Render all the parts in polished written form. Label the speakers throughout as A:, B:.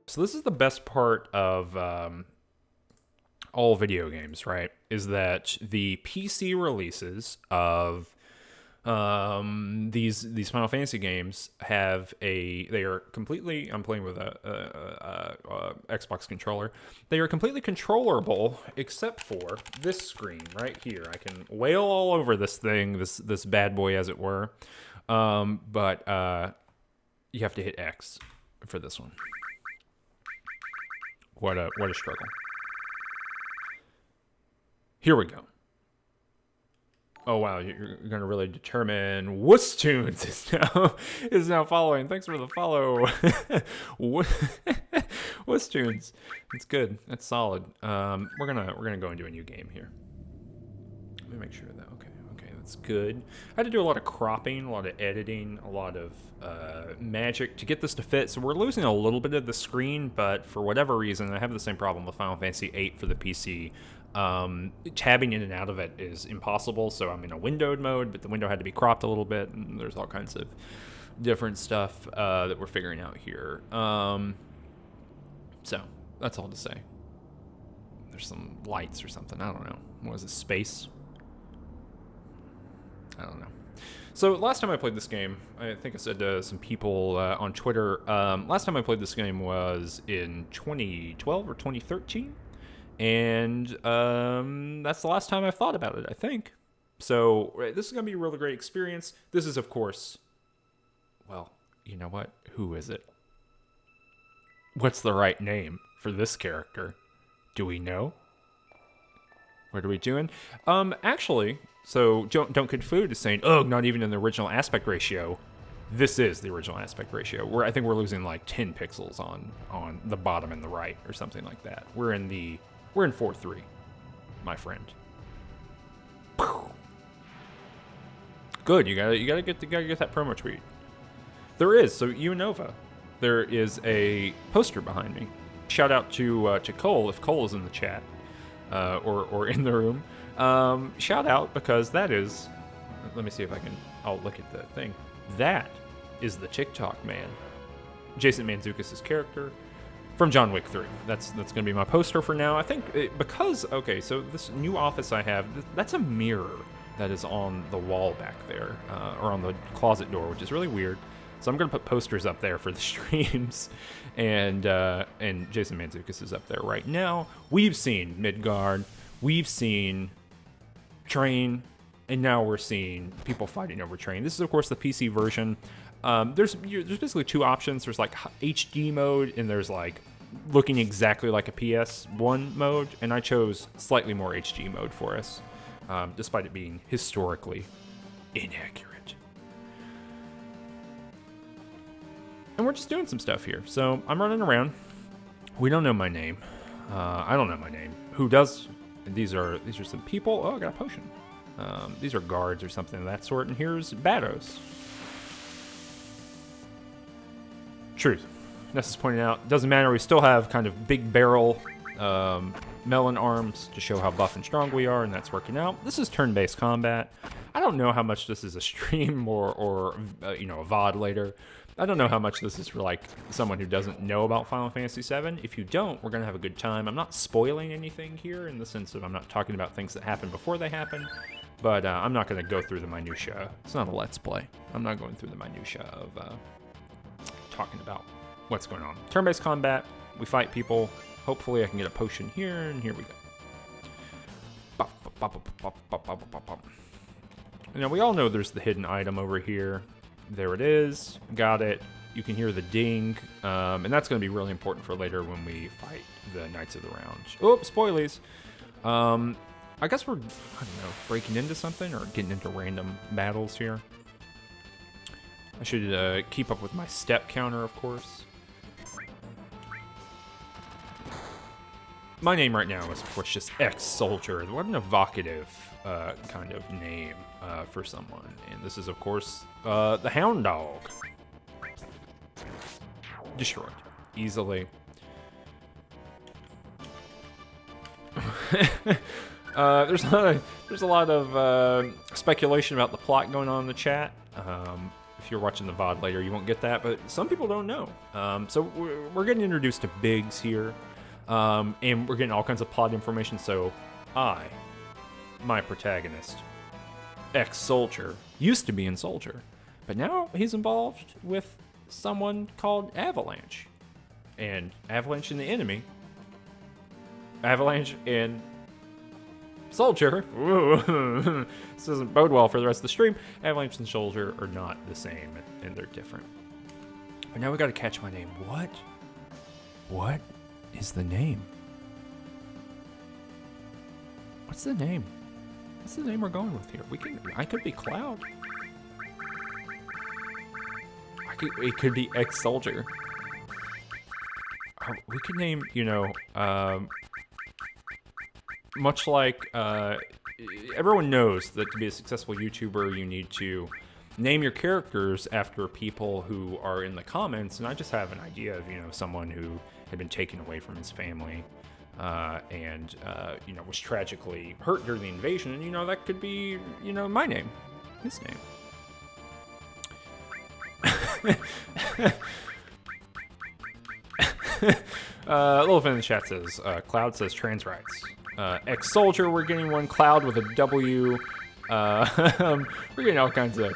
A: So this is the best part of all video games, right? Is that the PC releases of these Final Fantasy games they are completely. I'm playing with a Xbox controller. They are completely controllable except for this screen right here. I can wail all over this thing, this bad boy, as it were. But you have to hit X for this one. What a struggle. Here we go. Oh wow, you're gonna really determine Wuss Tunes is now following. Thanks for the follow. Wuss Tunes. It's good. That's solid. We're gonna go into a new game here. Let me make sure that okay, that's good. I had to do a lot of cropping, a lot of editing, a lot of magic to get this to fit. So we're losing a little bit of the screen, but for whatever reason, I have the same problem with Final Fantasy VIII for the PC. Tabbing in and out of it is impossible, so I'm in a windowed mode, but the window had to be cropped a little bit, and there's all kinds of different stuff that we're figuring out here. So that's all to say. There's some lights or something. I don't know. What was it? Space? I don't know. So last time I played this game, I think I said to some people on Twitter, last time I played this game was in 2012 or 2013. And that's the last time I've thought about it, I think. So this is going to be a really great experience. This is, of course, well, you know what? Who is it? What's the right name for this character? Do we know? What are we doing? Actually, so Don't Cook Food is saying, oh, not even in the original aspect ratio. This is the original aspect ratio. I think we're losing like 10 pixels on the bottom and the right or something like that. We're in 4:3, my friend. Good, you gotta get that promo tweet. There is, so Unova, there is a poster behind me. Shout out to Cole, if Cole is in the chat, or in the room. Shout out, because that is, let me see if I'll look at the thing. That is the TikTok man. Jason Mantzoukas' character from John Wick 3. That's going to be my poster for now. I think okay, so this new office I have, that's a mirror that is on the wall back there, or on the closet door, which is really weird. So I'm going to put posters up there for the streams, and Jason Mantzoukas is up there right now. We've seen Midgard, we've seen Train, and now we're seeing people fighting over Train. This is, of course, the PC version. There's basically two options. There's like HD mode, and there's like looking exactly like a PS1 mode, and I chose slightly more HD mode for us, despite it being historically inaccurate. And we're just doing some stuff here. So I'm running around. We don't know my name. I don't know my name. Who does? And these are some people. Oh, I got a potion. These are guards or something of that sort. And here's Bados. Truth. Ness is pointing out, doesn't matter, we still have kind of big barrel melon arms to show how buff and strong we are, and that's working out. This is turn-based combat. I don't know how much this is a stream or a VOD later. I don't know how much this is for like someone who doesn't know about Final Fantasy VII. If you don't, we're going to have a good time. I'm not spoiling anything here in the sense of I'm not talking about things that happen before they happen, but I'm not going to go through the minutia. It's not a Let's Play. I'm not going through the minutia of talking about what's going on. Turn-based combat, we fight people. Hopefully I can get a potion here, and here we go. Now we all know there's the hidden item over here. There it is. Got it. You can hear the ding, and that's going to be really important for later when we fight the Knights of the Round. Oh, spoilies. I guess we're, I don't know, breaking into something or getting into random battles here. I should keep up with my step counter, of course. My name right now is, of course, just Ex-Soldier. What an evocative kind of name for someone. And this is, of course, the Hound Dog. Destroyed. Easily. There's a lot of speculation about the plot going on in the chat. if you're watching the VOD later, you won't get that, but some people don't know. So we're getting introduced to Biggs here, and we're getting all kinds of plot information. So my protagonist, ex-soldier, used to be in Soldier, but now he's involved with someone called Avalanche. And Avalanche and the enemy, Avalanche and Soldier. This doesn't bode well for the rest of the stream. Avalanche and Soldier are not the same, and they're different. But now we gotta catch my name. What is the name? What's the name? What's the name we're going with here? I could be Cloud. It could be ex-soldier. We could name, much like, everyone knows that to be a successful YouTuber, you need to name your characters after people who are in the comments, and I just have an idea of, someone who had been taken away from his family, and was tragically hurt during the invasion, and, that could be, my name, his name. Little fan in the chat says, Cloud says trans rights. Ex-soldier, we're getting one. Cloud with a W. We're getting all kinds of...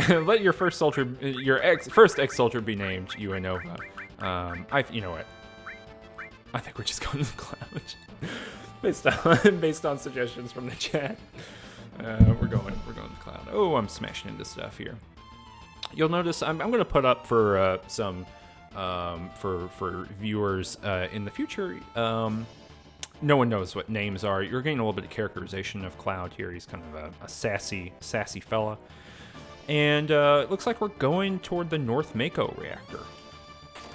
A: Let your first soldier, first ex-soldier be named UNOVA. You know what? I think we're just going to the Cloud. based on suggestions from the chat. We're going to Cloud. Oh, I'm smashing into stuff here. You'll notice I'm going to put up for some for viewers in the future. No one knows what names are. You're getting a little bit of characterization of Cloud here. He's kind of a sassy fella, and it looks like we're going toward the North Mako reactor.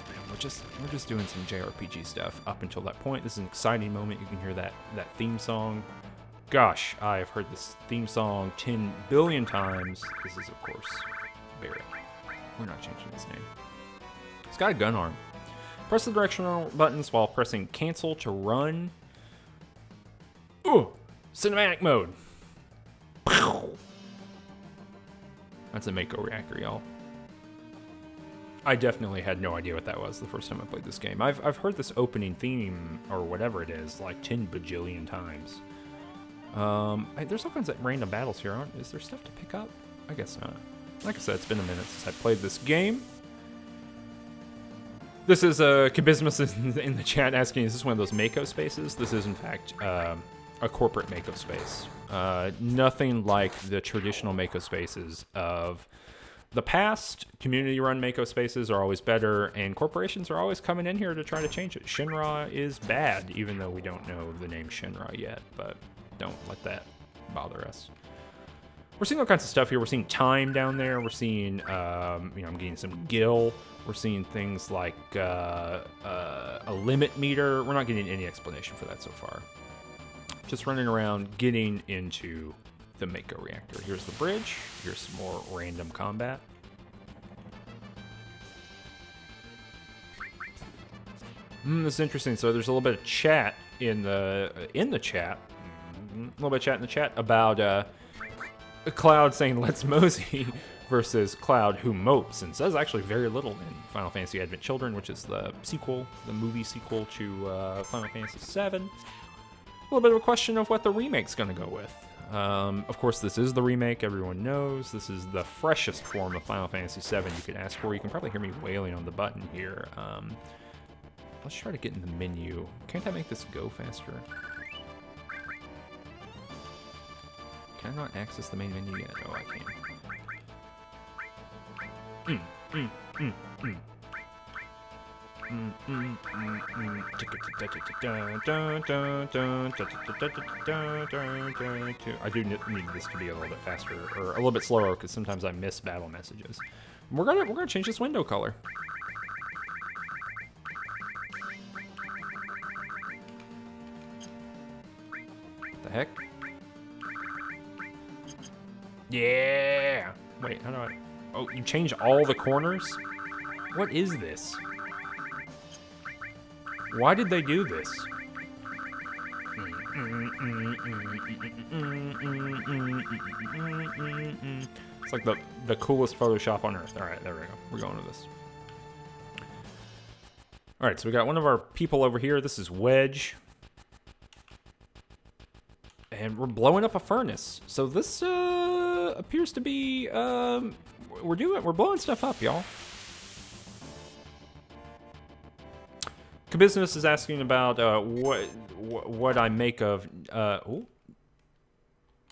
A: And we're just doing some JRPG stuff up until that point. This is an exciting moment. You can hear that theme song. Gosh, I've heard this theme song 10 billion times. This is, of course, Barrett. We're not changing his name. He's got a gun arm. Press the directional buttons while pressing cancel to run. Ooh, cinematic mode. That's a Mako reactor, y'all. I definitely had no idea what that was the first time I played this game. I've heard this opening theme, or whatever it is, like 10 bajillion times. There's all kinds of random battles here. Is there stuff to pick up? I guess not. Like I said, it's been a minute since I played this game. This is Kabismus in the chat asking, is this one of those Mako spaces? This is, in fact, a corporate Mako space. Nothing like the traditional Mako spaces of the past. Community-run Mako spaces are always better, and corporations are always coming in here to try to change it. Shinra is bad, even though we don't know the name Shinra yet, but don't let that bother us. We're seeing all kinds of stuff here. We're seeing time down there. We're seeing, I'm getting some gil. We're seeing things like a limit meter. We're not getting any explanation for that so far. Just running around, getting into the Mako reactor. Here's the bridge. Here's some more random combat. This is interesting. So there's a little bit of chat in the chat. A little bit of chat in the chat about Cloud saying "Let's mosey" versus Cloud who mopes, and says actually very little in Final Fantasy Advent Children, which is the sequel, the movie sequel to Final Fantasy VII. A little bit of a question of what the remake's going to go with. Of course, this is the remake. Everyone knows this is the freshest form of Final Fantasy VII you could ask for. You can probably hear me wailing on the button here. Let's try to get in the menu. Can't I make this go faster? Can I not access the main menu yet? Oh, I can. I do need this to be a little bit faster, or a little bit slower, because sometimes I miss battle messages. We're gonna change this window color. What the heck? Yeah! Wait, how do I... Oh, you change all the corners? What is this? Why did they do this? It's like the coolest Photoshop on earth. All right, there we go. We're going with this. All right, so we got one of our people over here. This is Wedge. And we're blowing up a furnace. So this appears to be we're blowing stuff up, y'all. Business is asking about what I make of oh,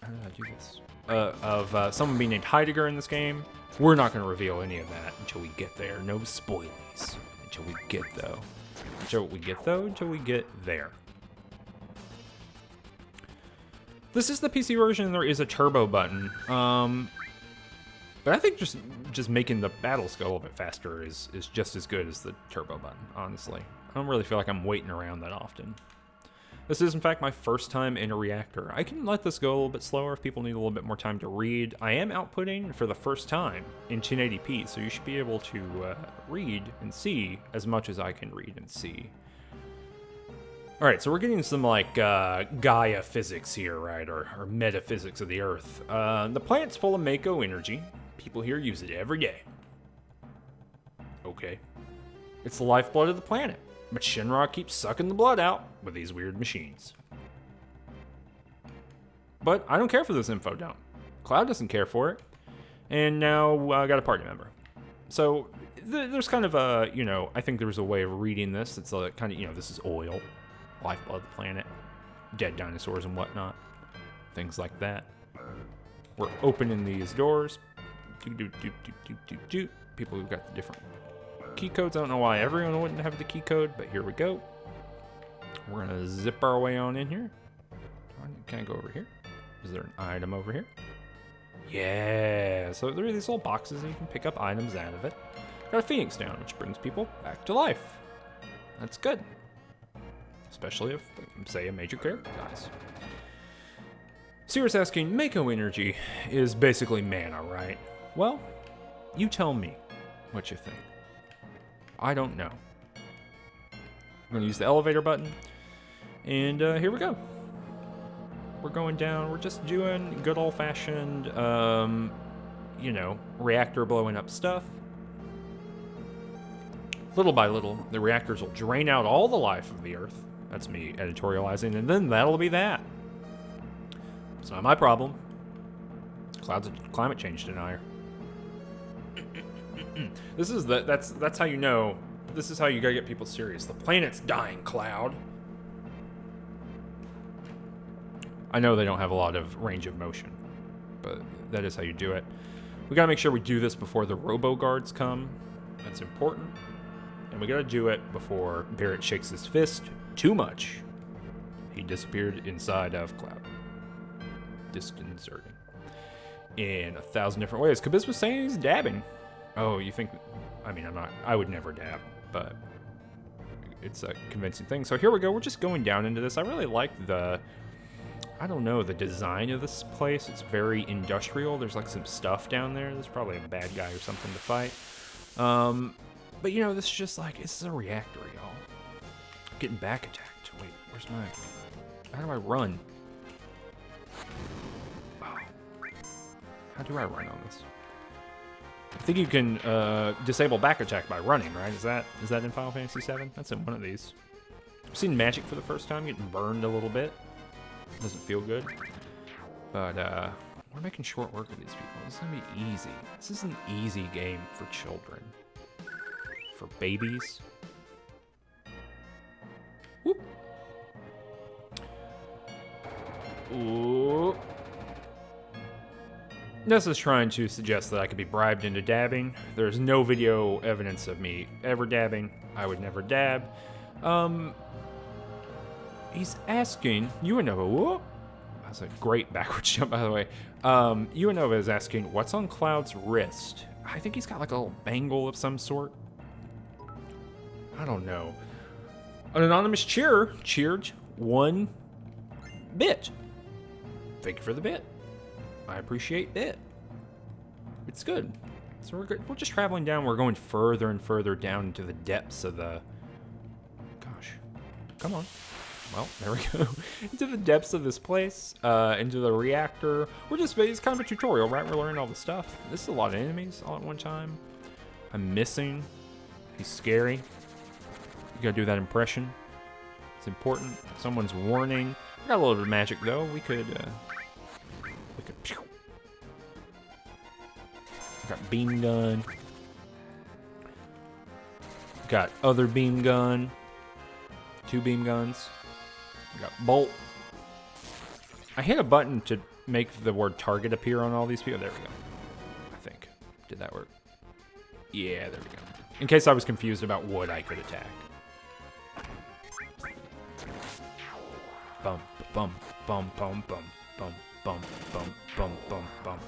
A: how did I do this? Of someone being named Heidegger in this game. We're not going to reveal any of that until we get there. No spoilies until we get there. This is the PC version. There is a turbo button. But I think just making the battles go a little bit faster is just as good as the turbo button, honestly. I don't really feel like I'm waiting around that often. This is, in fact, my first time in a reactor. I can let this go a little bit slower if people need a little bit more time to read. I am outputting for the first time in 1080p, so you should be able to read and see as much as I can read and see. All right, so we're getting some, like, Gaia physics here, right, or metaphysics of the Earth. The planet's full of Mako energy. People here use it every day. Okay. It's the lifeblood of the planet, but Shinra keeps sucking the blood out with these weird machines. But I don't care for this info dump. Cloud doesn't care for it. And now I got a party member. So there's kind of a, you know, I think there's a way of reading this. It's a kind of, you know, this is oil, lifeblood of the planet, dead dinosaurs and whatnot, things like that. We're opening these doors. People who've got the different key codes. I don't know why everyone wouldn't have the key code, but here we go. We're gonna zip our way on in here. Can I go over here? Is there an item over here? Yeah, so there are these little boxes and you can pick up items out of it. Got a Phoenix down, which brings people back to life. That's good. Especially if, say, a major character dies. Sirius asking, Mako energy is basically mana, right? Well, you tell me what you think. I don't know. I'm going to use the elevator button. And here we go. We're going down. We're just doing good old-fashioned, you know, reactor blowing up stuff. Little by little, the reactors will drain out all the life of the Earth. That's me editorializing. And then that'll be that. It's not my problem. Cloud's a climate change denier. This is that's how you know. This is how you gotta get people serious. The planet's dying, Cloud. I know they don't have a lot of range of motion, but that is how you do it. We gotta make sure we do this before the robo guards come. That's important. And we gotta do it before Barrett shakes his fist too much. He disappeared inside of Cloud. Disconcerting. In 1,000 different ways. Kabiz was saying he's dabbing. Oh, you think... I mean, I would never dab, but it's a convincing thing. So here we go. We're just going down into this. I really like the... I don't know, the design of this place. It's very industrial. There's like some stuff down there. There's probably a bad guy or something to fight. But you know, this is just like, this is a reactor, y'all. Getting back attacked. Wait, where's my... How do I run? Wow. How do I run on this? I think you can disable back attack by running, right? Is that in Final Fantasy VII? That's in one of these. I've seen Magic for the first time, getting burned a little bit. Doesn't feel good. But we're making short work of these people. This is gonna be easy. This is an easy game for children. For babies. Whoop. Ooh. This is trying to suggest that I could be bribed into dabbing. There's no video evidence of me ever dabbing. I would never dab. He's asking, Uanova, whoop. That's a great backwards jump, by the way. Uanova is asking, what's on Cloud's wrist? I think he's got like a little bangle of some sort. I don't know. An anonymous cheerer cheered 1 bit. Thank you for the bit. I appreciate it. It's good. So we're good. We're just traveling down. We're going further and further down into the depths of the... Gosh. Come on. well, there we go. Into the depths of this place, into the reactor. It's kind of a tutorial, right? We're learning all the stuff. This is a lot of enemies all at one time. I'm missing. He's scary. You gotta do that impression. It's important. Someone's warning. We got a little bit of magic though. We could. Got beam gun. Got other beam gun. 2 beam guns. We got bolt. I hit a button to make the word target appear on all these people. There we go. I think. Did that work? Yeah, there we go. In case I was confused about what I could attack. Bum, bum, bum, bum, bum, bum, bum, bum, bum, bum, bum.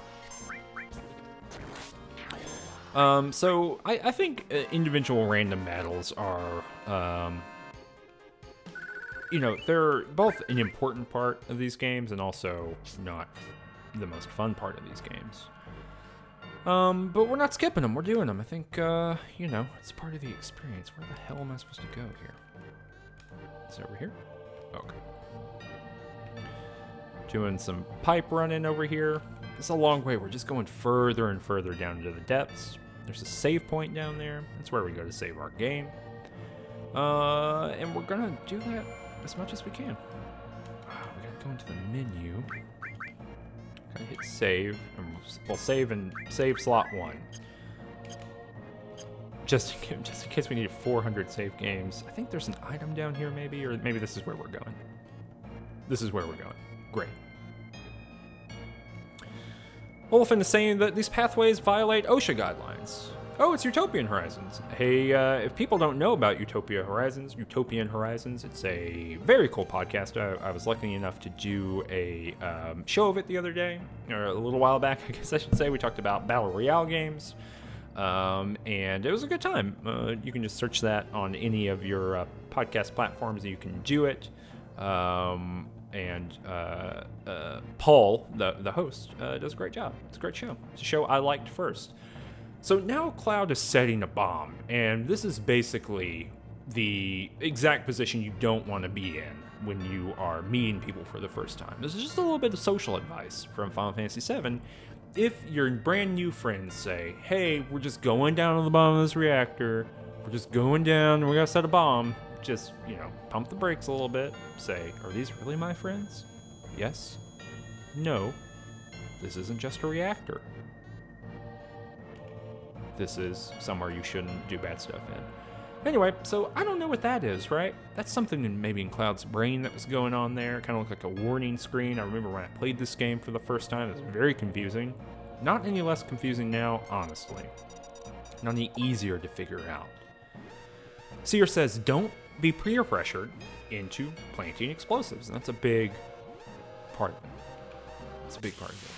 A: So I think individual random battles are, you know, they're both an important part of these games and also not the most fun part of these games. But we're not skipping them. We're doing them. I think, you know, it's part of the experience. Where the hell am I supposed to go here? Is it over here? Okay. Doing some pipe running over here. It's a long way. We're just going further and further down into the depths. There's a save point down there. That's where we go to save our game. And we're gonna do that as much as we can. We gotta go into the menu. Gotta hit save. And we'll save and save slot 1. Just in case we need 400 save games. I think there's an item down here maybe, or maybe this is where we're going. This is where we're going. Great. Olafin is saying that these pathways violate OSHA guidelines. Oh, it's Utopian Horizons. Hey, if people don't know about Utopian Horizons, it's a very cool podcast. I was lucky enough to do a show of it the other day, or a little while back, I guess I should say. We talked about Battle Royale games, and it was a good time. You can just search that on any of your podcast platforms, and you can do it. And Paul, the host, does a great job. It's a great show. It's a show I liked first. So now Cloud is setting a bomb, and this is basically the exact position you don't want to be in when you are meeting people for the first time. This is just a little bit of social advice from Final Fantasy VII. If your brand new friends say, hey, we're just going down to the bottom of this reactor, we're just going down and we gotta set a bomb, just, you know, pump the brakes a little bit. Say, are these really my friends? Yes? No. This isn't just a reactor. This is somewhere you shouldn't do bad stuff in. Anyway, so I don't know what that is, right? That's something maybe in Cloud's brain that was going on there. It kind of looked like a warning screen. I remember when I played this game for the first time, it was very confusing. Not any less confusing now, honestly. Not any easier to figure out. Seer says, don't be peer pressured into planting explosives. And that's a big part of it. It's a big part of it.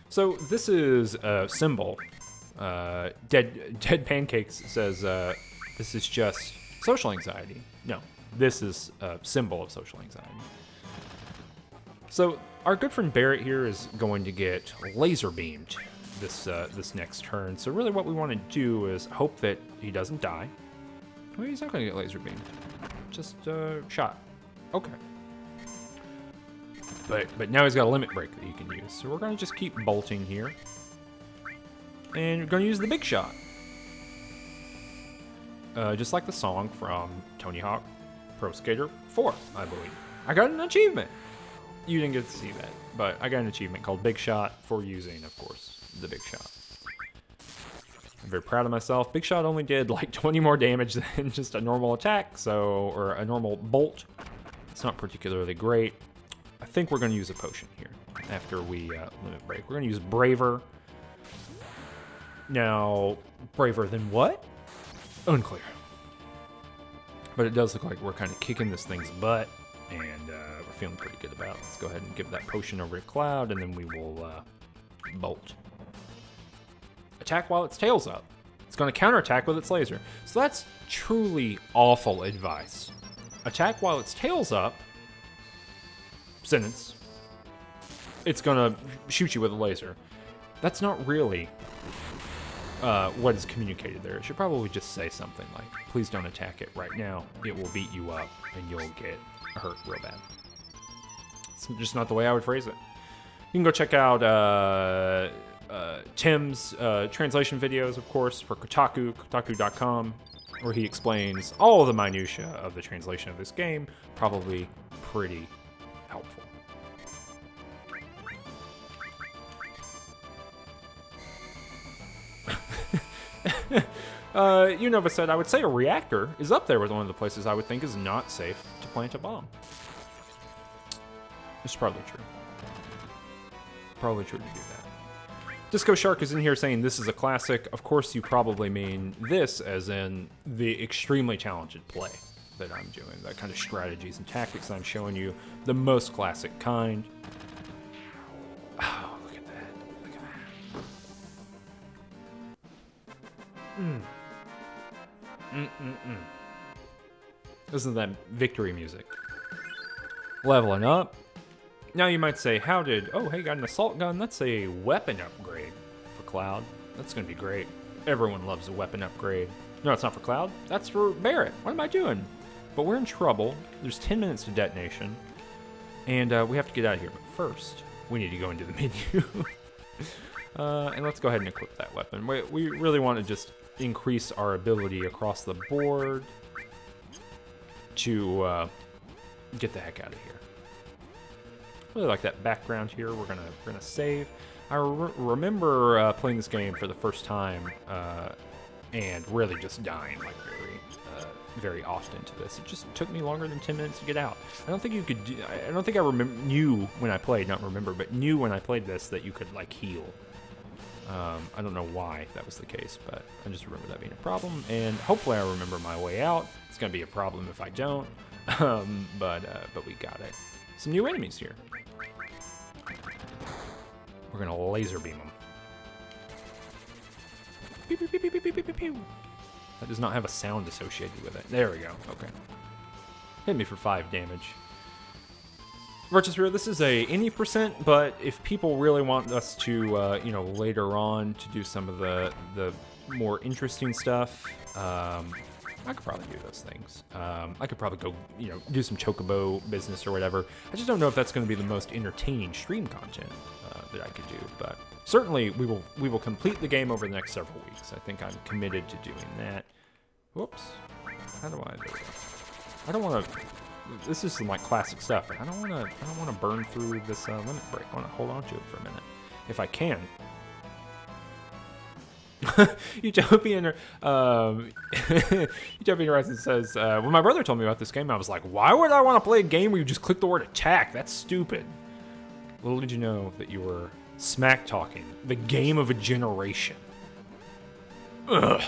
A: So this is a symbol. Dead Pancakes says this is just social anxiety. No, this is a symbol of social anxiety. So our good friend Barrett here is going to get laser beamed this next turn. So really what we want to do is hope that he doesn't die. Well, he's not going to get laser beamed. Just shot. Okay. But now he's got a limit break that he can use. So we're going to just keep bolting here. And we're going to use the big shot. Just like the song from Tony Hawk Pro Skater 4, I believe. I got an achievement. You didn't get to see that, but I got an achievement called Big Shot for using, of course, the Big Shot. I'm very proud of myself. Big Shot only did like 20 more damage than just a normal attack, or a normal bolt. It's not particularly great. I think we're going to use a potion here after we limit break. We're going to use Braver. Now, braver than what? Unclear. But it does look like we're kind of kicking this thing's butt, and we're feeling pretty good about it. Let's go ahead and give that potion over to Cloud, and then we will bolt. Attack while its tail's up. It's going to counterattack with its laser. So that's truly awful advice. Attack while its tail's up. Sentence. It's gonna shoot you with a laser. That's not really what is communicated there. It should probably just say something like, please don't attack it right now. It will beat you up and you'll get hurt real bad. It's just not the way I would phrase it. You can go check out Tim's translation videos, of course, for Kotaku, kotaku.com, where he explains all of the minutiae of the translation of this game. Probably pretty helpful. Unova said, I would say a reactor is up there with one of the places I would think is not safe to plant a bomb. It's probably true. Probably true to do that. Disco Shark is in here saying this is a classic. Of course, you probably mean this as in the extremely talented play that I'm doing. That kind of strategies and tactics I'm showing you. The most classic kind. Oh, look at that. Look at that. Listen to that victory music. Leveling up. Now you might say, how did... Oh, hey, got an assault gun. That's a weapon upgrade for Cloud. That's going to be great. Everyone loves a weapon upgrade. No, it's not for Cloud. That's for Barret. What am I doing? But we're in trouble. There's 10 minutes to detonation. And we have to get out of here. But first, we need to go into the menu. And let's go ahead and equip that weapon. We really want to just increase our ability across the board to get the heck out of here. Really like that background here. We're gonna save. I remember playing this game for the first time and really just dying like very often to this. It just took me longer than 10 minutes to get out. I don't think you could. I don't think I knew when I played, not remember, but knew when I played this that you could like heal. I don't know why that was the case, but I just remember that being a problem. And hopefully I remember my way out. It's gonna be a problem if I don't. But we got it. Some new enemies here. We're gonna laser beam them. Pew, pew, pew, pew, pew, pew, pew, pew. That does not have a sound associated with it. There we go. Okay. Hit me for 5 damage. Virtuous Hero, this is a any percent, but if people really want us to, later on to do some of the more interesting stuff, I could probably do those things. I could probably go, do some chocobo business or whatever. I just don't know if that's going to be the most entertaining stream content that I could do. But certainly, we will complete the game over the next several weeks. I think I'm committed to doing that. Whoops. How do I do it? I don't want to. This is some like classic stuff. I don't want to burn through this limit break. I want to hold on to it for a minute, if I can. Utopian Horizon says, when my brother told me about this game, I was like, why would I want to play a game where you just click the word attack? That's stupid. Little did you know that you were smack talking the game of a generation. Ugh.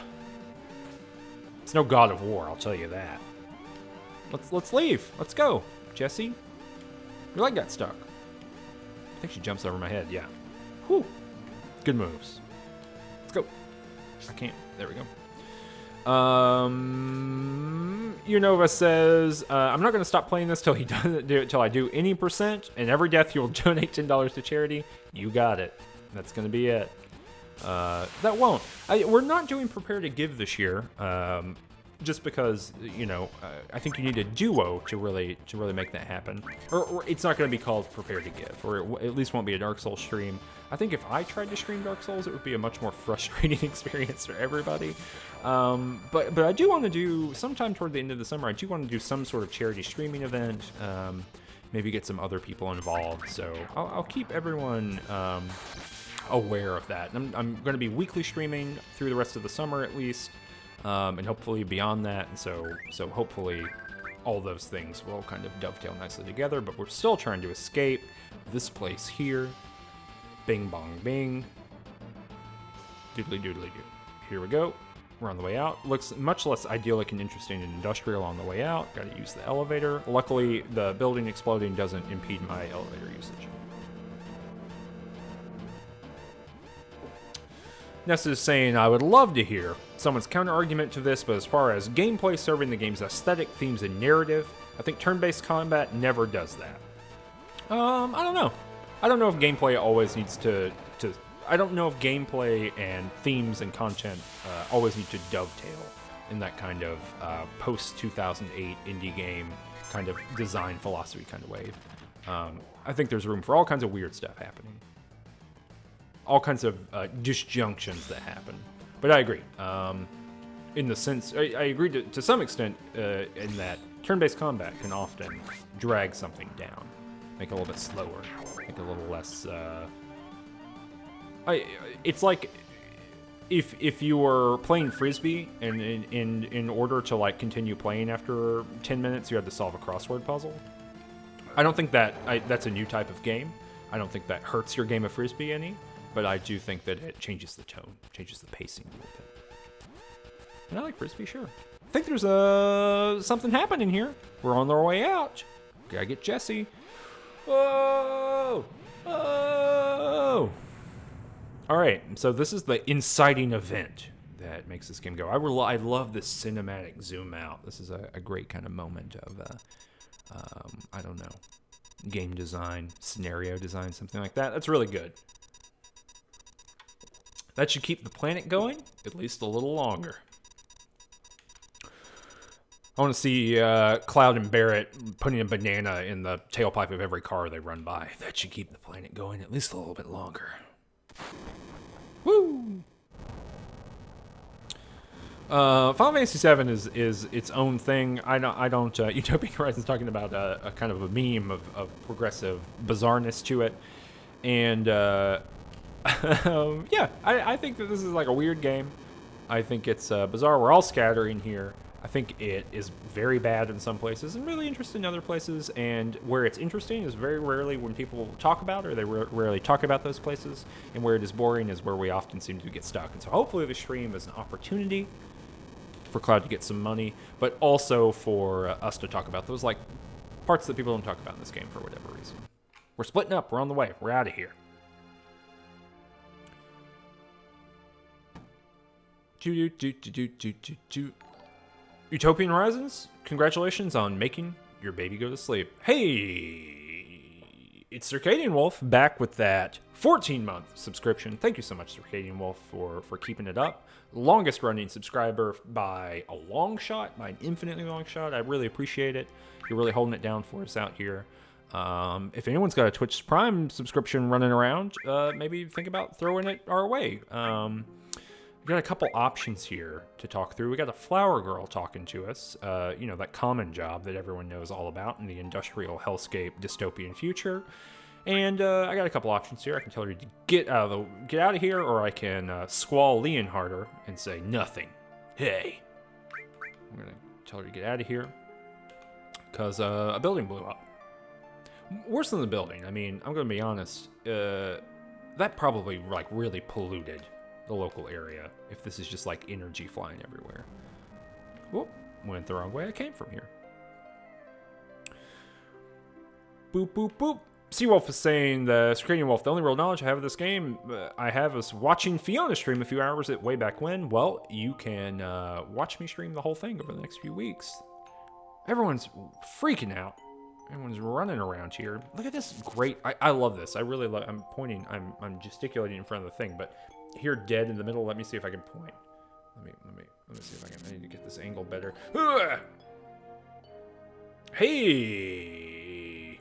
A: It's no God of War, I'll tell you that. Let's leave. Let's go, Jesse. Your leg got stuck. I think she jumps over my head. Yeah. Whew. Good moves. Let's go. I can't. There we go. Unova says, I'm not going to stop playing this till he doesn't do it, till I do any percent, and every death you'll donate $10 to charity. You got it. That's going to be it. That won't. We're not doing Prepare to Give this year, just because, I think you need a duo to really make that happen. Or it's not going to be called Prepare to Give, or it at least won't be a Dark Souls stream. I think if I tried to stream Dark Souls, it would be a much more frustrating experience for everybody. But I do want to do, sometime toward the end of the summer, I do want to do some sort of charity streaming event, maybe get some other people involved. So I'll keep everyone aware of that. I'm going to be weekly streaming through the rest of the summer at least, and hopefully beyond that. And so hopefully all those things will kind of dovetail nicely together, but we're still trying to escape this place here. Bing, bong, bing. Doodly, doodly, doo. Here we go. We're on the way out. Looks much less idyllic and interesting and industrial on the way out. Got to use the elevator. Luckily, the building exploding doesn't impede my elevator usage. Nessa is saying, I would love to hear someone's counter-argument to this, but as far as gameplay serving the game's aesthetic, themes, and narrative, I think turn-based combat never does that. I don't know. I don't know if gameplay always needs to I don't know if gameplay and themes and content always need to dovetail in that kind of post-2008 indie game kind of design philosophy kind of wave. I think there's room for all kinds of weird stuff happening. All kinds of disjunctions that happen. But I agree. In the sense, I agree to some extent in that turn-based combat can often drag something down. Make it a little bit slower. Make it a little less... it's like if you were playing Frisbee and in order to like continue playing after 10 minutes, you had to solve a crossword puzzle. I don't think that's a new type of game. I don't think that hurts your game of Frisbee any, but I do think that it changes the tone, changes the pacing a little bit. And I like Frisbee, sure. I think there's something happening here. We're on our way out. Gotta get Jesse. Oh! Oh! All right, so this is the inciting event that makes this game go. I love this cinematic zoom out. This is a great kind of moment of, I don't know, game design, scenario design, something like that. That's really good. That should keep the planet going at least a little longer. I want to see Cloud and Barrett putting a banana in the tailpipe of every car they run by. That should keep the planet going at least a little bit longer. Woo! Final Fantasy VII is its own thing. I don't. Utopian Horizon's talking about a kind of a meme of progressive bizarreness to it, and yeah, I think that this is like a weird game. I think it's bizarre. We're all scattering here. I think it is very bad in some places and really interesting in other places. And where it's interesting is very rarely when people talk about it, or they rarely talk about those places. And where it is boring is where we often seem to get stuck. And so hopefully the stream is an opportunity for Cloud to get some money, but also for us to talk about those like parts that people don't talk about in this game for whatever reason. We're splitting up. We're on the way. We're out of here. Utopian Horizons, congratulations on making your baby go to sleep. Hey, it's Circadian Wolf back with that 14-month subscription. Thank you so much, Circadian Wolf, for keeping it up. Longest running subscriber by a long shot, by an infinitely long shot. I really appreciate it. You're really holding it down for us out here. If anyone's got a Twitch Prime subscription running around, maybe think about throwing it our way. We got a couple options here to talk through. We got a flower girl talking to us, you know, that common job that everyone knows all about in the industrial hellscape dystopian future. And I got a couple options here. I can tell her to get out of here, or I can squall Leonharder and say nothing. Hey, I'm gonna tell her to get out of here because a building blew up. Worse than the building. I mean, I'm gonna be honest. That probably like really polluted the local area if this is just like energy flying everywhere. Whoop, went the wrong way. I came from here. Boop, boop, boop. Seawolf is saying, the Circadian Wolf, the only real knowledge I have of this game I have is watching Fiona stream a few hours at way back when. Well, you can watch me stream the whole thing over the next few weeks. Everyone's freaking out. Everyone's running around here. Look at this great, I love this. I really love, I'm pointing, I'm gesticulating in front of the thing, but here dead in the middle, let me see if I can point. Let me see if I need to get this angle better. Hey!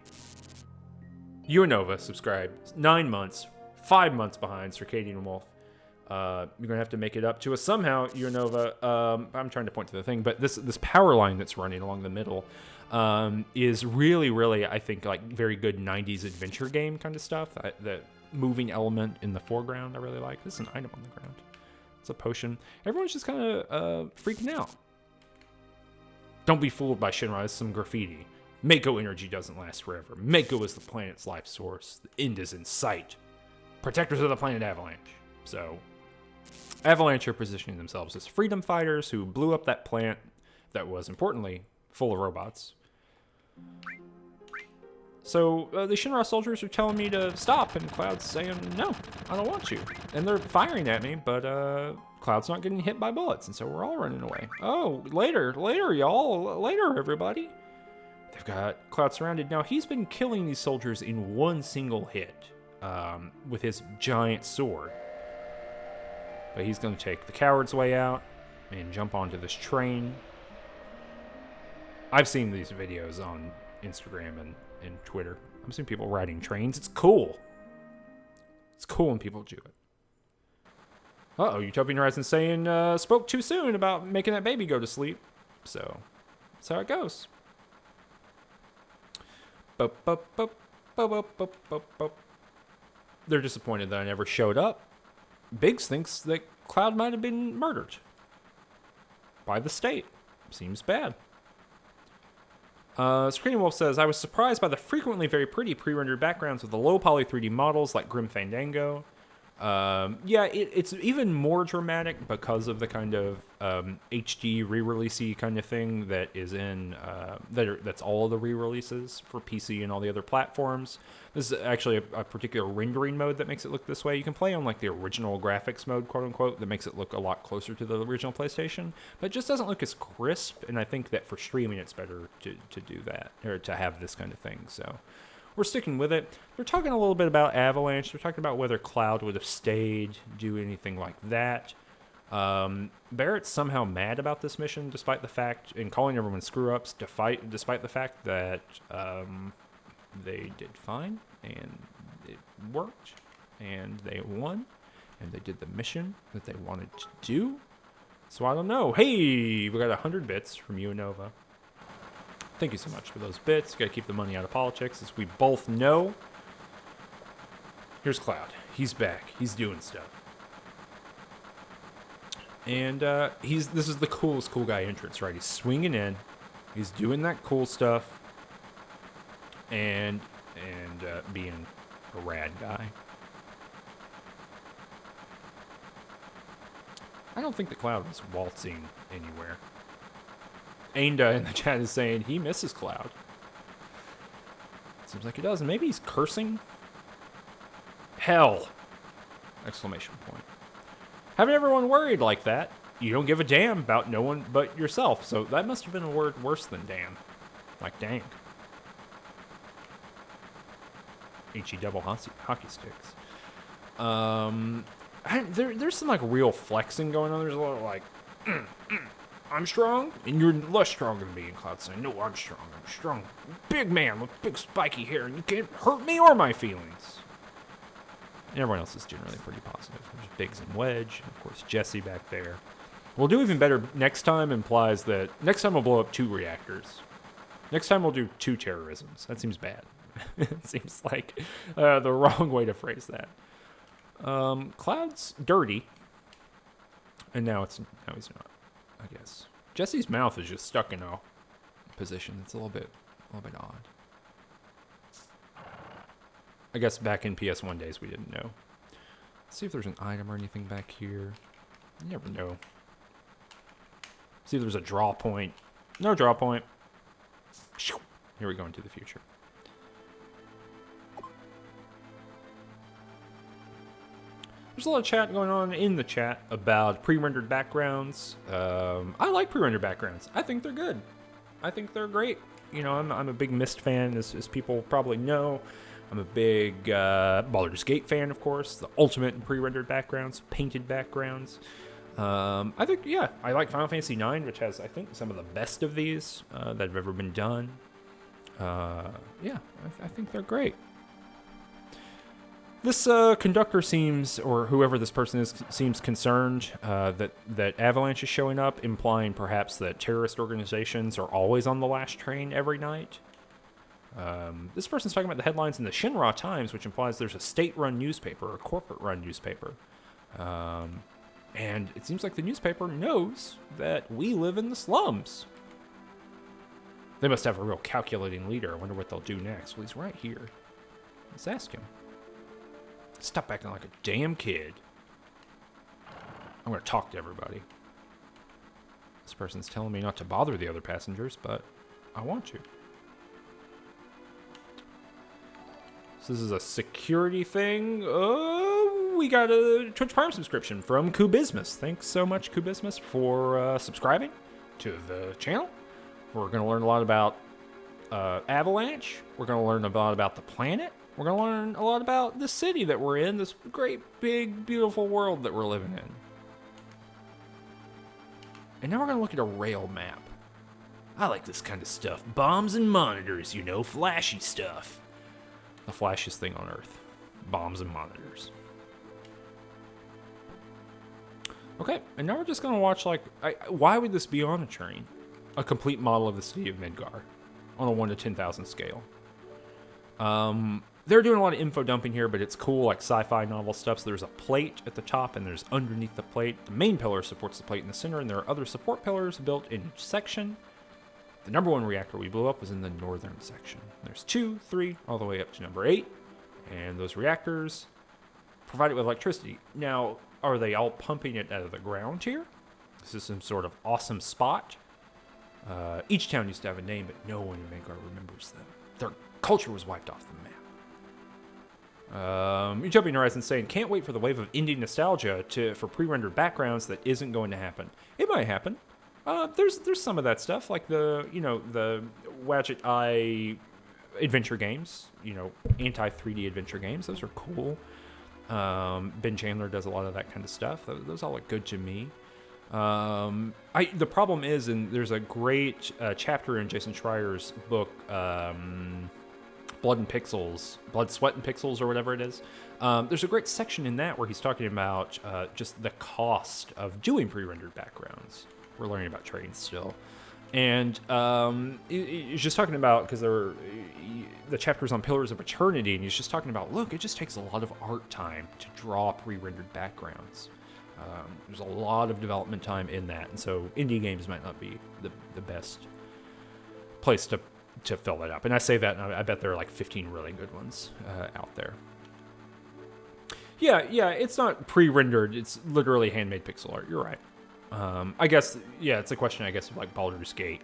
A: Uanova subscribed. 9 months. 5 months behind Circadian Wolf. You're going to have to make it up to us somehow, Uanova. I'm trying to point to the thing, but this power line that's running along the middle is really, really, I think, like very good 90s adventure game kind of stuff. The moving element in the foreground I really like. This is an item on the ground. It's a potion. Everyone's just kind of freaking out. Don't be fooled by Shinra. It's some graffiti. Mako energy doesn't last forever. Mako is the planet's life source. The end is in sight. Protectors of the planet Avalanche. So, Avalanche are positioning themselves as freedom fighters who blew up that plant that was, importantly, full of robots. So, the Shinra soldiers are telling me to stop, and Cloud's saying, no, I don't want you. And they're firing at me, but Cloud's not getting hit by bullets, and so we're all running away. Oh, later, y'all. Later, everybody. They've got Cloud surrounded. Now, he's been killing these soldiers in one single hit. with his giant sword. But he's going to take the coward's way out and jump onto this train. I've seen these videos on Instagram and Twitter. I've seen people riding trains. It's cool. It's cool when people do it. Uh-oh, Utopian Horizon saying, spoke too soon about making that baby go to sleep. So, that's how it goes. They're disappointed that I never showed up. Biggs thinks that Cloud might have been murdered by the state. Seems bad. Screaming Wolf says, I was surprised by the frequently very pretty pre-rendered backgrounds with the low poly 3D models like Grim Fandango. Yeah, it's even more dramatic because of the kind of HD re-releasey kind of thing that is in that's all the re-releases for PC and all the other platforms. This is actually a particular rendering mode that makes it look this way. You can play on like the original graphics mode, quote unquote, that makes it look a lot closer to the original PlayStation, but it just doesn't look as crisp. And I think that for streaming, it's better to do that, or to have this kind of thing. So we're sticking with it. They're talking a little bit about Avalanche. They're talking about whether Cloud would have stayed, do anything like that. Barrett's somehow mad about this mission, despite the fact, and calling everyone screw-ups, despite the fact that they did fine, and it worked, and they won, and they did the mission that they wanted to do. So I don't know. Hey, we got 100 bits from you and Nova. Thank you so much for those bits. Got to keep the money out of politics, as we both know. Here's Cloud. He's back. He's doing stuff. And this is the coolest cool guy entrance, right? He's swinging in. He's doing that cool stuff. And being a rad guy. I don't think the Cloud was waltzing anywhere. Ainda in the chat is saying he misses Cloud. Seems like he does. And maybe he's cursing. Hell! Exclamation point. Having everyone worried like that, you don't give a damn about no one but yourself. So that must have been a word worse than damn. Like dang. HE double hockey sticks. There's some like real flexing going on. There's a lot of like, I'm strong, and you're less strong than me. And Cloud saying, no, I'm strong. I'm strong. Big man with big spiky hair, and you can't hurt me or my feelings. And everyone else is generally pretty positive. There's Biggs and Wedge, and of course Jesse back there. We'll do even better next time implies that next time we'll blow up 2 reactors. Next time we'll do 2 terrorisms. That seems bad. It seems like the wrong way to phrase that. Cloud's dirty, and now he's not, I guess. Jesse's mouth is just stuck in a position that's a little bit odd. I guess back in PS1 days we didn't know. Let's see if there's an item or anything back here. You never know. See if there's a draw point. No draw point. Here we go into the future. There's a lot of chat going on in the chat about pre-rendered backgrounds. I like pre-rendered backgrounds. I think they're good. I think they're great. You know, I'm a big Myst fan, as people probably know. I'm a big Baldur's Gate fan, of course. The ultimate in pre-rendered backgrounds, painted backgrounds. I think, yeah, I like Final Fantasy IX, which has, I think, some of the best of these that have ever been done. Yeah, I think they're great. This conductor seems, or whoever this person is, seems concerned that Avalanche is showing up, implying perhaps that terrorist organizations are always on the last train every night. This person's talking about the headlines in the Shinra Times, which implies there's a state-run newspaper, a corporate-run newspaper. And it seems like the newspaper knows that we live in the slums. They must have a real calculating leader. I wonder what they'll do next. Well, he's right here. Let's ask him. Stop acting like a damn kid. I'm going to talk to everybody. This person's telling me not to bother the other passengers, but I want to. So this is a security thing. Oh, we got a Twitch Prime subscription from Kubismus. Thanks so much, Kubismus, for subscribing to the channel. We're going to learn a lot about Avalanche. We're going to learn a lot about the planet. We're going to learn a lot about the city that we're in, this great, big, beautiful world that we're living in. And now we're going to look at a rail map. I like this kind of stuff. Bombs and monitors, you know, flashy stuff. The flashiest thing on Earth. Bombs and monitors. Okay, and now we're just going to watch, like, why would this be on a train? A complete model of the city of Midgar on a 1 to 10,000 scale. They're doing a lot of info dumping here, but it's cool, like sci-fi novel stuff. So there's a plate at the top, and there's underneath the plate. The main pillar supports the plate in the center, and there are other support pillars built in each section. The number 1 reactor we blew up was in the northern section. There's 2, 3, all the way up to number 8, and those reactors provide it with electricity. Now, are they all pumping it out of the ground here? This is some sort of awesome spot. Each town used to have a name, but no one in Midgar remembers them. Their culture was wiped off the map. Utopian Horizon saying, can't wait for the wave of indie nostalgia for pre-rendered backgrounds that isn't going to happen. It might happen. There's some of that stuff, like the Wadget Eye adventure games, anti-3D adventure games. Those are cool. Ben Chandler does a lot of that kind of stuff. Those all look good to me. The problem is, and there's a great chapter in Jason Schreier's book, Blood, Sweat, and Pixels, or whatever it is. There's a great section in that where he's talking about just the cost of doing pre-rendered backgrounds. We're learning about trains still. And he's just talking about, because the chapter's on Pillars of Eternity, and he's just talking about, look, it just takes a lot of art time to draw pre-rendered backgrounds. There's a lot of development time in that, and so indie games might not be the best place to fill that up. And I say that, and I bet there are like 15 really good ones out there. Yeah, it's not pre-rendered. It's literally handmade pixel art. You're right. I guess, it's a question, of like Baldur's Gate,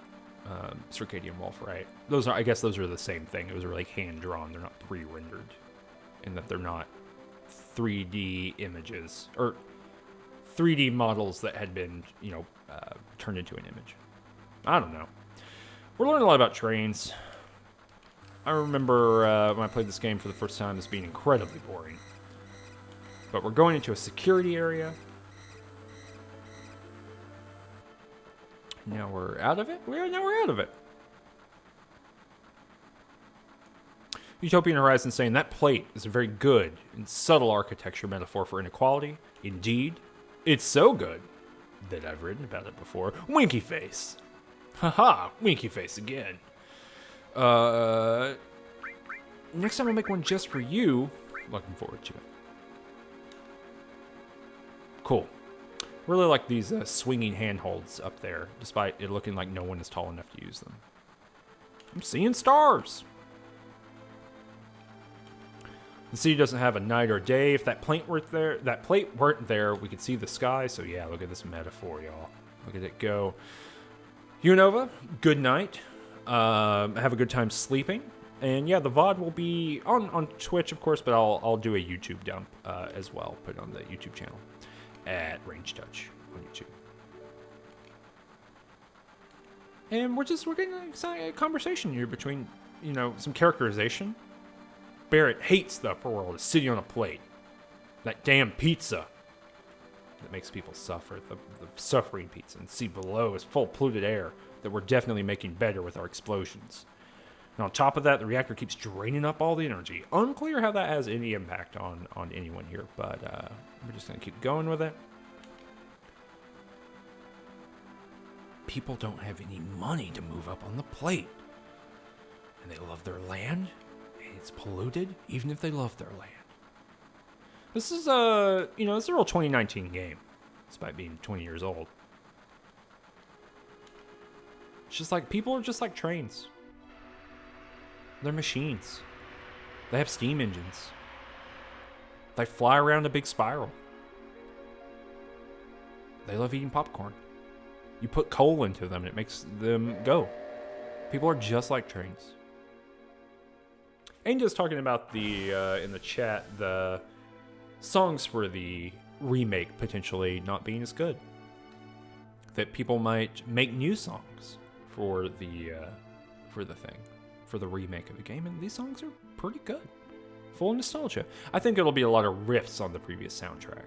A: Circadian Wolf, right? Those are the same thing. It was really hand-drawn. They're not pre-rendered, in that they're not 3D images, or 3D models that had been, turned into an image. I don't know. We're learning a lot about trains. I remember when I played this game for the first time, this being incredibly boring. But we're going into a security area. Now we're out of it? Now we're out of it. Utopian Horizon saying that plate is a very good and subtle architecture metaphor for inequality. Indeed, it's so good that I've written about it before. Winky face. Haha, winky face again. Next time I'll make one just for you. Looking forward to it. Cool. Really like these swinging handholds up there, despite it looking like no one is tall enough to use them. I'm seeing stars. The city doesn't have a night or day. If that plate weren't there, we could see the sky. So yeah, look at this metaphor, y'all. Look at it go. Unova, good night. Have a good time sleeping. And yeah, the VOD will be on Twitch, of course, but I'll do a YouTube dump as well. Put it on the YouTube channel at Range Touch on YouTube. And we're getting a conversation here between, some characterization. Barrett hates the upper world, a city on a plate. That damn pizza that makes people suffer. The suffering pizza, and see below is full of polluted air that we're definitely making better with our explosions. And on top of that, the reactor keeps draining up all the energy. Unclear how that has any impact on anyone here, but we're just going to keep going with it. People don't have any money to move up on the plate. And they love their land, and it's polluted, even if they love their land. This is it's a real 2019 game, despite being 20 years old. It's just like, people are just like trains. They're machines. They have steam engines. They fly around a big spiral. They love eating popcorn. You put coal into them and it makes them go. People are just like trains. Angel's talking about in the chat, the songs for the remake potentially not being as good. That people might make new songs for the remake of the game, and these songs are pretty good. full of nostalgia. I think it'll be a lot of riffs on the previous soundtrack.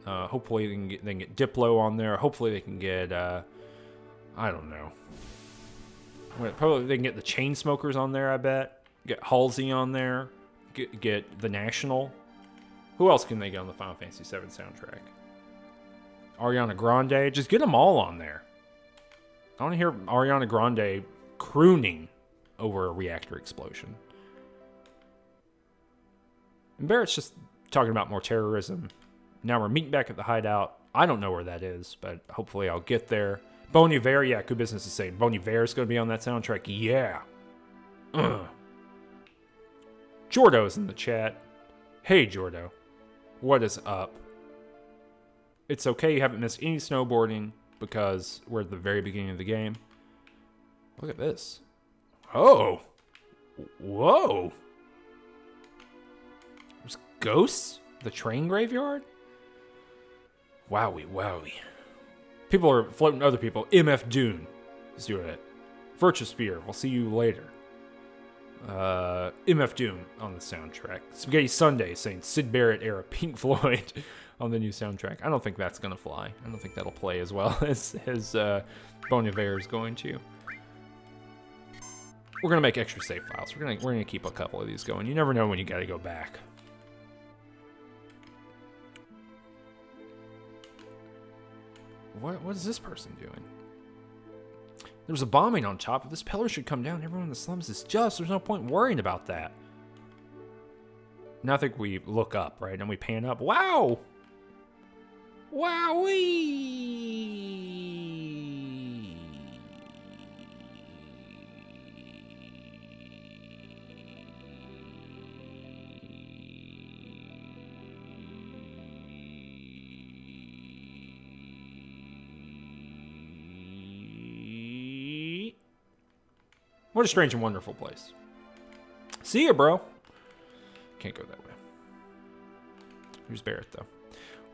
A: Hopefully they can get Diplo on there. Hopefully they can get, I don't know. Probably they can get the Chainsmokers on there, I bet. Get Halsey on there. Get the National. Who else can they get on the Final Fantasy VII soundtrack? Ariana Grande. Just get them all on there. I want to hear Ariana Grande crooning over a reactor explosion. And Barrett's just talking about more terrorism. Now we're meeting back at the hideout. I don't know where that is, but hopefully I'll get there. Bon Iver, yeah, good business to say. Bon Iver's going to be on that soundtrack. Yeah. Jordo's in the chat. Hey, Jordo. What is up? It's okay you haven't missed any snowboarding because we're at the very beginning of the game. Look at this. Oh. Whoa. There's ghosts? The train graveyard? Wowie, wowie. People are floating other people. MF Dune is doing it. Virtual Sphere, we'll see you later. MF Doom on the soundtrack. Spaghetti Sunday saying Sid Barrett era Pink Floyd on the new soundtrack. I don't think that's going to fly. I don't think that'll play as well as Bon Iver is going to. We're going to make extra save files. We're going to keep a couple of these going. You never know when you got to go back. What is this person doing? There's a bombing on top. If this pillar should come down, everyone in the slums is just. There's no point worrying about that. Now I think we look up, right? And we pan up. Wow! Wowee! What a strange and wonderful place. See ya, bro. Can't go that way. Here's Barrett, though.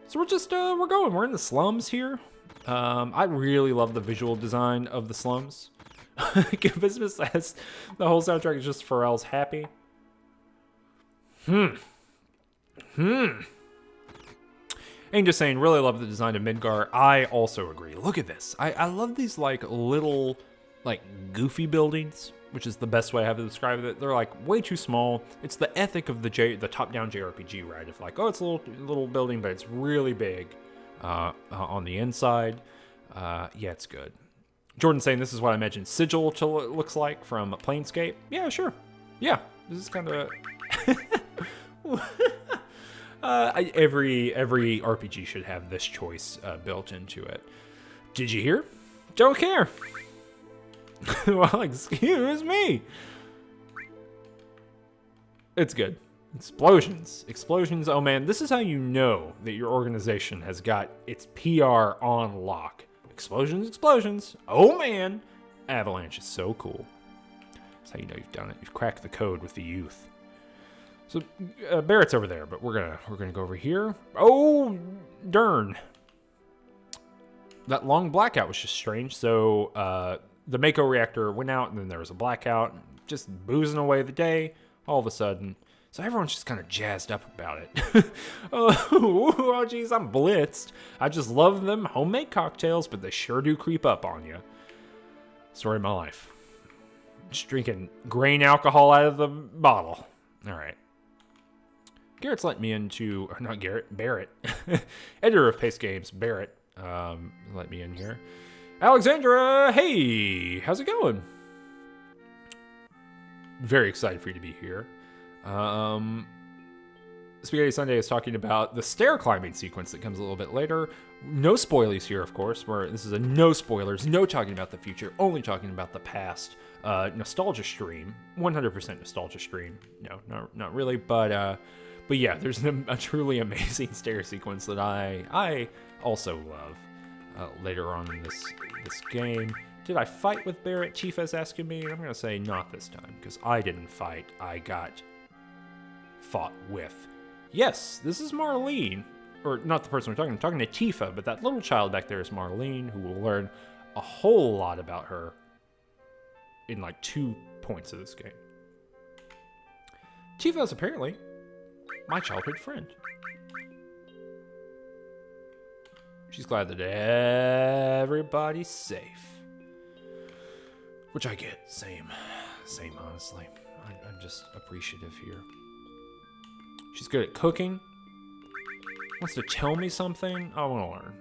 A: So we're just, we're going. We're in the slums here. I really love the visual design of the slums. Business says the whole soundtrack is just Pharrell's happy. And just saying, really love the design of Midgar. I also agree. Look at this. I love these, like, little, like, goofy buildings, which is the best way I have to describe it. They're, like, way too small. It's the ethic of the top-down JRPG, right? Of, like, oh, it's a little building, but it's really big on the inside. Yeah, it's good. Jordan saying this is what I imagine Sigil looks like from Planescape. Yeah, sure. Yeah, this is kind of... every RPG should have this choice built into it. Did you hear? Don't care. Well, excuse me. It's good. Explosions. Oh man, this is how you know that your organization has got its PR on lock. Explosions. Oh man, Avalanche is so cool. That's how you know you've done it. You've cracked the code with the youth. So Barrett's over there, but we're gonna go over here. Oh, darn! That long blackout was just strange. So the Mako reactor went out, and then there was a blackout, just boozing away the day. All of a sudden, so everyone's just kind of jazzed up about it. Oh, geez, I'm blitzed. I just love them homemade cocktails, but they sure do creep up on you. Story of my life. Just drinking grain alcohol out of the bottle. All right. Garrett's let me into, or not Garrett, Barrett. Editor of Pace Games, Barrett, let me in here. Alexandra, hey, how's it going? Very excited for you to be here. Spaghetti Sunday is talking about the stair climbing sequence that comes a little bit later. No spoilies here, of course. This is a no spoilers, no talking about the future, only talking about the past. Nostalgia stream, 100% nostalgia stream. No, not really, but yeah, there's a truly amazing stair sequence that I also love later on in this game. Did I fight with Barrett? Chifa's asking me. I'm going to say not this time, because I didn't fight. I got fought with. Yes, this is Marlene. Or not the person we're talking to. I'm talking to Tifa, but that little child back there is Marlene, who will learn a whole lot about her in like 2 points of this game. Tifa is apparently My childhood friend. She's glad that everybody's safe. Which I get. Same, honestly. I'm just appreciative here. She's good at cooking. Wants to tell me something. I want to learn.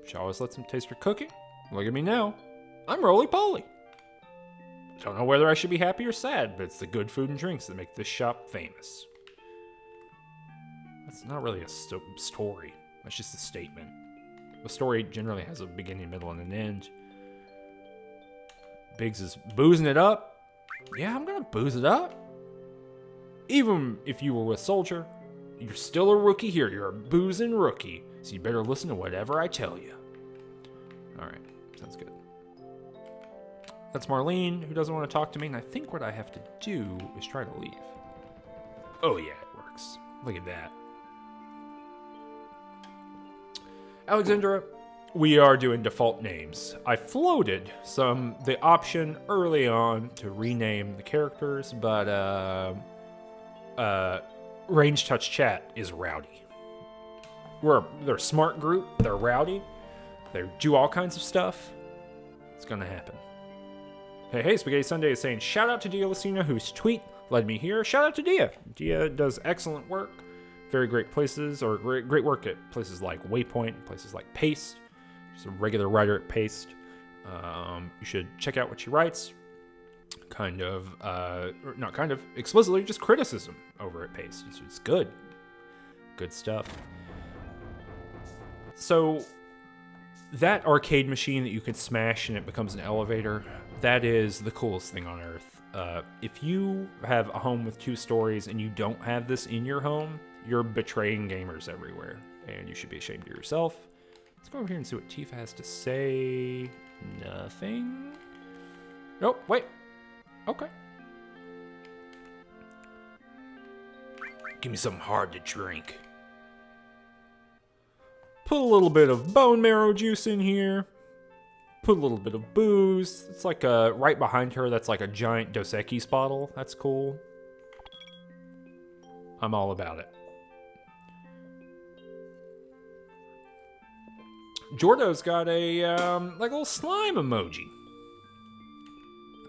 A: She always lets him taste her cooking. Look at me now. I'm roly-poly. Don't know whether I should be happy or sad, but it's the good food and drinks that make this shop famous. That's not really a story. That's just a statement. A story generally has a beginning, middle, and an end. Biggs is boozing it up. Yeah, I'm gonna booze it up. Even if you were with Soldier, you're still a rookie here. You're a boozing rookie. So you better listen to whatever I tell you. Alright, sounds good. That's Marlene, who doesn't want to talk to me, and I think what I have to do is try to leave. Oh yeah, it works. Look at that. Alexandra, we are doing default names. I floated the option early on to rename the characters, but Range Touch Chat is rowdy. They're a smart group, they're rowdy, they do all kinds of stuff. It's gonna happen. Hey, Spaghetti Sunday is saying, shout out to Dia Lucina, whose tweet led me here. Shout out to Dia. Dia does excellent work. Very great places, or great work at places like Waypoint, places like Paste. She's a regular writer at Paste. You should check out what she writes. Explicitly, just criticism over at Paste. It's good. Good stuff. So, that arcade machine that you can smash and it becomes an elevator, that is the coolest thing on earth. If you have a home with 2 stories and you don't have this in your home, you're betraying gamers everywhere, and you should be ashamed of yourself. Let's go over here and see what Tifa has to say. Nothing. Nope, wait. Okay. Give me something hard to drink. Put a little bit of bone marrow juice in here. Put a little bit of booze. It's like right behind her, that's like a giant Dos Equis bottle. That's cool. I'm all about it. Jordo's got a like a little slime emoji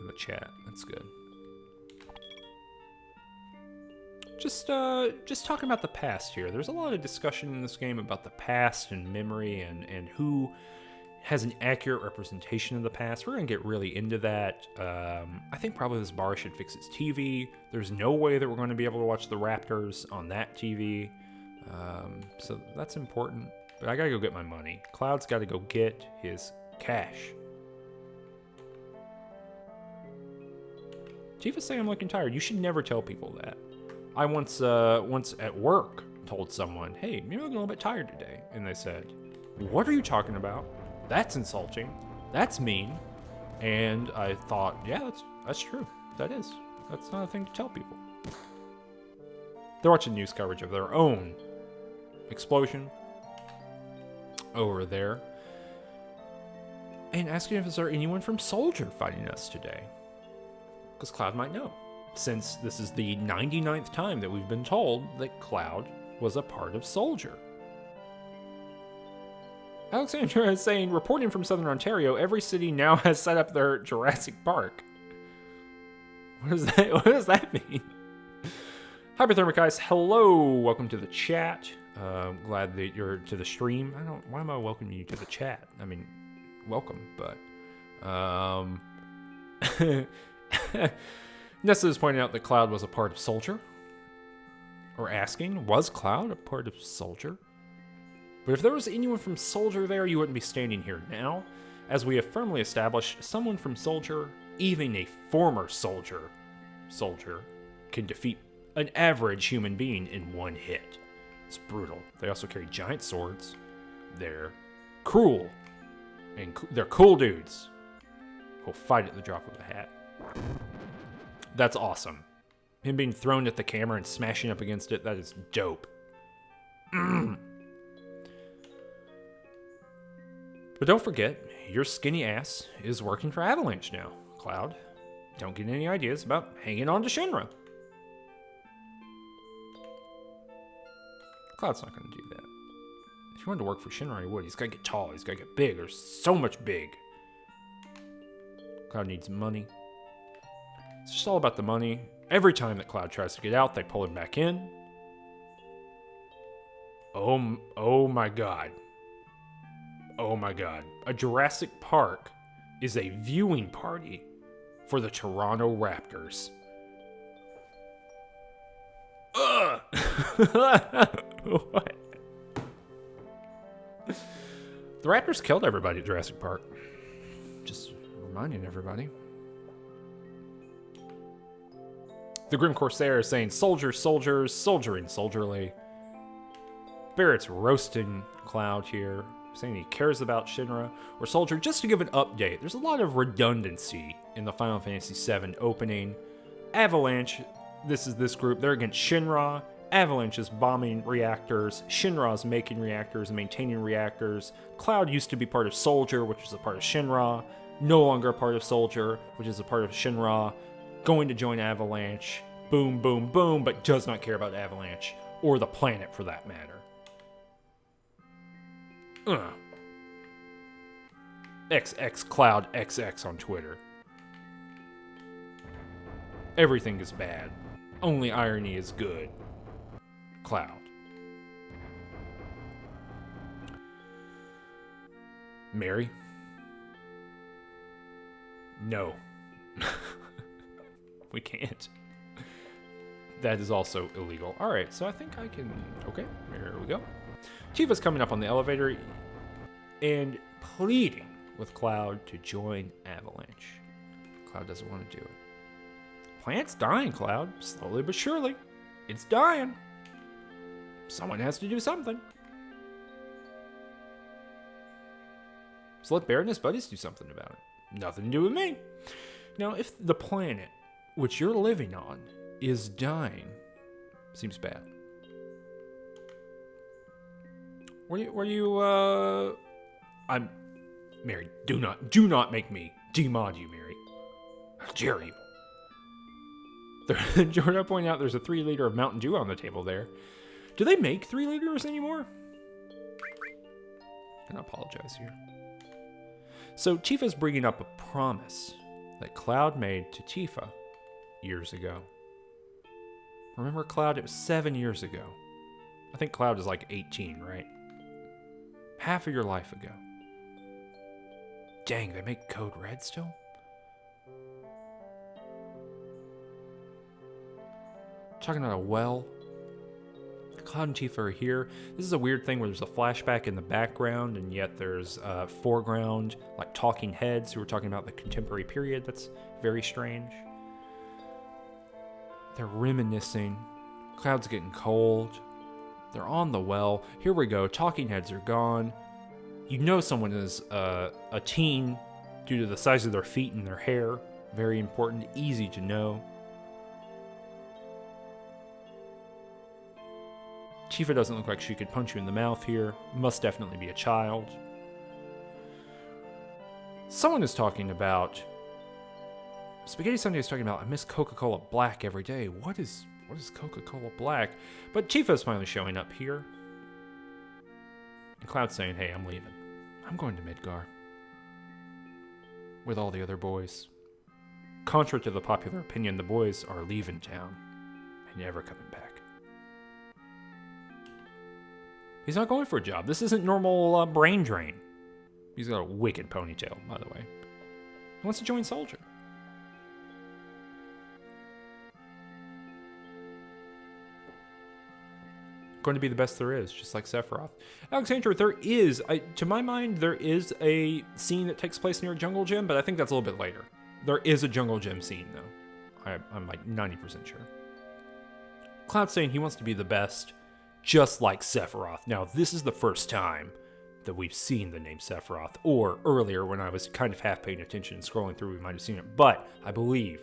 A: in the chat. That's good. Just talking about the past here. There's a lot of discussion in this game about the past and memory and who has an accurate representation of the past. We're gonna get really into that. I think probably this bar should fix its TV. There's no way that we're going to be able to watch the Raptors on that TV. So that's important. But I gotta go get my money. Cloud's gotta go get his cash. Tifa's saying I'm looking tired. You should never tell people that. I once at work told someone, hey, you're looking a little bit tired today. And they said, what are you talking about? That's insulting. That's mean. And I thought, yeah, that's true. That is. That's not a thing to tell people. They're watching news coverage of their own explosion over there. And asking if there anyone from Soldier fighting us today. Because Cloud might know. Since this is the 99th time that we've been told that Cloud was a part of Soldier. Alexandra is saying, reporting from Southern Ontario, every city now has set up their Jurassic Park. What does that mean? Hyperthermic Ice, hello, welcome to the chat. Glad that you're to the stream. Why am I welcoming you to the chat? I mean, welcome, but Nessa is pointing out that Cloud was a part of Soldier. Or asking, was Cloud a part of Soldier? But if there was anyone from Soldier there, you wouldn't be standing here now. As we have firmly established, someone from Soldier, even a former soldier, can defeat an average human being in one hit. It's brutal. They also carry giant swords. They're cruel. And they're cool dudes who'll fight at the drop of a hat. That's awesome. Him being thrown at the camera and smashing up against it, that is dope. But don't forget, your skinny ass is working for Avalanche now, Cloud. Don't get any ideas about hanging on to Shinra. Cloud's not going to do that. If he wanted to work for Shinra, he would. He's got to get tall. He's got to get big. There's so much big. Cloud needs money. It's just all about the money. Every time that Cloud tries to get out, they pull him back in. Oh my god. Oh my god. A Jurassic Park is a viewing party for the Toronto Raptors. Ugh! What? The Raptors killed everybody at Jurassic Park. Just reminding everybody. The Grim Corsair is saying, soldiers, soldiers, soldiering soldierly. Barrett's roasting Cloud here, saying he cares about Shinra or Soldier. Just to give an update, there's a lot of redundancy in the Final Fantasy VII opening. Avalanche, this is this group, they're against Shinra. Avalanche is bombing reactors. Shinra's making reactors and maintaining reactors. Cloud used to be part of Soldier, which is a part of Shinra. No longer a part of Soldier, which is a part of Shinra. Going to join Avalanche. Boom, boom, boom, but does not care about Avalanche. Or the planet, for that matter. XX Cloud XX on Twitter. Everything is bad. Only irony is good. Cloud. Mary? No. We can't. That is also illegal. Alright, so I think I can... Okay, here we go. Tifa's coming up on the elevator and pleading with Cloud to join Avalanche. Cloud doesn't want to do it. Plant's dying, Cloud. Slowly but surely. It's dying. Someone has to do something. So let Barrett and his buddies do something about it. Nothing to do with me. Now, if the planet which you're living on is dying, seems bad. I'm Mary. Do not make me demod you, Mary. How dare you? Jordan pointing out there's a 3-liter of Mountain Dew on the table there. Do they make 3 liters anymore? I apologize here. So Tifa's bringing up a promise that Cloud made to Tifa years ago. Remember Cloud? It was 7 years ago. I think Cloud is like 18, right? Half of your life ago. Dang, they make Code Red still? Talking about a well. Cloud and Tifa are here. This is a weird thing where there's a flashback in the background, and yet there's a foreground, like talking heads who are talking about the contemporary period. That's very strange. They're reminiscing. Cloud's getting cold. They're on the well. Here we go. Talking heads are gone. You know someone is a teen due to the size of their feet and their hair. Very important. Easy to know. Tifa doesn't look like she could punch you in the mouth here. Must definitely be a child. Someone is talking about... Spaghetti Sunday is talking about, I miss Coca-Cola Black every day. What is Coca-Cola Black? But Tifa's finally showing up here. And Cloud's saying, hey, I'm leaving. I'm going to Midgar. With all the other boys. Contrary to the popular opinion, the boys are leaving town. And never coming back. He's not going for a job. This isn't normal brain drain. He's got a wicked ponytail, by the way. He wants to join Soldier. Going to be the best there is, just like Sephiroth. Alexandra, there is, to my mind, there is a scene that takes place near a jungle gym, but I think that's a little bit later. There is a jungle gym scene, though. I'm like 90% sure. Cloud's saying he wants to be the best, just like Sephiroth. Now, this is the first time that we've seen the name Sephiroth, or earlier when I was kind of half paying attention and scrolling through, we might have seen it, but I believe,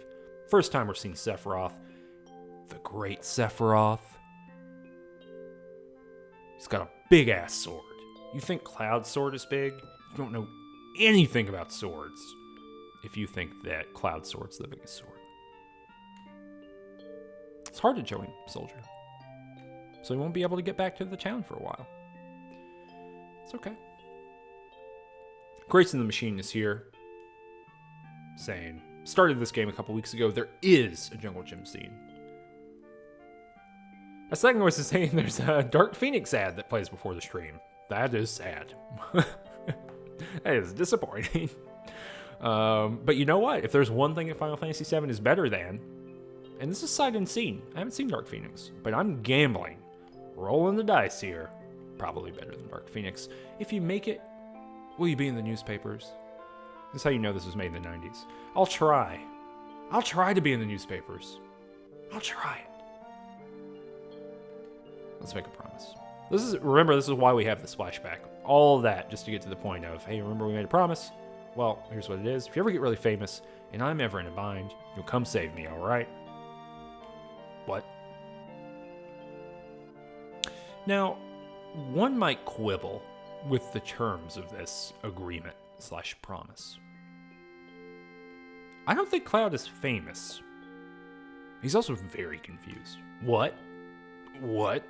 A: first time we're seeing Sephiroth, the great Sephiroth. He's got a big-ass sword. You think Cloud's sword is big? You don't know anything about swords if you think that Cloud's sword's the biggest sword. It's hard to join Soldier. so he won't be able to get back to the town for a while. It's okay. Grayson the Machine is here, saying, started this game a couple weeks ago, there is a jungle gym scene. A second voice is saying there's a Dark Phoenix ad that plays before the stream. That is sad. That is disappointing. But you know what? If there's one thing that Final Fantasy VII is better than, and this is sight unseen, I haven't seen Dark Phoenix, but I'm gambling, rolling the dice here, probably better than Dark Phoenix. If you make it, will you be in the newspapers? This is how you know this was made in the 90s. I'll try. I'll try to be in the newspapers. I'll try it. Let's make a promise. Remember, this is why we have this flashback. All of that just to get to the point of, hey, remember we made a promise? Well, here's what it is. If you ever get really famous, and I'm ever in a bind, you'll come save me, alright? What? Now, one might quibble with the terms of this agreement/promise. I don't think Cloud is famous. He's also very confused. What? What?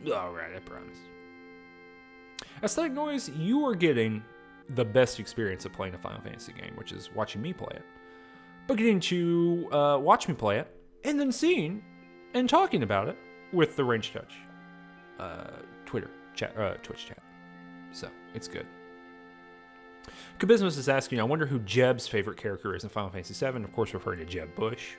A: Alright, I promise. Aesthetic Noise, you are getting the best experience of playing a Final Fantasy game, which is watching me play it. But getting to watch me play it, and then seeing and talking about it with the Range Touch Twitch chat. So, it's good. Kabismus is asking, I wonder who Jeb's favorite character is in Final Fantasy VII. Of course, referring to Jeb Bush.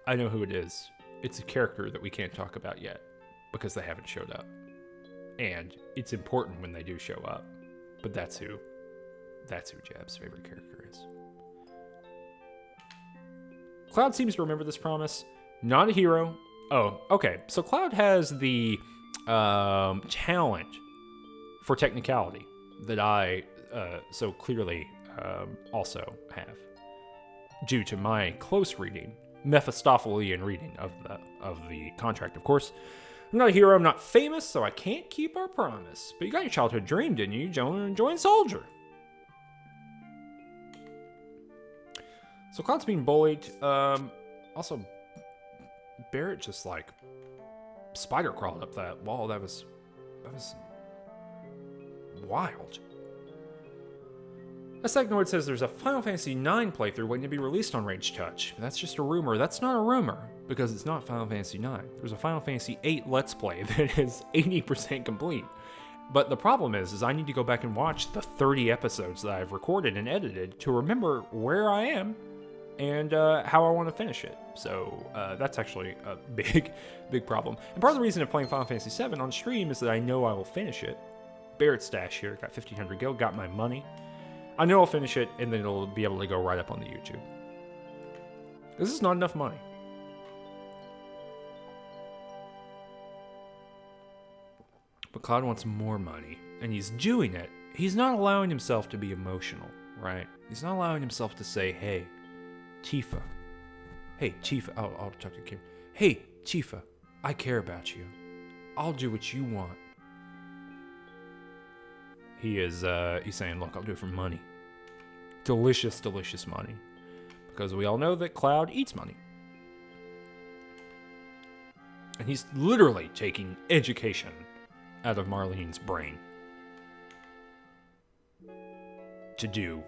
A: I know who it is. It's a character that we can't talk about yet because they haven't showed up. And it's important when they do show up. But that's who Jeb's favorite character is. Cloud seems to remember this promise. Not a hero. Oh, okay. So Cloud has the talent for technicality that I so clearly also have, due to my close reading, Mephistophelian reading of the contract, of course. I'm not a hero, I'm not famous, so I can't keep our promise. But you got your childhood dream, didn't you? Join Soldier. So Cloud's being bullied. Also, Barrett just like spider crawled up that wall. That was wild. Asagnoid says there's a Final Fantasy IX playthrough waiting to be released on Range Touch. That's just a rumor. That's not a rumor, because it's not Final Fantasy IX. There's a Final Fantasy VIII Let's Play that is 80% complete. But the problem is I need to go back and watch the 30 episodes that I've recorded and edited to remember where I am and how I want to finish it. So that's actually a big problem. And part of the reason of playing Final Fantasy VII on stream is that I know I will finish it. Barrett Stash here, got 1,500 gil, got my money. I know I'll finish it, and then it'll be able to go right up on the YouTube. This is not enough money. But Cloud wants more money, and he's doing it. He's not allowing himself to be emotional, right? He's not allowing himself to say, hey, Tifa. Hey, Tifa. I'll talk to the camera. Hey, Tifa, I care about you. I'll do what you want. He's saying, look, I'll do it for money. Delicious, delicious money. Because we all know that Cloud eats money. And he's literally taking education out of Marlene's brain to do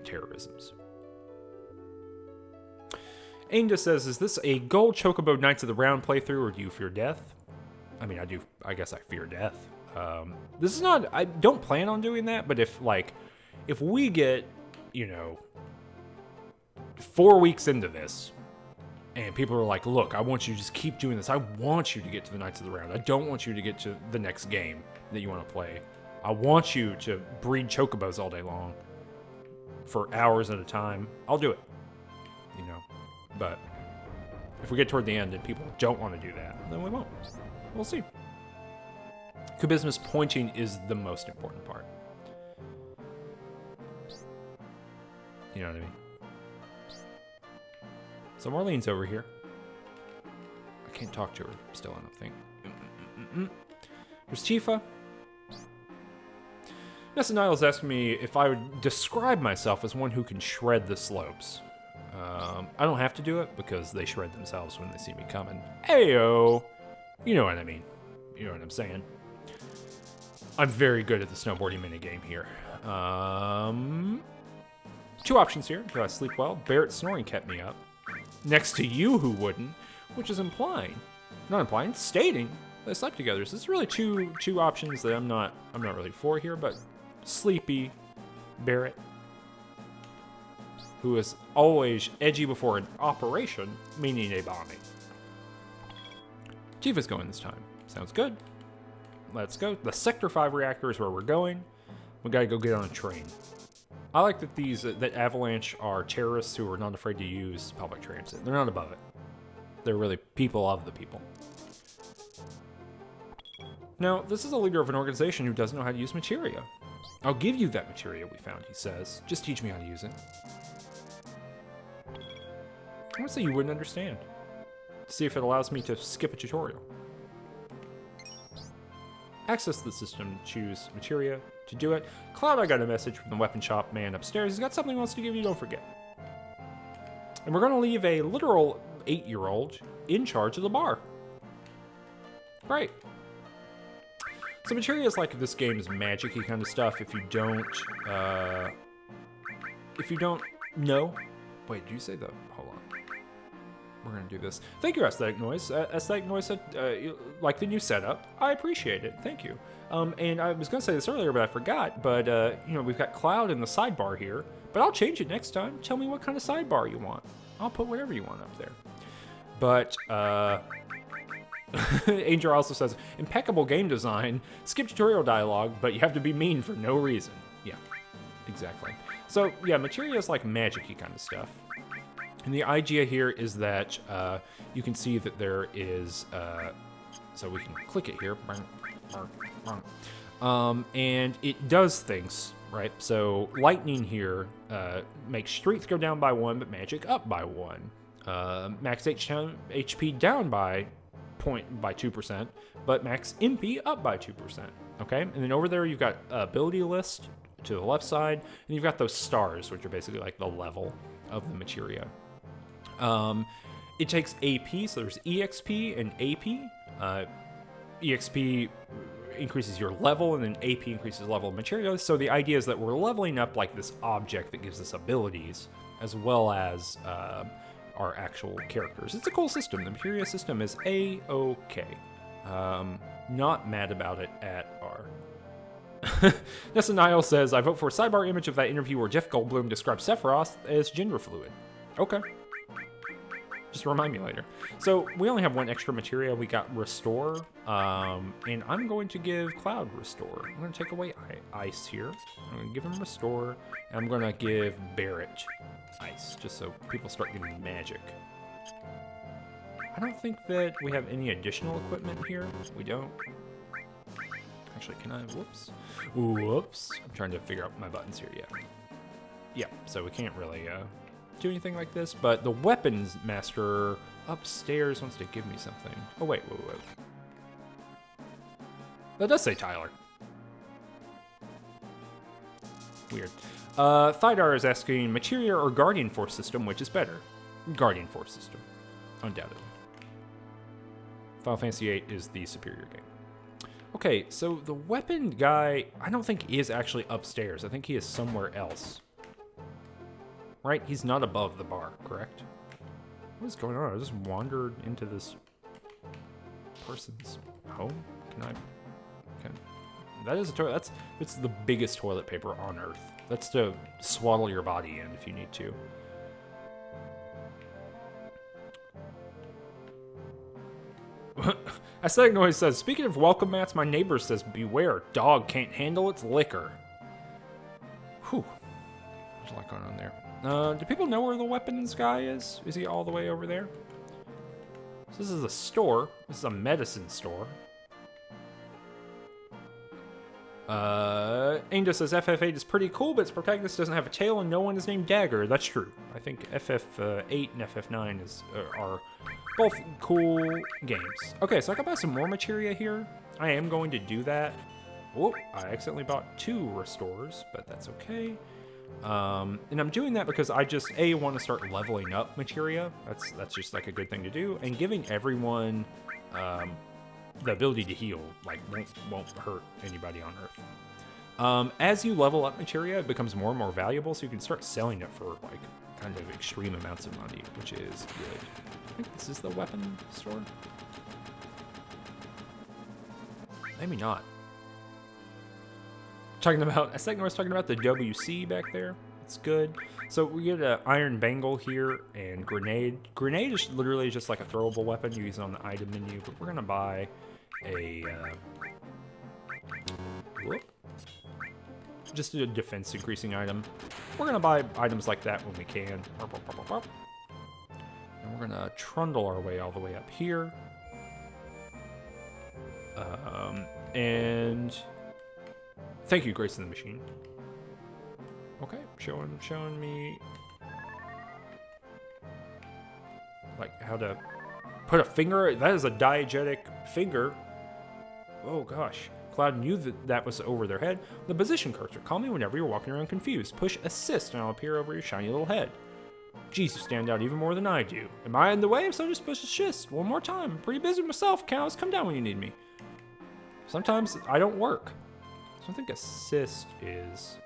A: terrorisms. Ainda says, is this a Gold Chocobo Knights of the Round playthrough, or do you fear death? I mean, I guess I fear death. This is not, I don't plan on doing that, but if we get, 4 weeks into this, and people are like, look, I want you to just keep doing this. I want you to get to the Knights of the Round. I don't want you to get to the next game that you want to play. I want you to breed chocobos all day long for hours at a time. I'll do it, But if we get toward the end and people don't want to do that, then we won't. We'll see. Kubismus pointing is the most important part. You know what I mean? So Marlene's over here. I can't talk to her still, I don't think. There's Tifa. Nessa Niles asked me if I would describe myself as one who can shred the slopes. I don't have to do it because they shred themselves when they see me coming. Ayo! You know what I mean. You know what I'm saying. I'm very good at the snowboarding minigame here. 2 options here. Do I sleep well? Barrett's snoring kept me up. Next to you who wouldn't, which is implying, not implying, stating they slept together. So it's really two options that I'm not really for here, but sleepy Barrett, who is always edgy before an operation, meaning a bombing. Tifa's going this time. Sounds good. Let's go. The Sector 5 reactor is where we're going. We gotta go get on a train. I like that that Avalanche are terrorists who are not afraid to use public transit. They're not above it. They're really people of the people. Now, this is a leader of an organization who doesn't know how to use materia. I'll give you that materia we found, he says. Just teach me how to use it. I would say you wouldn't understand. See if it allows me to skip a tutorial. Access the system, choose materia to do it. Cloud, I got a message from the weapon shop man upstairs. He's got something he wants to give you, don't forget. And we're gonna leave a literal 8-year-old in charge of the bar. Right. So materia is like this game's magic-y kind of stuff if you don't know. Wait, did you say the, hold on. We're gonna do this. Thank you, Aesthetic Noise. Aesthetic Noise said, like the new setup. I appreciate it. Thank you. And I was gonna say this earlier, but I forgot. But you know, we've got Cloud in the sidebar here. But I'll change it next time. Tell me what kind of sidebar you want. I'll put whatever you want up there. But Angel also says, impeccable game design. Skip tutorial dialogue, but you have to be mean for no reason. Yeah, exactly. So yeah, materia is like magic-y kind of stuff. And the idea here is that you can see that there is, so we can click it here, and it does things, right? So lightning here makes strength go down by 1, but magic up by 1. Max HP down by 2%, but max MP up by 2%, okay? And then over there you've got ability list to the left side, and you've got those stars, which are basically like the level of the materia. It takes AP, so there's EXP and AP. EXP increases your level, and then AP increases the level of materia. So the idea is that we're leveling up like this object that gives us abilities, as well as our actual characters. It's a cool system. The materia system is A-OK. Not mad about it at all. Nessa Nile says, I vote for a sidebar image of that interview where Jeff Goldblum describes Sephiroth as gender fluid. Okay. Just remind me later. So we only have 1 extra materia. We got Restore, and I'm going to give Cloud Restore. I'm going to take away Ice here. I'm going to give him Restore, and I'm going to give Barrett Ice, just so people start getting magic. I don't think that we have any additional equipment here. We don't. Actually, can I? Whoops. Whoops. I'm trying to figure out my buttons here. Yeah, so we can't really do anything like this, but the weapons master upstairs wants to give me something. Oh, wait. That does say Tyler. Weird. Thydar is asking, Materia or Guardian Force system, which is better? Guardian Force system, undoubtedly. Final Fantasy VIII is the superior game. Okay, so the weapon guy, I don't think is actually upstairs. I think he is somewhere else. Right? He's not above the bar, correct? What is going on? I just wandered into this person's home? That is a toilet. It's the biggest toilet paper on Earth. That's to swaddle your body in if you need to. Aesthetic Noise says, speaking of welcome mats, my neighbor says, beware, dog can't handle its liquor. Whew. There's a lot going on there. Do people know where the weapons guy is? Is he all the way over there? So this is a store. This is a medicine store. Ainda says FF8 is pretty cool, but its protagonist doesn't have a tail and no one is named Dagger. That's true. I think FF8 and FF9 are Both cool games. Okay, so I can buy some more materia here. I am going to do that. Whoop, I accidentally bought 2 restores, but that's okay. And I'm doing that because I just, A, want to start leveling up materia. That's just like a good thing to do. And giving everyone the ability to heal, like, won't hurt anybody on Earth. As you level up materia, it becomes more and more valuable, so you can start selling it for, like, kind of extreme amounts of money, which is good. I think this is the weapon store. Maybe not. Second was talking about the WC back there. It's good. So we get an iron bangle here and grenade. Grenade is literally just like a throwable weapon. You use it on the item menu, but we're gonna buy a just a defense increasing item. We're gonna buy items like that when we can. And we're gonna trundle our way all the way up here. And thank you, Grace in the Machine. Okay, showing me like how to put a finger. That is a diegetic finger. Oh gosh, Cloud knew that was over their head. The position cursor. Call me whenever you're walking around confused. Push assist and I'll appear over your shiny little head. Jeez, you stand out even more than I do. Am I in the way? If so, just push assist one more time. I'm pretty busy myself, cows. Come down when you need me. Sometimes I don't work. So I think assist is...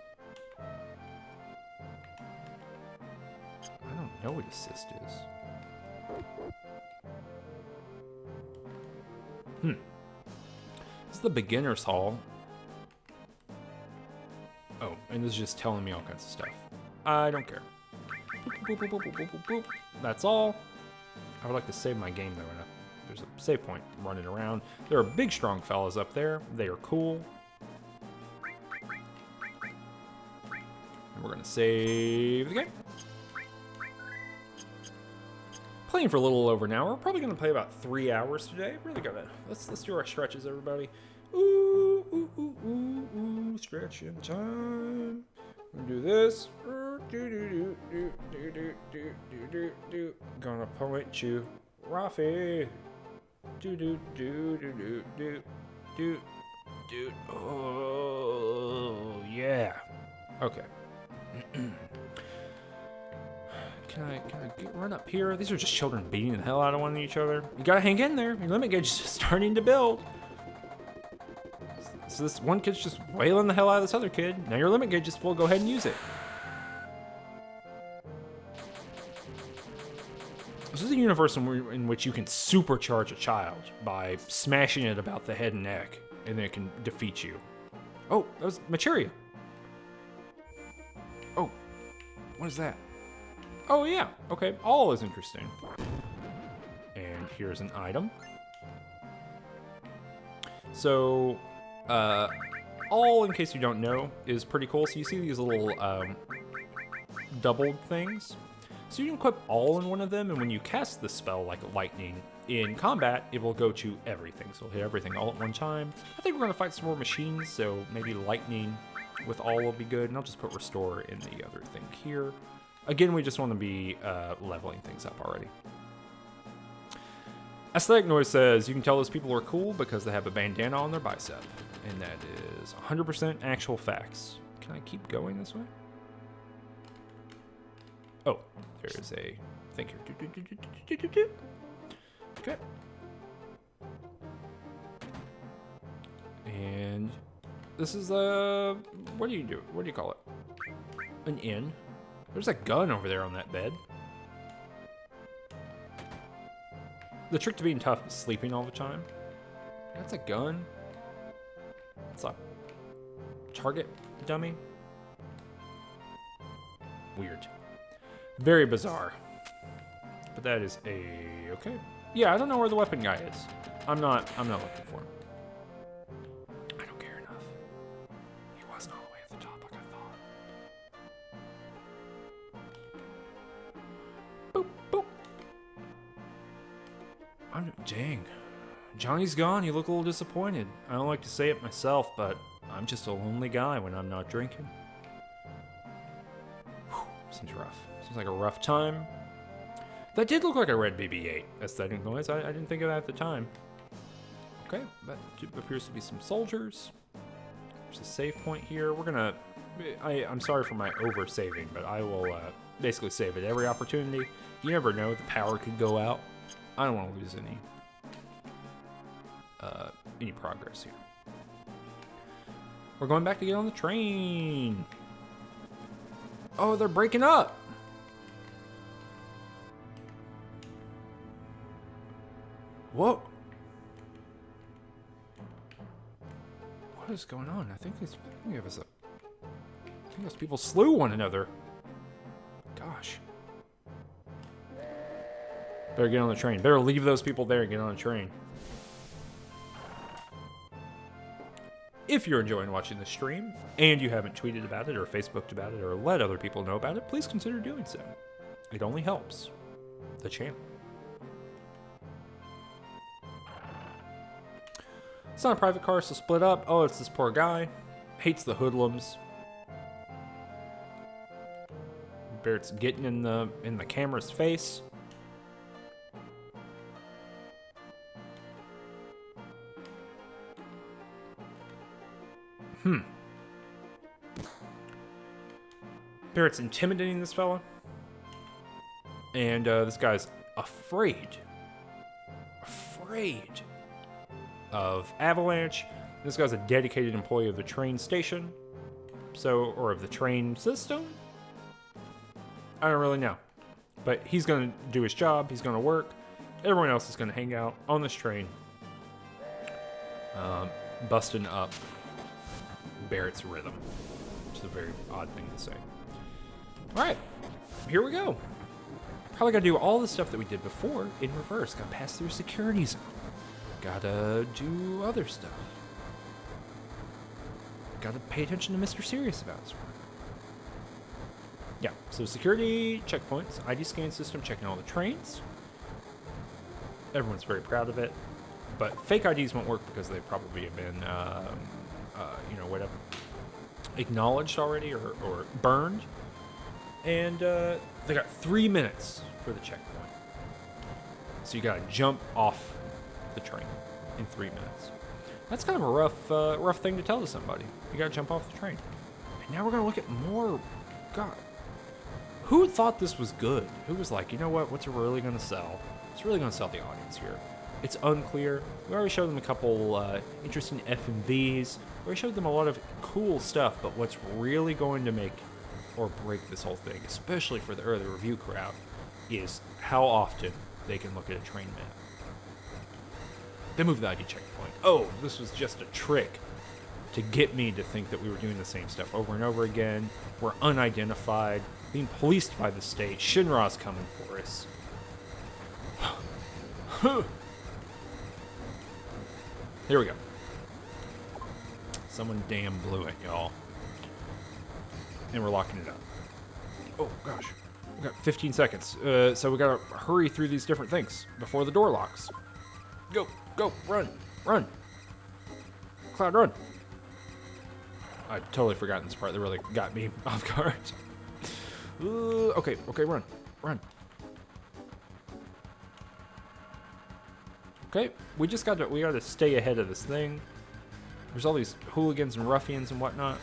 A: I don't know what assist is. This is the beginner's hall. Oh, and this is just telling me all kinds of stuff. I don't care. Boop, boop, boop, boop, boop, boop, boop, boop. That's all. I would like to save my game though. There's a save point running around. There are big, strong fellas up there. They are cool. And we're gonna save the game. Playing for a little over an hour. Probably gonna play about 3 hours today. Really gotta. Let's do our stretches, everybody. Ooh, ooh, ooh, ooh, ooh, stretching time. Gonna do this. Gonna point you, Rafi. Oh yeah. Okay. Can I run up here? These are just children beating the hell out of one of each other. You gotta hang in there. Your limit gauge is just starting to build. So this one kid's just wailing the hell out of this other kid. Now your limit gauge is full. Go ahead and use it. This is a universe in which you can supercharge a child by smashing it about the head and neck, and then it can defeat you. Oh, that was materia. Oh, what is that? Oh yeah, okay, all is interesting. And here's an item. So, all, in case you don't know, is pretty cool. So you see these little doubled things. So you can equip all in one of them, and when you cast the spell like lightning in combat, it will go to everything. So it'll hit everything all at one time. I think we're gonna fight some more machines, so maybe lightning with all will be good. And I'll just put restore in the other thing here. Again, we just want to be leveling things up already. Aesthetic Noise says, you can tell those people are cool because they have a bandana on their bicep. And that is 100% actual facts. Can I keep going this way? Oh, there's a thing here. Okay. And this is what do you do? What do you call it? An inn. There's a gun over there on that bed. The trick to being tough is sleeping all the time. That's a gun. It's a target dummy. Weird. Very bizarre. But that is okay. Yeah, I don't know where the weapon guy is. I'm not looking for him. I don't care enough. He wasn't all the way at the top like I thought. Boop, boop. Dang. Johnny's gone. You look a little disappointed. I don't like to say it myself, but I'm just a lonely guy when I'm not drinking. Whew, seems rough. Seems like a rough time. That did look like a red BB-8 aesthetic noise. I didn't think of that at the time. Okay, that appears to be some soldiers. There's a save point here. We're gonna... I'm sorry for my over-saving, but I will basically save at every opportunity. You never know, the power could go out. I don't want to lose any progress here. We're going back to get on the train. Oh, they're breaking up. Whoa. What is going on? I think those people slew one another. Gosh. Better get on the train. Better leave those people there and get on the train. If you're enjoying watching the stream and you haven't tweeted about it or Facebooked about it or let other people know about it, please consider doing so. It only helps the channel. It's not a private car, so split up. Oh, it's this poor guy. Hates the hoodlums. Barrett's getting in the camera's face. Barrett's intimidating this fella. And this guy's afraid of Avalanche. This guy's a dedicated employee of the train station. Or of the train system? I don't really know. But he's going to do his job. He's going to work. Everyone else is going to hang out on this train. Busting up Barrett's rhythm. Which is a very odd thing to say. Alright. Here we go. Probably got to do all the stuff that we did before in reverse. Got to pass through security zone. Gotta do other stuff. Gotta pay attention to Mr. Serious about his work. Yeah, so security checkpoints, ID scan system, checking all the trains. Everyone's very proud of it. But fake IDs won't work because they probably have been, whatever, acknowledged already or burned. And they got 3 minutes for the checkpoint. So you gotta jump off the train in 3 minutes. That's kind of a rough thing to tell to somebody. You gotta jump off the train. And now we're gonna look at more. God, who thought this was good? Who was like, you know what? What's really gonna sell? It's really gonna sell the audience here. It's unclear. We already showed them a couple interesting FMVs. We already showed them a lot of cool stuff. But what's really going to make or break this whole thing, especially for the early review crowd, is how often they can look at a train map. They moved the ID checkpoint. Oh, this was just a trick to get me to think that we were doing the same stuff over and over again. We're unidentified, being policed by the state. Shinra's coming for us. Here we go. Someone damn blew it, y'all. And we're locking it up. Oh, gosh. We got 15 seconds. So we gotta hurry through these different things before the door locks. Go, go, run, run. Cloud, run. I'd totally forgotten this part. That really got me off guard. Okay, run, run. Okay, we gotta stay ahead of this thing. There's all these hooligans and ruffians and whatnot.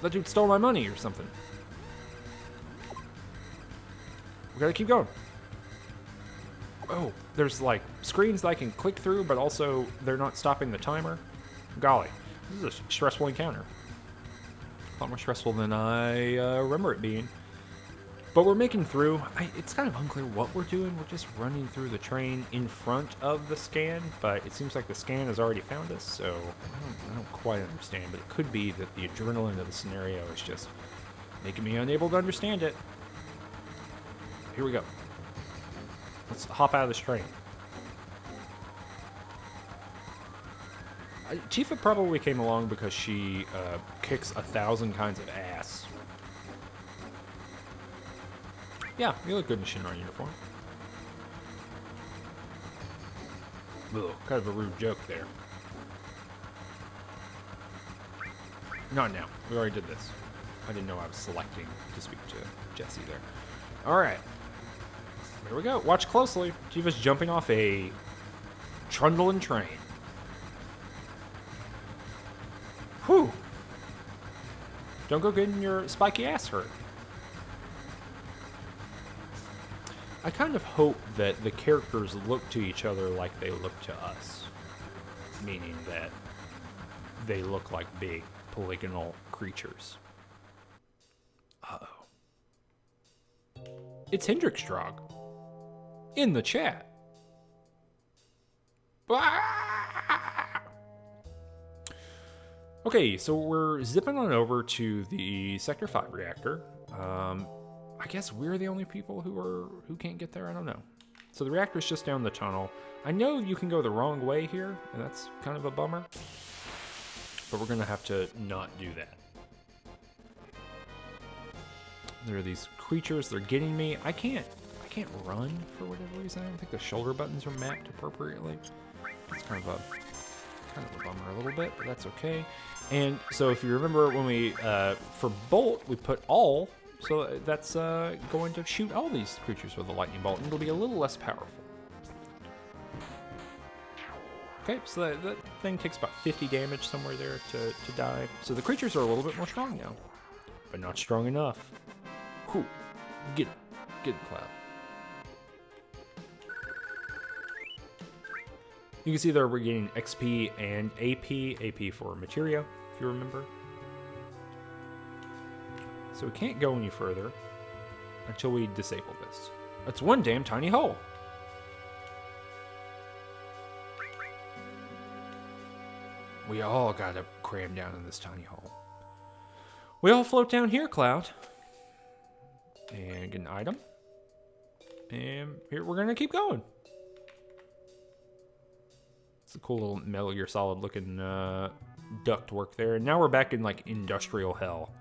A: That dude stole my money or something. We gotta keep going. Oh, there's like screens that I can click through, but also they're not stopping the timer. Golly, this is a stressful encounter. A lot more stressful than I remember it being. But we're making through. It's kind of unclear what we're doing. We're just running through the train in front of the scan, but it seems like the scan has already found us, so I don't quite understand. But it could be that the adrenaline of the scenario is just making me unable to understand it. Here we go. Let's hop out of this train. Tifa probably came along because she kicks 1,000 kinds of ass. Yeah, you look good in a Shinra uniform. Ugh, kind of a rude joke there. Not now. We already did this. I didn't know I was selecting to speak to Jesse there. All right. Here we go. Watch closely. Jiva's jumping off a trundling train. Whew. Don't go getting your spiky ass hurt. I kind of hope that the characters look to each other like they look to us. Meaning that they look like big polygonal creatures. Uh-oh. It's Hendrickstrog. In the chat. Okay, so we're zipping on over to the Sector 5 reactor. I guess we're the only people who can't get there. I don't know. So the reactor's just down the tunnel. I know you can go the wrong way here, and that's kind of a bummer. But we're gonna have to not do that. There are these creatures. They're getting me. I can't run for whatever reason. I don't think the shoulder buttons are mapped appropriately. It's kind of a bummer a little bit, but that's okay. And so if you remember when we for bolt we put all. So that's going to shoot all these creatures with a lightning bolt, and it'll be a little less powerful. Okay, so that thing takes about 50 damage somewhere there to die. So the creatures are a little bit more strong now, but not strong enough. Whew. Get it, Cloud. You can see that we're getting XP and AP for materia, if you remember. So we can't go any further until we disable this. That's one damn tiny hole. We all gotta cram down in this tiny hole. We all float down here, Cloud. And get an item. And here we're gonna keep going. It's a cool little Metal Gear Solid looking duct work there. And now we're back in like industrial hell.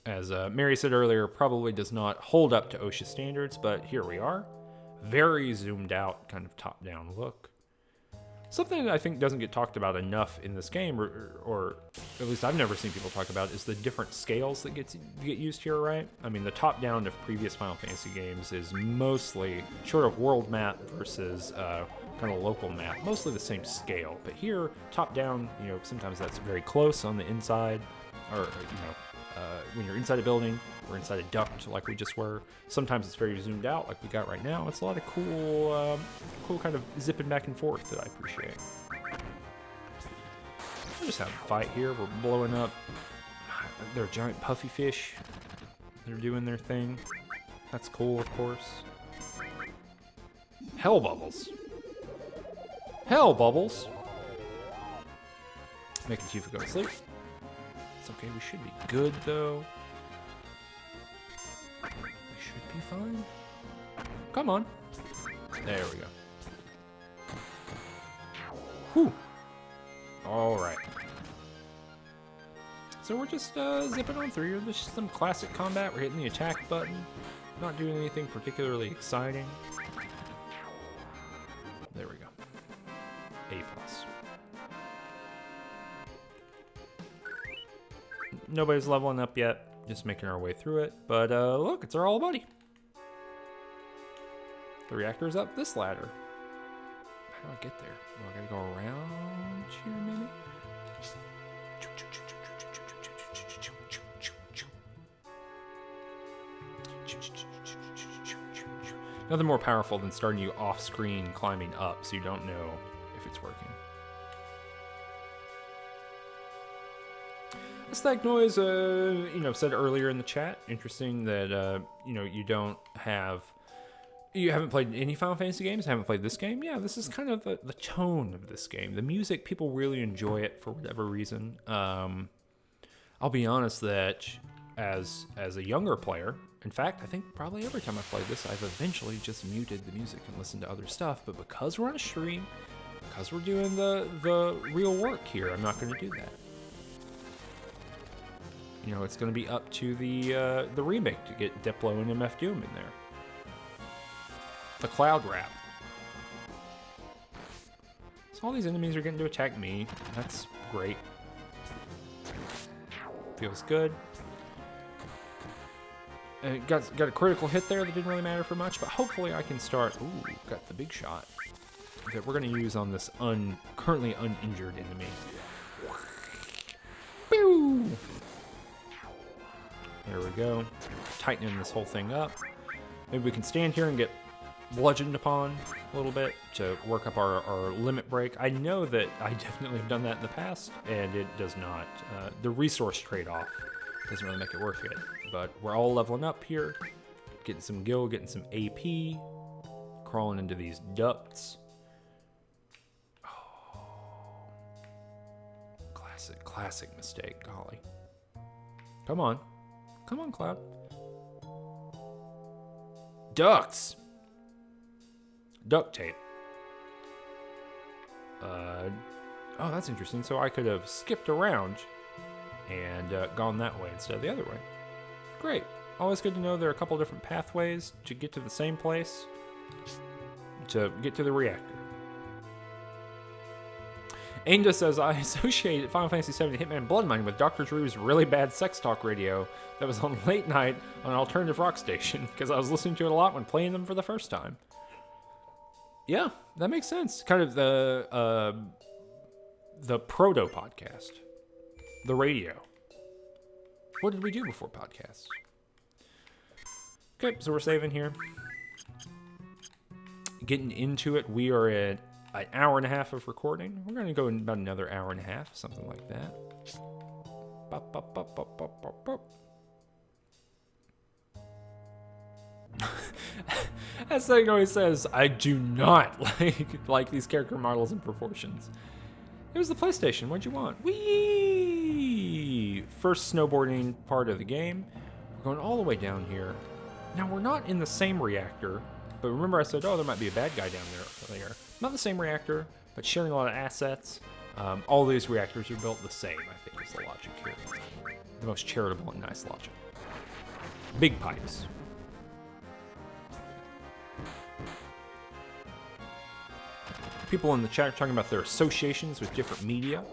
A: As Mary said earlier, probably does not hold up to OSHA standards, but here we are. Very zoomed out, kind of top-down look. Something that I think doesn't get talked about enough in this game, or at least I've never seen people talk about, is the different scales that get used here, right? I mean, the top-down of previous Final Fantasy games is mostly, short of world map versus kind of local map, mostly the same scale. But here, top-down, you know, sometimes that's very close on the inside, or, you know, when you're inside a building or inside a duct like we just were. Sometimes it's very zoomed out like we got right now. It's a lot of cool kind of zipping back and forth that I appreciate. We're just having a fight here. We're blowing up. They're giant puffy fish. They're doing their thing. That's cool, of course. Hell bubbles. Hell bubbles. Making Tifa go to sleep. It's okay, we should be good though. We should be fine. Come on. There we go. Whew. Alright. So we're just zipping on through here. There's just some classic combat. We're hitting the attack button. Not doing anything particularly exciting. There we go. A+. Nobody's leveling up yet, just making our way through it. But look, it's our old buddy. The reactor's up this ladder. How do I get there? Oh, I gotta go around here, maybe? Nothing more powerful than starting you off-screen climbing up so you don't know if it's working. Static noise, you know, said earlier in the chat. Interesting that you know, you haven't played any Final Fantasy games, haven't played this game. Yeah, this is kind of the tone of this game. The music, people really enjoy it for whatever reason. I'll be honest that as a younger player, in fact, I think probably every time I played this, I've eventually just muted the music and listened to other stuff. But because we're on a stream, because we're doing the real work here, I'm not going to do that. You know, it's going to be up to the remake to get Diplo and MF Doom in there. The Cloud Rap. So all these enemies are getting to attack me. That's great. Feels good. got a critical hit there that didn't really matter for much, but hopefully I can start. Ooh, got the big shot that we're going to use on this currently uninjured enemy. Pew! There we go. Tightening this whole thing up. Maybe we can stand here and get bludgeoned upon a little bit to work up our limit break. I know that I definitely have done that in the past, and it does not. The resource trade-off doesn't really make it worth it. But we're all leveling up here, getting some gil, getting some AP, crawling into these ducts. Oh, classic mistake, golly. Come on, Cloud. Ducts. Duct tape. Oh, that's interesting. So I could have skipped around and gone that way instead of the other way. Great. Always good to know there are a couple different pathways to get to the same place, to get to the reactor. Ainda says, I associate Final Fantasy VII Hitman Blood Money with Dr. Drew's really bad sex talk radio that was on late night on an alternative rock station, because I was listening to it a lot when playing them for the first time. Yeah, that makes sense. Kind of the proto-podcast. The radio. What did we do before podcasts? Okay, so we're saving here. Getting into it, we are at an hour and a half of recording. We're going to go in about another hour and a half, something like that. Bop, bop, bop, bop, bop, bop, bop. As Thing always says, I do not like these character models and proportions. It was the PlayStation. What'd you want? Whee! First snowboarding part of the game. We're going all the way down here. Now, we're not in the same reactor, but remember I said, oh, there might be a bad guy down there. Not the same reactor, but sharing a lot of assets. All these reactors are built the same, I think, is the logic here. The most charitable and nice logic. Big pipes. People in the chat are talking about their associations with different media,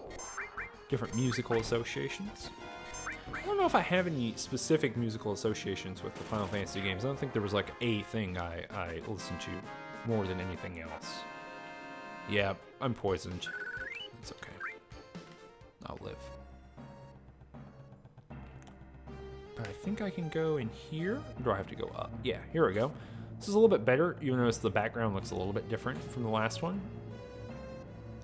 A: different musical associations. I don't know if I have any specific musical associations with the Final Fantasy games. I don't think there was like a thing I listened to more than anything else. Yeah, I'm poisoned. It's okay. I'll live. But I think I can go in here. Or do I have to go up? Yeah, here we go. This is a little bit better. You'll notice the background looks a little bit different from the last one.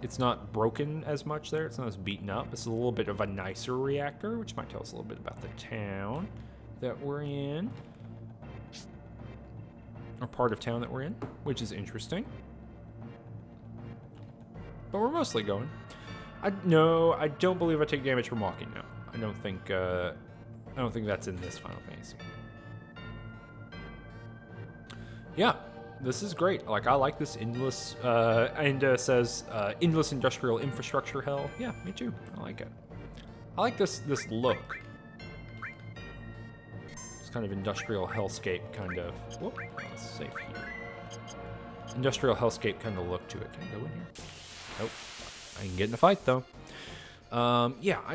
A: It's not broken as much there. It's not as beaten up. It's a little bit of a nicer reactor, which might tell us a little bit about the town that we're in. Or part of town that we're in, which is interesting. But we're mostly going. No, I don't believe I take damage from walking now. I don't think that's in this Final Fantasy. Yeah. This is great. Like, I like this endless, and says, endless industrial infrastructure hell. Yeah, me too. I like it. I like this look. It's kind of industrial hellscape kind of, whoop, it's safe here. Industrial hellscape kind of look to it. Can I go in here? Nope. I can get in the fight though. Yeah, I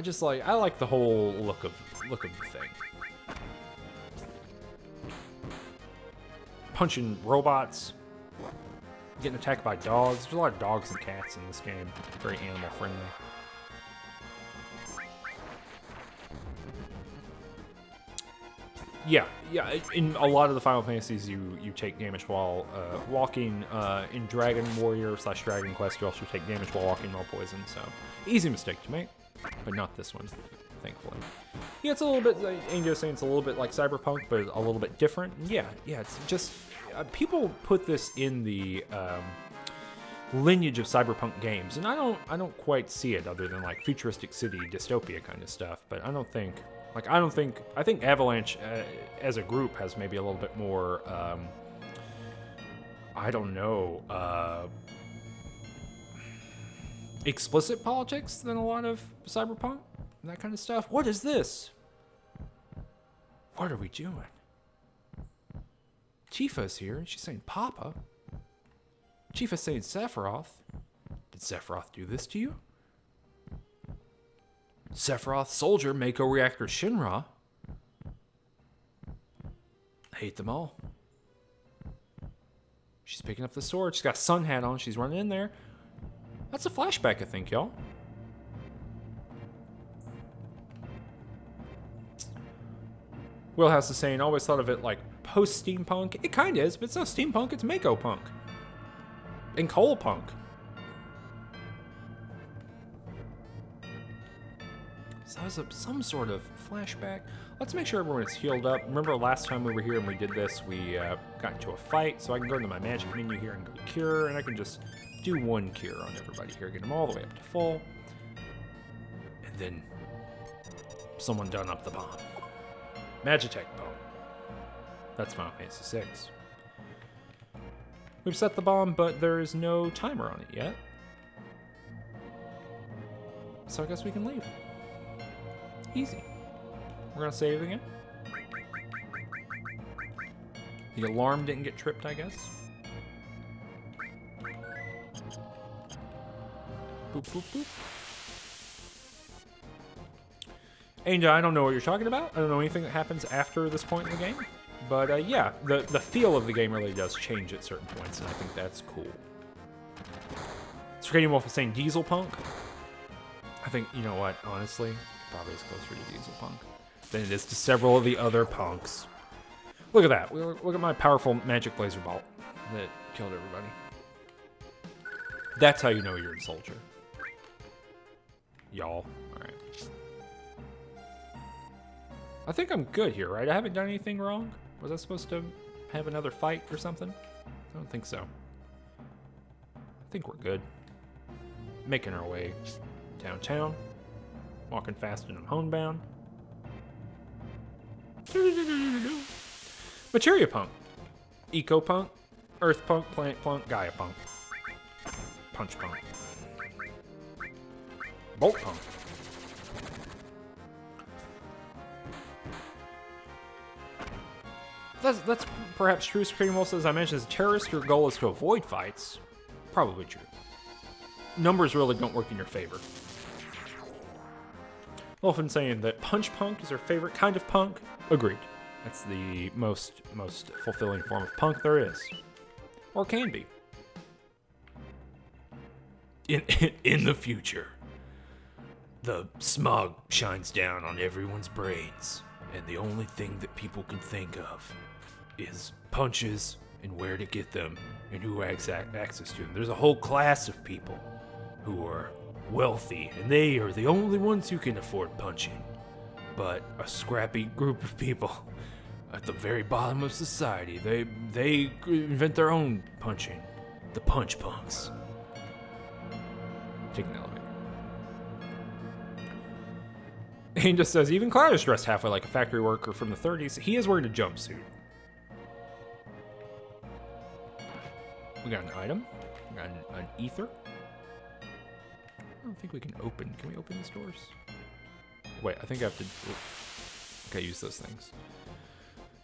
A: like the whole look of the thing. Punching robots, getting attacked by dogs. There's a lot of dogs and cats in this game. Very animal friendly. Yeah. In a lot of the Final Fantasies, you take damage while walking. In Dragon Warrior / Dragon Quest, you also take damage while walking while poisoned. So easy mistake to make, but not this one, thankfully. Yeah, it's a little bit, Angel's saying it's a little bit like Cyberpunk, but a little bit different. Yeah, it's just, people put this in the lineage of Cyberpunk games, and I don't quite see it other than like futuristic city dystopia kind of stuff, but I think Avalanche as a group has maybe a little bit more, explicit politics than a lot of Cyberpunk. That kind of stuff. What is this? What are we doing? Tifa's here, and she's saying, Papa? Tifa's saying, Sephiroth? Did Sephiroth do this to you? Sephiroth, Soldier, Mako Reactor, Shinra? hate them all. She's picking up the sword. She's got a sun hat on. She's running in there. That's a flashback, I think, y'all. Wheelhouse is saying, always thought of it like post-steampunk. It kind of is, but it's not steampunk. It's Mako-punk. And coal-punk. So that was some sort of flashback. Let's make sure everyone is healed up. Remember last time we were here and we did this, we got into a fight. So I can go into my magic menu here and go cure, and I can just do one cure on everybody here. Get them all the way up to full. And then someone done up the bomb. Magitech bomb. That's Final Fantasy VI. We've set the bomb, but there is no timer on it yet. So I guess we can leave. Easy. We're gonna save again. The alarm didn't get tripped, I guess. Boop, boop, boop. And I don't know what you're talking about. I don't know anything that happens after this point in the game. But yeah, the feel of the game really does change at certain points, and I think that's cool. Screening Wolf is saying Diesel Punk. I think, you know what, honestly, probably is closer to Diesel Punk than it is to several of the other punks. Look at that. Look at my powerful magic laser bolt that killed everybody. That's how you know you're a soldier. Y'all. Alright. I think I'm good here, right? I haven't done anything wrong. Was I supposed to have another fight or something? I don't think so. I think we're good. Making our way downtown. Walking fast and I'm homebound. Materia Punk. Eco Punk. Earth Punk. Planet Punk. Gaia Punk. Punch Punk. Bolt Punk. That's perhaps true. Screaming Wolf, as I mentioned, as a terrorist, your goal is to avoid fights. Probably true. Numbers really don't work in your favor. Wolfen saying that Punch Punk is her favorite kind of punk. Agreed. That's the most fulfilling form of punk there is. Or can be. In the future, the smog shines down on everyone's brains, and the only thing that people can think of is punches and where to get them and who has access to them. There's a whole class of people who are wealthy, and they are the only ones who can afford punching. But a scrappy group of people at the very bottom of society, they invent their own punching. The punch punks. Take an elevator. He just says, even Cloud is dressed halfway like a factory worker from the 30s. He is wearing a jumpsuit. We got an item. We got an ether. I don't think we can open. Can we open these doors? Wait, I think I have to... Okay, use those things.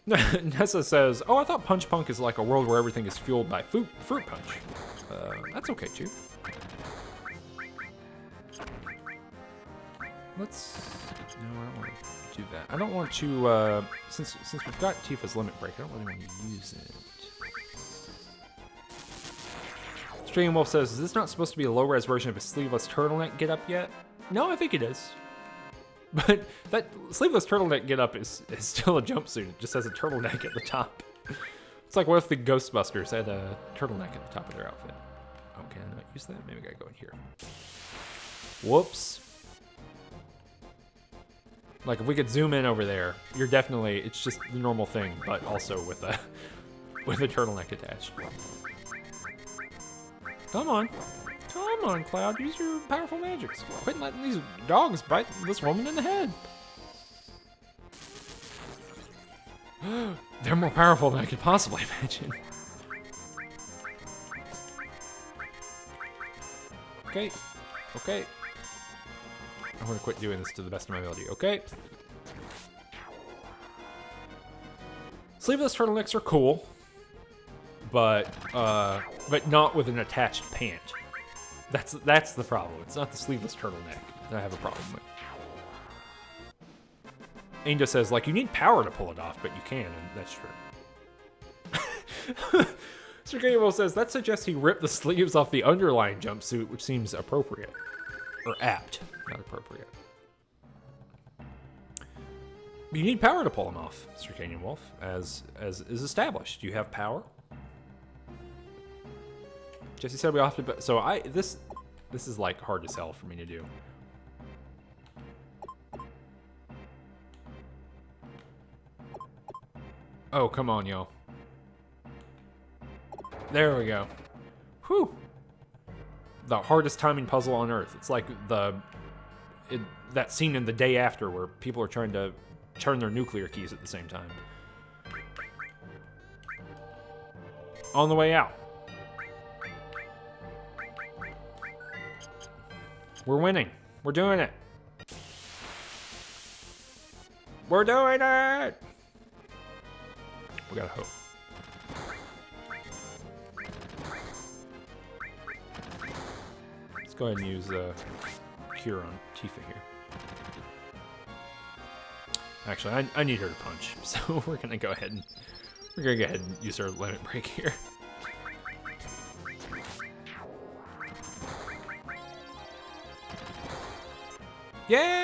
A: Nessa says, oh, I thought Punch Punk is like a world where everything is fueled by fruit punch. That's okay, too. Let's... No, I don't want to do that. I don't want to, since we've got Tifa's Limit Break, I don't really want to use it. String Wolf says, is this not supposed to be a low-res version of a sleeveless turtleneck get-up yet? No, I think it is. But that sleeveless turtleneck get-up is still a jumpsuit. It just has a turtleneck at the top. It's like, what if the Ghostbusters had a turtleneck at the top of their outfit? Oh, can I not use that? Maybe I gotta go in here. Whoops. Like, if we could zoom in over there, you're definitely, it's just the normal thing, but also with a turtleneck attached. Come on, Cloud, use your powerful magics. Quit letting these dogs bite this woman in the head. They're more powerful than I could possibly imagine. Okay. I'm gonna quit doing this to the best of my ability, okay? Sleeveless turtlenecks are cool, but not with an attached pant. That's the problem. It's not the sleeveless turtleneck that I have a problem with. Ainda says, like, you need power to pull it off, but you can, and that's true. Mr. Gable says, that suggests he ripped the sleeves off the underlying jumpsuit, which seems appropriate. Or apt, not appropriate. You need power to pull them off, Mr. Canyon Wolf, as is established. You have power. Jesse said we all have to... So this is like hard to sell for me to do. Oh, come on, y'all. There we go. Whew. The hardest timing puzzle on Earth. It's like that scene in The Day After where people are trying to turn their nuclear keys at the same time. On the way out. We're winning. We're doing it. We're doing it! We gotta hope. Let's go ahead and use Cure on Tifa here. Actually, I need her to punch, so we're gonna go ahead and use her limit break here. Yeah!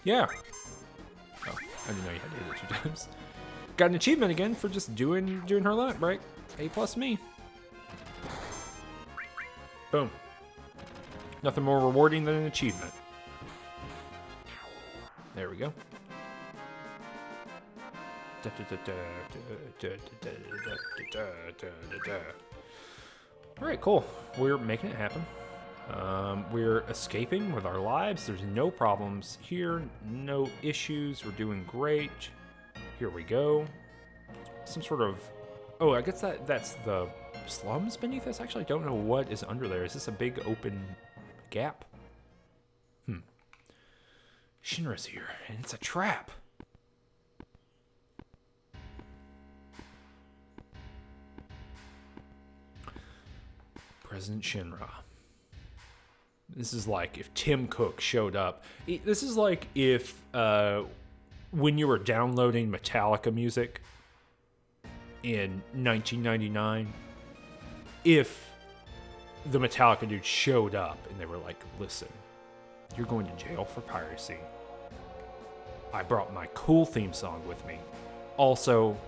A: Yeah. Oh, I didn't know you had to hit it 2 times. Got an achievement again for just doing her limit break. A+ me. Boom. Nothing more rewarding than an achievement. There we go. Alright, cool. We're making it happen. We're escaping with our lives. There's no problems here. No issues. We're doing great. Here we go. Some sort of... Oh, I guess that's the slums beneath us? Actually, I don't know what is under there. Is this a big open gap? Shinra's here, and it's a trap. President Shinra. This is like if Tim Cook showed up. This is like if when you were downloading Metallica music in 1999, if the Metallica dude showed up and they were like, listen, you're going to jail for piracy. I brought my cool theme song with me. Also,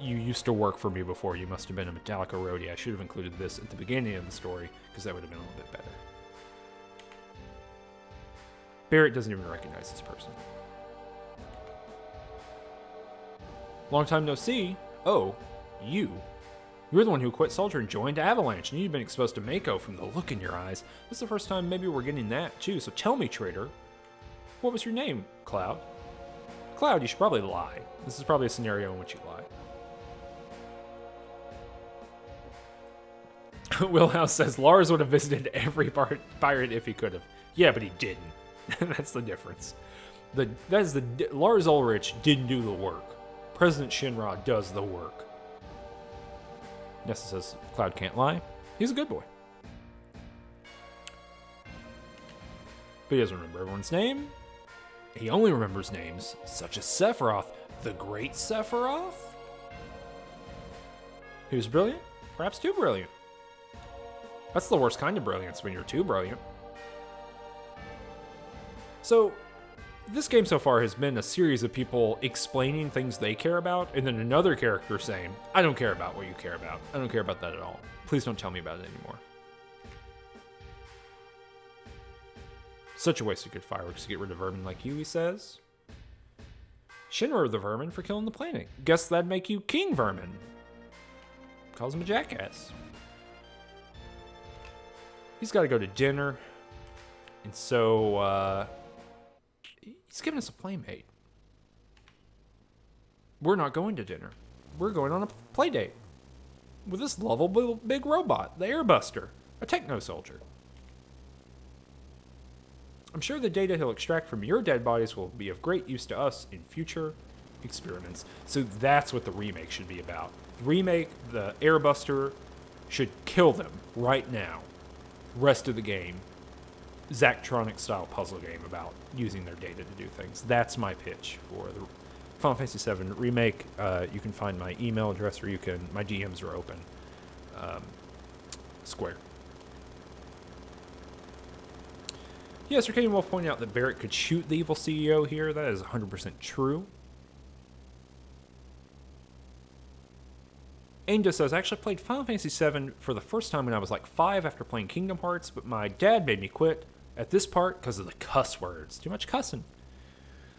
A: you used to work for me before. You must have been a Metallica roadie. I should have included this at the beginning of the story because that would have been a little bit better. Barrett doesn't even recognize this person. Long time no see. Oh, you. You're the one who quit Soldier and joined Avalanche, and you've been exposed to Mako from the look in your eyes. This is the first time maybe we're getting that, too. So tell me, traitor, what was your name, Cloud? Cloud, you should probably lie. This is probably a scenario in which you lie. Wheelhouse says, Lars would have visited every pirate if he could have. Yeah, but he didn't. That's the difference. Lars Ulrich didn't do the work. President Shinra does the work. Nessa says, Cloud can't lie. He's a good boy. But he doesn't remember everyone's name. He only remembers names such as Sephiroth, the Great Sephiroth. He was brilliant, perhaps too brilliant. That's the worst kind of brilliance, when you're too brilliant. So, this game so far has been a series of people explaining things they care about, and then another character saying, I don't care about what you care about. I don't care about that at all. Please don't tell me about it anymore. Such a waste of good fireworks to get rid of vermin like you, he says. Shinra the vermin for killing the planet. Guess that'd make you King Vermin. Calls him a jackass. He's got to go to dinner. And so, he's giving us a playmate. We're not going to dinner. We're going on a play date. With this lovable big robot, the Airbuster, a techno soldier. I'm sure the data he'll extract from your dead bodies will be of great use to us in future experiments. So that's what the remake should be about. The remake, the Airbuster, should kill them right now. Rest of the game, Zachtronic style puzzle game about using their data to do things. That's my pitch for Final Fantasy VII Remake, you can find my email address, or my DMs are open. Square. Yes, Arcadian Wolf pointed out that Barrett could shoot the evil CEO here. That is 100% true. Angel says, I actually played Final Fantasy VII for the first time when I was like 5 after playing Kingdom Hearts, but my dad made me quit at this part because of the cuss words. Too much cussing.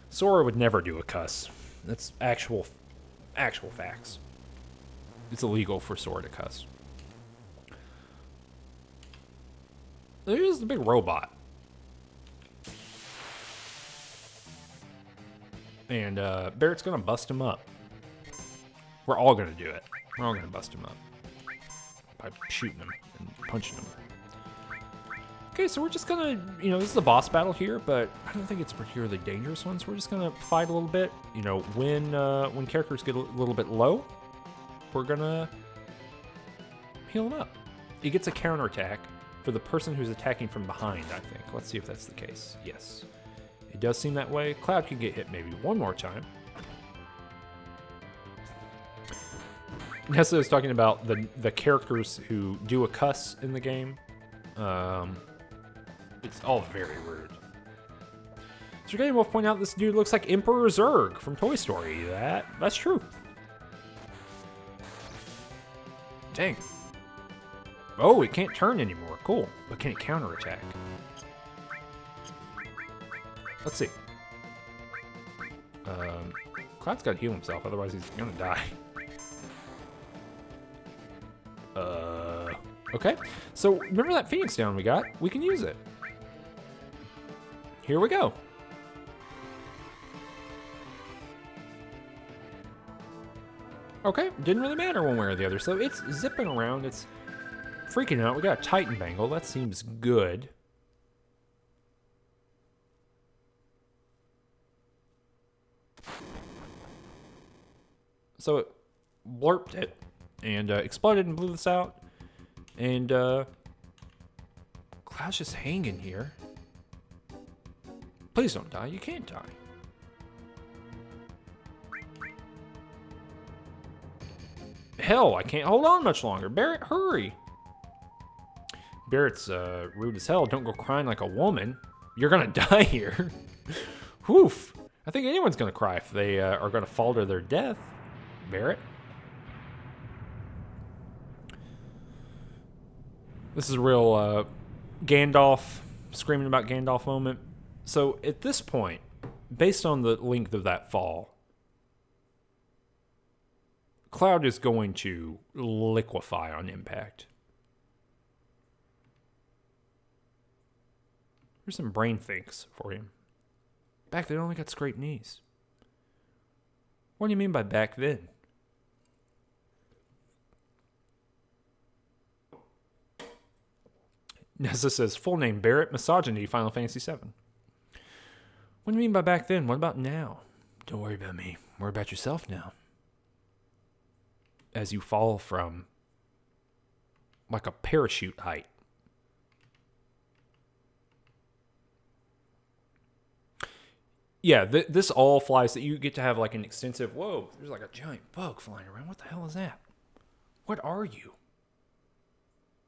A: Sora would never do a cuss. That's actual facts. It's illegal for Sora to cuss. There's the big robot. And Barrett's going to bust him up. We're all going to do it. We're all going to bust him up by shooting him and punching him. Okay, so we're just going to, this is a boss battle here, but I don't think it's a particularly dangerous one, so we're just going to fight a little bit. When characters get a little bit low, we're going to heal them up. He gets a counterattack for the person who's attacking from behind, I think. Let's see if that's the case. Yes. It does seem that way. Cloud can get hit maybe one more time. Nessa is talking about the characters who do a cuss in the game. It's all very rude. So Arcadian Wolf point out this dude looks like Emperor Zurg from Toy Story. That's true. Dang. Oh, it can't turn anymore. Cool. But can it counterattack? Let's see. Cloud's got to heal himself, otherwise he's gonna die. Okay. So remember that Phoenix down we got? We can use it. Here we go. Okay, didn't really matter one way or the other. So it's zipping around, it's freaking out. We got a Titan Bangle, that seems good. So it blurped it and exploded and blew this out. And Cloud's just hanging here. Please don't die. You can't die. Hell, I can't hold on much longer. Barrett, hurry. Barrett's rude as hell. Don't go crying like a woman. You're gonna die here. Woof. I think anyone's gonna cry if they are gonna fall to their death. Barrett. This is a real Gandalf, screaming about Gandalf moment. So at this point, based on the length of that fall, Cloud is going to liquefy on impact. Here's some brain thinks for him. Back then, I only got scraped knees. What do you mean by back then? Nessa says, full name, Barrett, misogyny, Final Fantasy VII. What do you mean by back then? What about now? Don't worry about me. Worry about yourself now. As you fall from like a parachute height. Yeah, this all flies that you get to have like an extensive, whoa, there's like a giant bug flying around. What the hell is that? What are you?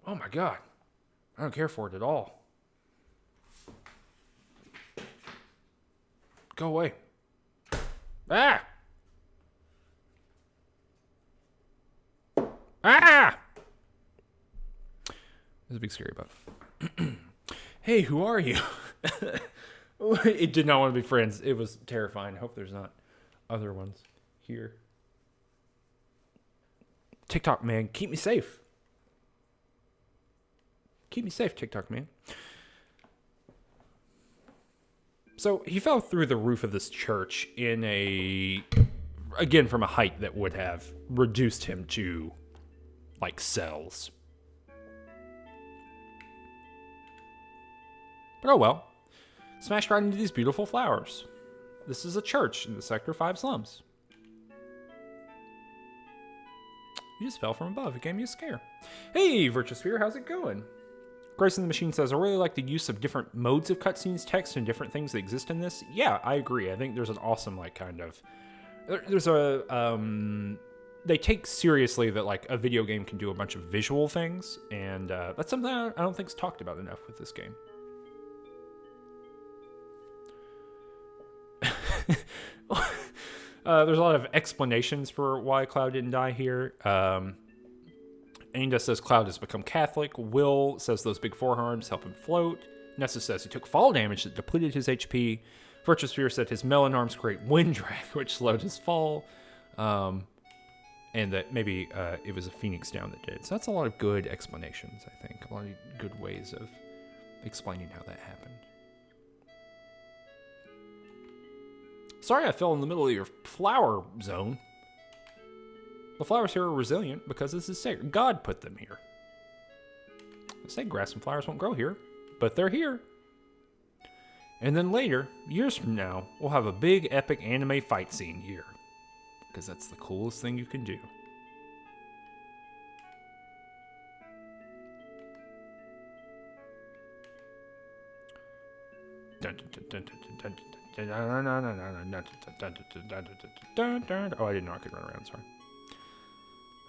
A: Oh my God. I don't care for it at all. Go away. Ah! Ah! There's a big scary bug. Hey, who are you? It did not want to be friends. It was terrifying. I hope there's not other ones here. TikTok, man. Keep me safe. Keep me safe, TikTok, man. So he fell through the roof of this church again, from a height that would have reduced him to, like, cells. But oh well. Smashed right into these beautiful flowers. This is a church in the Sector 5 slums. You just fell from above. It gave me a scare. Hey, Virtuosphere, how's it going? Grace in the Machine says, I really like the use of different modes of cutscenes, text, and different things that exist in this. Yeah, I agree. I think there's an awesome, like, kind of There's a they take seriously that like a video game can do a bunch of visual things, and that's something I don't think is talked about enough with this game. There's a lot of explanations for why Cloud didn't die here. Ainda says Cloud has become Catholic. Will says those big forearms help him float. Nessa says he took fall damage that depleted his HP. Virtuous Fear said his melon arms create wind drag, which slowed his fall. And that maybe it was a Phoenix down that did. So that's a lot of good explanations, I think. A lot of good ways of explaining how that happened. Sorry I fell in the middle of your flower zone. The flowers here are resilient because this is sacred. God put them here. I say grass and flowers won't grow here, but they're here. And then later, years from now, we'll have a big epic anime fight scene here. Because that's the coolest thing you can do. Oh, I didn't know I could run around, sorry.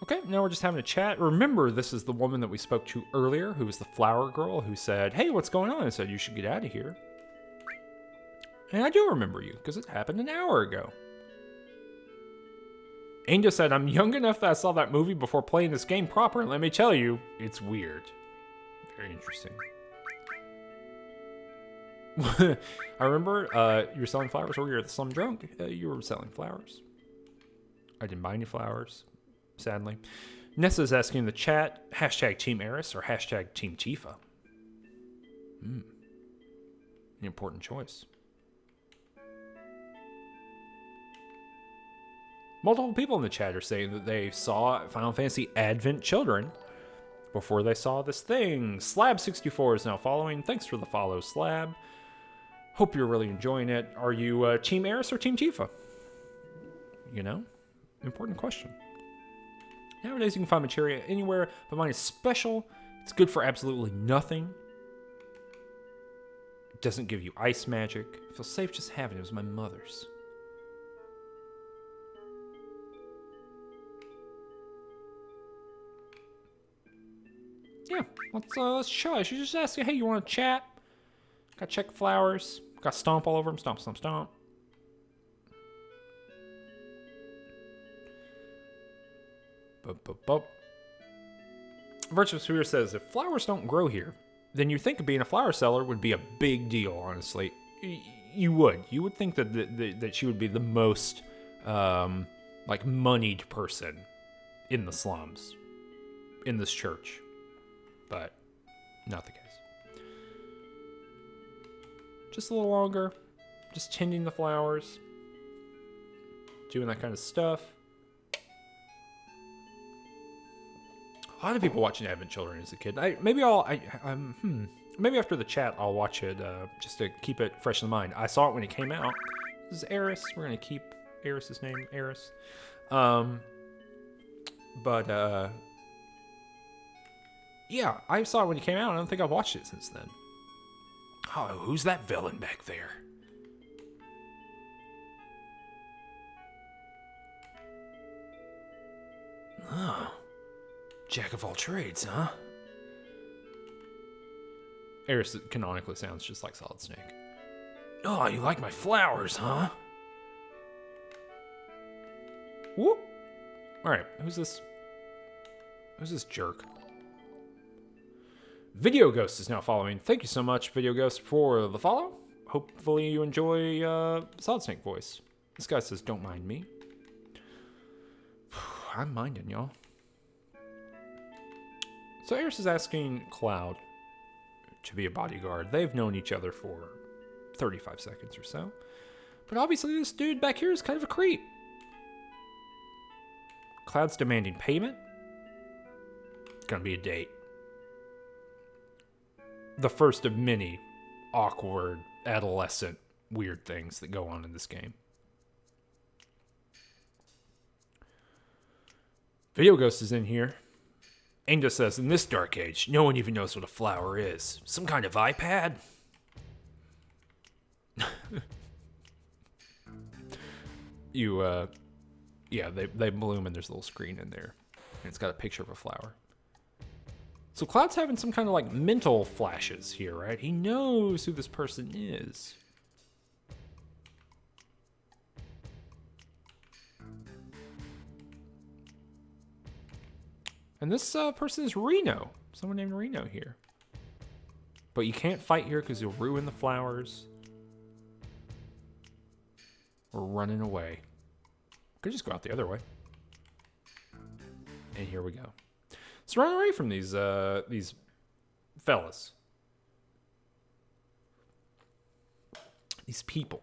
A: Okay, now we're just having a chat. Remember, this is the woman that we spoke to earlier, who was the flower girl, who said, hey, what's going on? I said, you should get out of here. And I do remember you, because it happened an hour ago. Angel said, I'm young enough that I saw that movie before playing this game proper, and let me tell you, it's weird. Very interesting. I remember you were selling flowers or you're the slum drunk. You were selling flowers. I didn't buy any flowers, sadly. Nessa's asking in the chat, hashtag Team Eris or hashtag Team Tifa. An important choice. Multiple people in the chat are saying that they saw Final Fantasy Advent Children before they saw this thing. Slab64 is now following. Thanks for the follow, Slab. Hope you're really enjoying it. Are you Team Eris or Team Tifa? You know? Important question. Nowadays you can find materia anywhere, but mine is special. It's good for absolutely nothing. It doesn't give you ice magic. I feel safe just having it. It was my mother's. Yeah, let's show it. She just asked you, hey, you want to chat? Got check flowers. Got stomp all over them. Stomp, stomp, stomp. Virtuous Fear says, if flowers don't grow here, then you think being a flower seller would be a big deal, honestly. You would. You would think that she would be the most, like, moneyed person in the slums, in this church. But not the case. Just a little longer. Just tending the flowers. Doing that kind of stuff. A lot of people watching Advent Children as a kid. Maybe after the chat I'll watch it just to keep it fresh in mind. I saw it when it came out. This is Eris. We're gonna keep Eris's name, Eris. Yeah, I saw it when it came out. I don't think I've watched it since then. Oh, who's that villain back there? Oh, jack of all trades, huh? Eris canonically sounds just like Solid Snake. Oh, you like my flowers, huh? Whoop. All right, who's this? Who's this jerk? Video Ghost is now following. Thank you so much, Video Ghost, for the follow. Hopefully you enjoy Solid Snake voice. This guy says, don't mind me. I'm minding, y'all. So Eris is asking Cloud to be a bodyguard. They've known each other for 35 seconds or so. But obviously this dude back here is kind of a creep. Cloud's demanding payment. It's gonna be a date. The first of many awkward, adolescent, weird things that go on in this game. Video Ghost is in here. Angel says, in this dark age, no one even knows what a flower is. Some kind of iPad? You Yeah, they bloom and there's a little screen in there. And it's got a picture of a flower. So Cloud's having some kind of like mental flashes here, right? He knows who this person is. And this person is Reno. Someone named Reno here. But you can't fight here because you'll ruin the flowers. We're running away. Could just go out the other way. And here we go. Let's run away from these fellas. These people.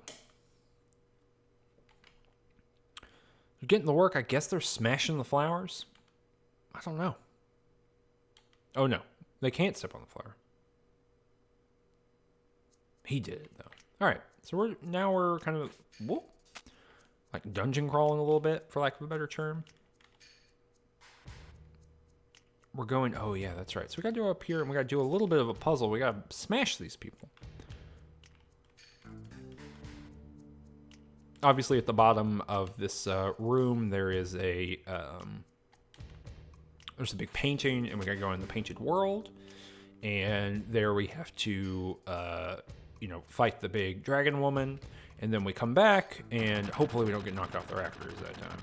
A: They're getting the work. I guess they're smashing the flowers. I don't know. Oh, no. They can't step on the flower. He did it, though. All right. So we're kind of whoop, like dungeon crawling a little bit, for lack of a better term. We're going, oh, yeah, that's right. So we got to go up here, and we got to do a little bit of a puzzle. We got to smash these people. Obviously, at the bottom of this room, there is a... there's a big painting, and we gotta go in the painted world. And there we have to, fight the big dragon woman. And then we come back, and hopefully we don't get knocked off the rafters that time,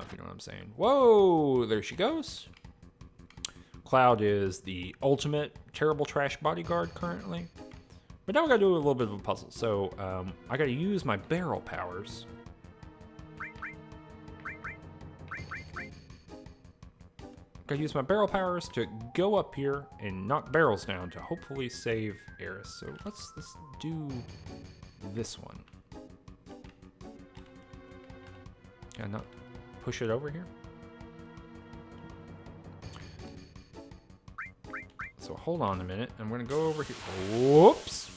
A: if you know what I'm saying. Whoa, there she goes. Cloud is the ultimate terrible trash bodyguard currently. But now we gotta do a little bit of a puzzle. So I gotta use my barrel powers. Gotta use my barrel powers to go up here and knock barrels down to hopefully save Eris. So let's do this one. Can I not push it over here? So hold on a minute. I'm gonna go over here. Whoops.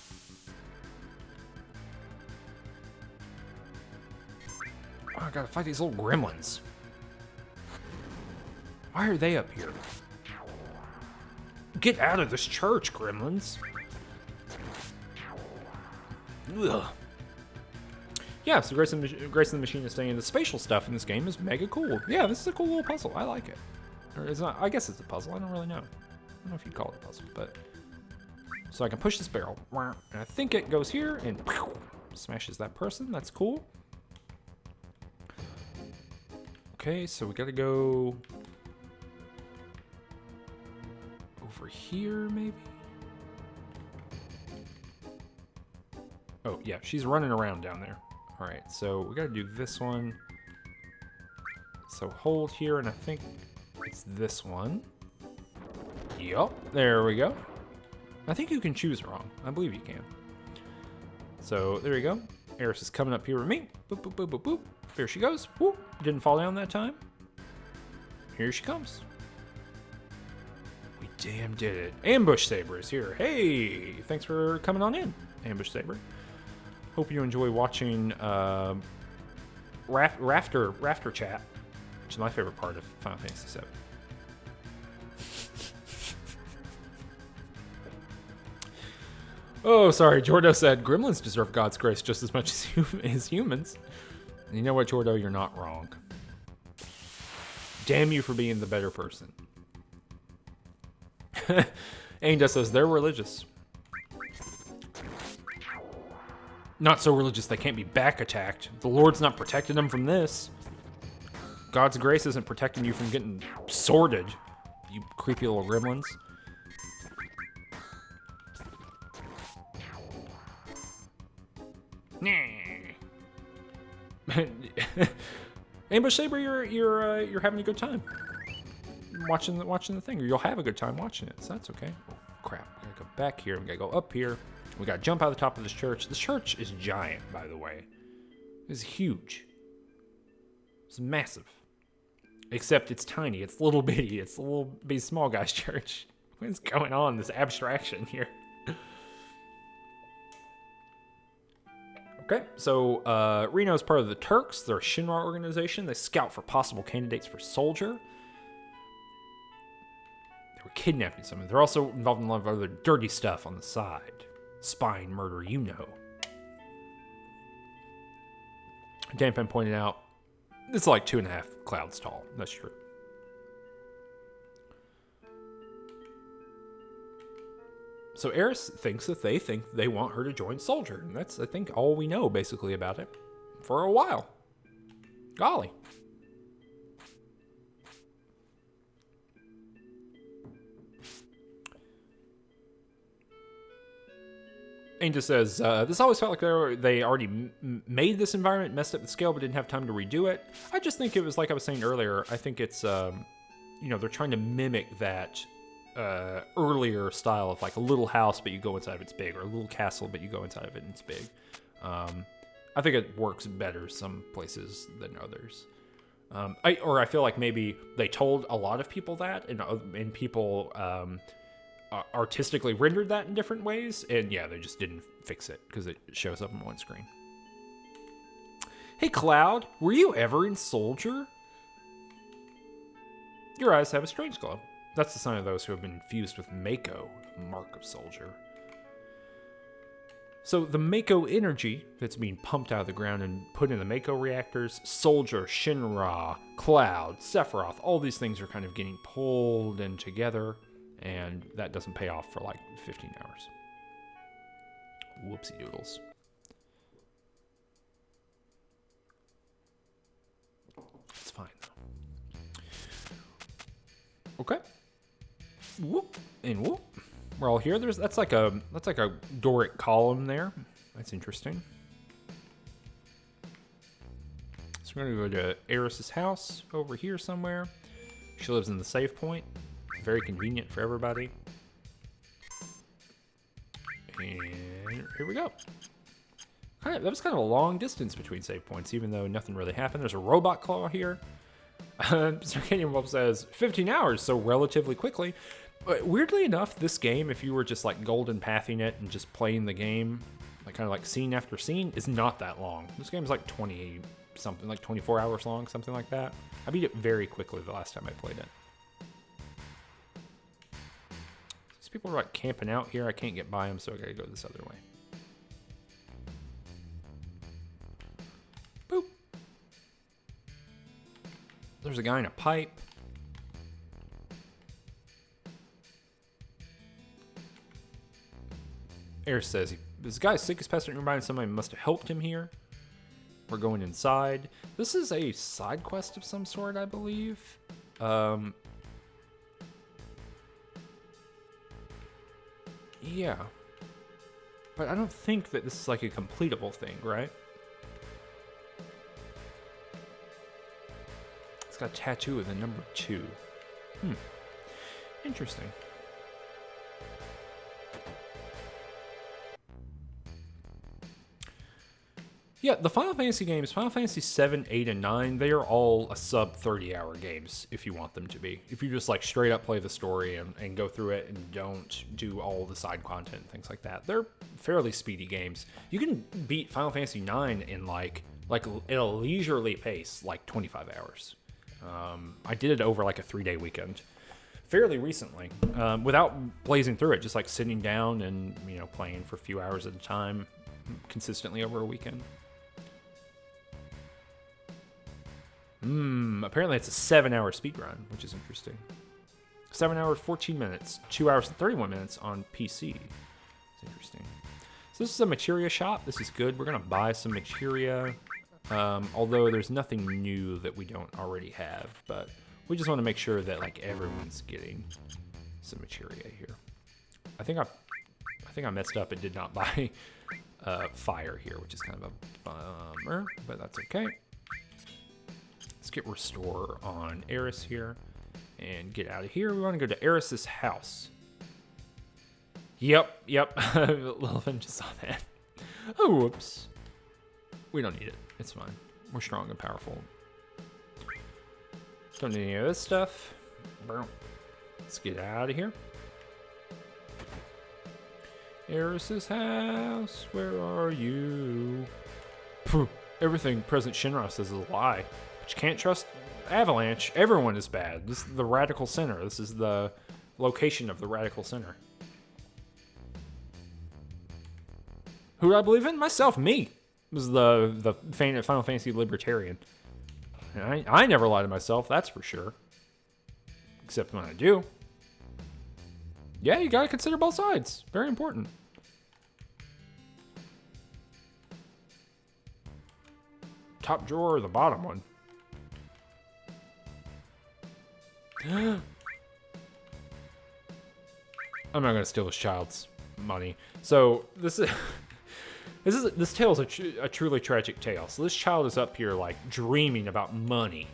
A: Oh, I gotta fight these little gremlins. Why are they up here? Get out of this church, gremlins. Ugh. Yeah, so Grace and the Machine is saying the spatial stuff in this game is mega cool. Yeah, this is a cool little puzzle. I like it. Or it's not, I guess it's a puzzle. I don't really know. I don't know if you'd call it a puzzle, but... So I can push this barrel. And I think it goes here and smashes that person. That's cool. Okay, so we gotta go... over here, maybe? Oh, yeah, she's running around down there. All right, so we gotta do this one. So hold here, and I think it's this one. Yup, there we go. I think you can choose wrong. I believe you can. So there you go. Eris is coming up here with me. Boop, boop, boop, boop, boop. There she goes. Whoop, didn't fall down that time. Here she comes. We damn did it. Ambush Saber is here. Hey, thanks for coming on in, Ambush Saber. Hope you enjoy watching Rafter Chat, which is my favorite part of Final Fantasy VII. Oh, sorry. Jordo said gremlins deserve God's grace just as much as humans. And you know what, Jordo? You're not wrong. Damn you for being the better person. Ainda says they're religious. Not so religious they can't be back attacked. The Lord's not protecting them from this. God's grace isn't protecting you from getting sworded, you creepy little gremlins. Ambush Saber, you're having a good time watching the thing, or you'll have a good time watching it. So that's okay. Oh, crap! We gotta go back here. We gotta go up here. We gotta jump out the top of this church. This church is giant, by the way. It's huge. It's massive. Except it's tiny. It's little bitty. It's a little bitty small guy's church. What's going on? This abstraction here. Okay, so Reno's part of the Turks. They're a Shinra organization. They scout for possible candidates for soldier. They were kidnapping someone. They're also involved in a lot of other dirty stuff on the side. Spying, murder, you know. Danpan pointed out, It's like 2.5 clouds tall. That's true. So Eris thinks that they want her to join Soldier. And that's, I think, all we know, basically, about it for a while. Golly. Angel says, this always felt like they already made this environment, messed up the scale, but didn't have time to redo it. I just think it was, like I was saying earlier, I think it's, they're trying to mimic that earlier style of like a little house, but you go inside of it's big, or a little castle, but you go inside of it and it's big. I think it works better some places than others. I feel like maybe they told a lot of people that, and people artistically rendered that in different ways, and yeah, they just didn't fix it because it shows up on one screen. Hey Cloud, were you ever in Soldier? Your eyes have a strange glow. That's the sign of those who have been infused with Mako, mark of Soldier. So the Mako energy that's being pumped out of the ground and put in the Mako reactors, Soldier, Shinra, Cloud, Sephiroth, all these things are kind of getting pulled in together, and that doesn't pay off for like 15 hours. Whoopsie doodles. It's fine though. Okay. Whoop and whoop. We're all here. That's like a Doric column there. That's interesting. So we're gonna go to Eris's house over here somewhere. She lives in the save point. Very convenient for everybody. And here we go. That was kind of a long distance between save points, even though nothing really happened. There's a robot claw here. Circadian Wolf says 15 hours, so relatively quickly. But weirdly enough, this game, if you were just like golden pathing it and just playing the game, like kind of like scene after scene, is not that long. This game's like 20 something, like 24 hours long, something like that. I beat it very quickly the last time I played it. These people are like camping out here. I can't get by them, so I gotta go this other way. Boop. There's a guy in a pipe. Air says, this guy's sick as pester nearby and somebody must have helped him here. We're going inside. This is a side quest of some sort, I believe. Yeah. But I don't think that this is like a completable thing, right? It's got a tattoo with the number 2. Interesting. Yeah, the Final Fantasy games, Final Fantasy 7, 8, and 9, they are all a sub 30-hour games if you want them to be. If you just like straight up play the story and go through it and don't do all the side content and things like that, they're fairly speedy games. You can beat Final Fantasy 9 in like at a leisurely pace, like 25 hours. I did it over like a 3-day weekend fairly recently, without blazing through it, just like sitting down and playing for a few hours at a time consistently over a weekend. Apparently it's a 7-hour speedrun, which is interesting. 7 hours, 14 minutes, 2 hours and 31 minutes on PC. It's interesting. So this is a materia shop. This is good. We're going to buy some materia, although there's nothing new that we don't already have, but we just want to make sure that like everyone's getting some materia here. I think I messed up and did not buy fire here, which is kind of a bummer, but that's okay. Let's get restore on Eris here and get out of here. We want to go to Eris's house. Yep. Lilfin just saw that. Oh, whoops. We don't need it. It's fine. We're strong and powerful. Don't need any of this stuff. Let's get out of here. Eris's house, where are you? Phew, everything President Shinra says is a lie. But you can't trust Avalanche. Everyone is bad. This is the radical center. This is the location of the radical center. Who do I believe in? Myself, me. This is the Final Fantasy libertarian. And I never lie to myself, that's for sure. Except when I do. Yeah, you gotta consider both sides. Very important. Top drawer or the bottom one? I'm not gonna steal this child's money. So this is this tale is a truly tragic tale. So this child is up here like dreaming about money,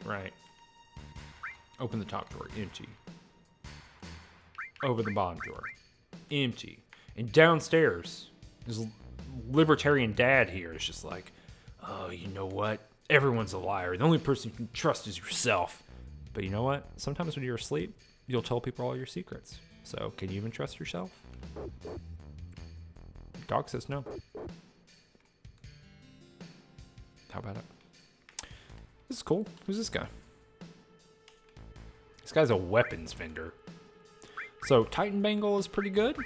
A: right? Open the top drawer, empty. Over the bottom drawer, empty. And downstairs, his libertarian dad here is just like, oh, you know what? Everyone's a liar. The only person you can trust is yourself. But you know what? Sometimes when you're asleep, you'll tell people all your secrets. So, can you even trust yourself? Dog says no. How about it? This is cool. Who's this guy? This guy's a weapons vendor. So, Titan Bangle is pretty good.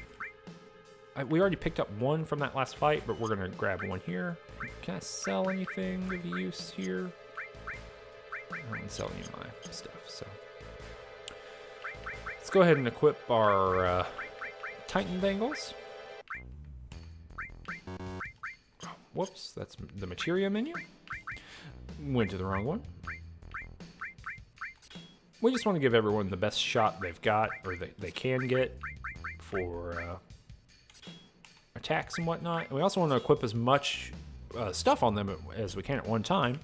A: We already picked up one from that last fight, but we're going to grab one here. Can I sell anything of use here? I'm selling you my stuff, so. Let's go ahead and equip our Titan Bangles. Whoops, that's the materia menu. Went to the wrong one. We just want to give everyone the best shot they've got, or they can get, for attacks and whatnot. And we also want to equip as much stuff on them as we can at one time.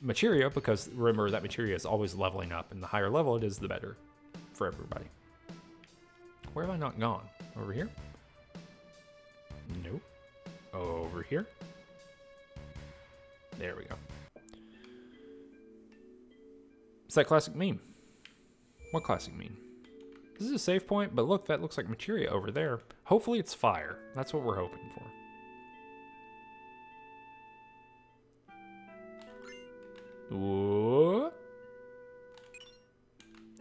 A: Materia, because remember that materia is always leveling up, and the higher level it is, the better for everybody. Where have I not gone? Over here? Nope. Over here? There we go. It's that classic meme. What classic meme? This is a save point, but look, that looks like materia over there. Hopefully it's fire. That's what we're hoping for. Whoa.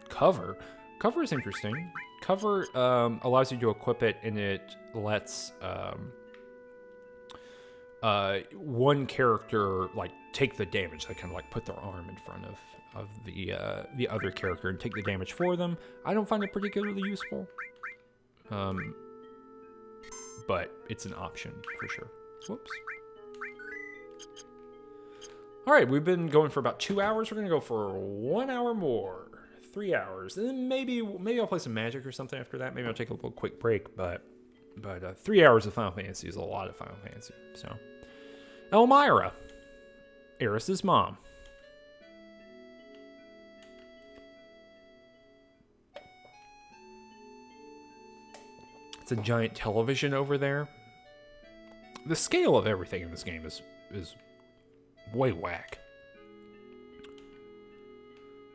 A: Cover. Cover is interesting. Cover allows you to equip it, and it lets one character like take the damage. They kind of like put their arm in front of the other character and take the damage for them. I don't find it particularly useful, but it's an option for sure. Whoops. All right, we've been going for about 2 hours. We're gonna go for 1 hour more, 3 hours, and then maybe I'll play some Magic or something after that. Maybe I'll take a little quick break, but 3 hours of Final Fantasy is a lot of Final Fantasy. So, Elmira, Eris's mom. It's a giant television over there. The scale of everything in this game is way whack.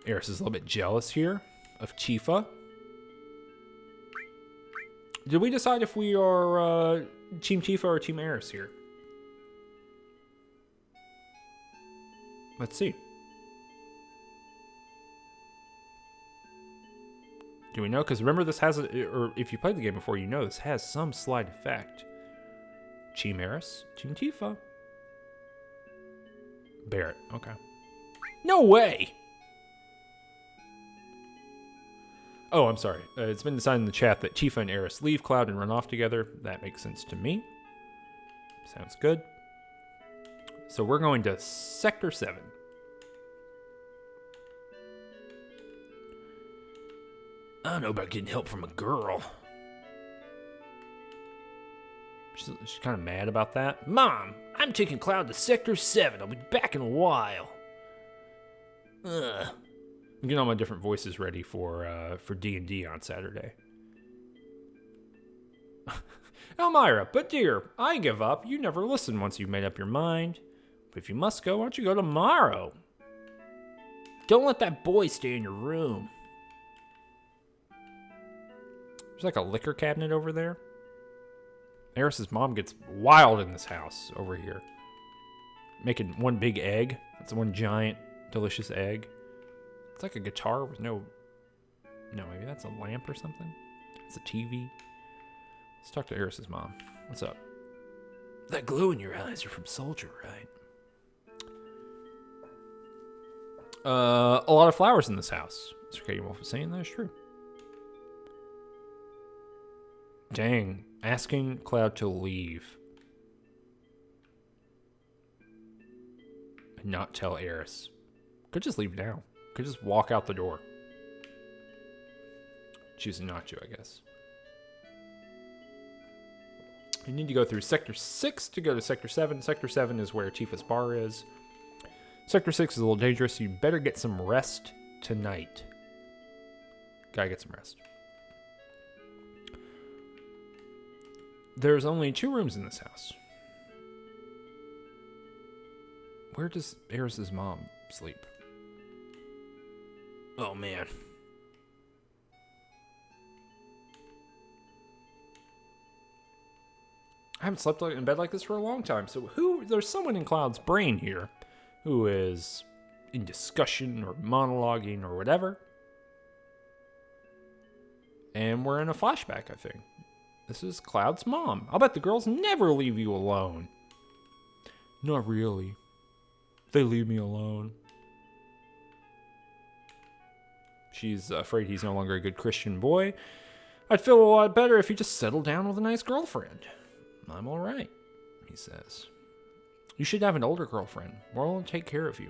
A: Eris is a little bit jealous here of Tifa. Did we decide if we are Team Tifa or Team Eris here? Let's see. Do we know? Because remember, this has, or if you played the game before, you know this has some slight effect. Team Eris, Team Tifa. Barrett, okay. No way! Oh, I'm sorry. It's been decided in the chat that Tifa and Eris leave Cloud and run off together. That makes sense to me. Sounds good. So we're going to Sector 7. I don't know about getting help from a girl. She's kind of mad about that. Mom, I'm taking Cloud to Sector 7. I'll be back in a while. Ugh. I'm getting all my different voices ready for D&D on Saturday. Elmira, but dear, I give up. You never listen once you've made up your mind. But if you must go, why don't you go tomorrow? Don't let that boy stay in your room. There's like a liquor cabinet over there. Eris's mom gets wild in this house over here. Making one big egg. That's one giant, delicious egg. It's like a guitar with no, maybe that's a lamp or something. It's a TV. Let's talk to Eris's mom. What's up? That glow in your eyes are from Soldier, right? A lot of flowers in this house. Circadian Wolf is saying that is true. Dang. Asking Cloud to leave. And not tell Eris. Could just leave now. Could just walk out the door. Choosing not to, I guess. You need to go through Sector 6 to go to Sector 7. Sector 7 is where Tifa's bar is. Sector 6 is a little dangerous, so you better get some rest tonight. Gotta get some rest. There's only 2 rooms in this house. Where does Eris's mom sleep? Oh, man. I haven't slept in bed like this for a long time. So there's someone in Cloud's brain here who is in discussion or monologuing or whatever. And we're in a flashback, I think. This is Cloud's mom. I'll bet the girls never leave you alone. Not really. They leave me alone. She's afraid he's no longer a good Christian boy. I'd feel a lot better if he just settled down with a nice girlfriend. I'm all right, he says. You should have an older girlfriend. We'll take care of you.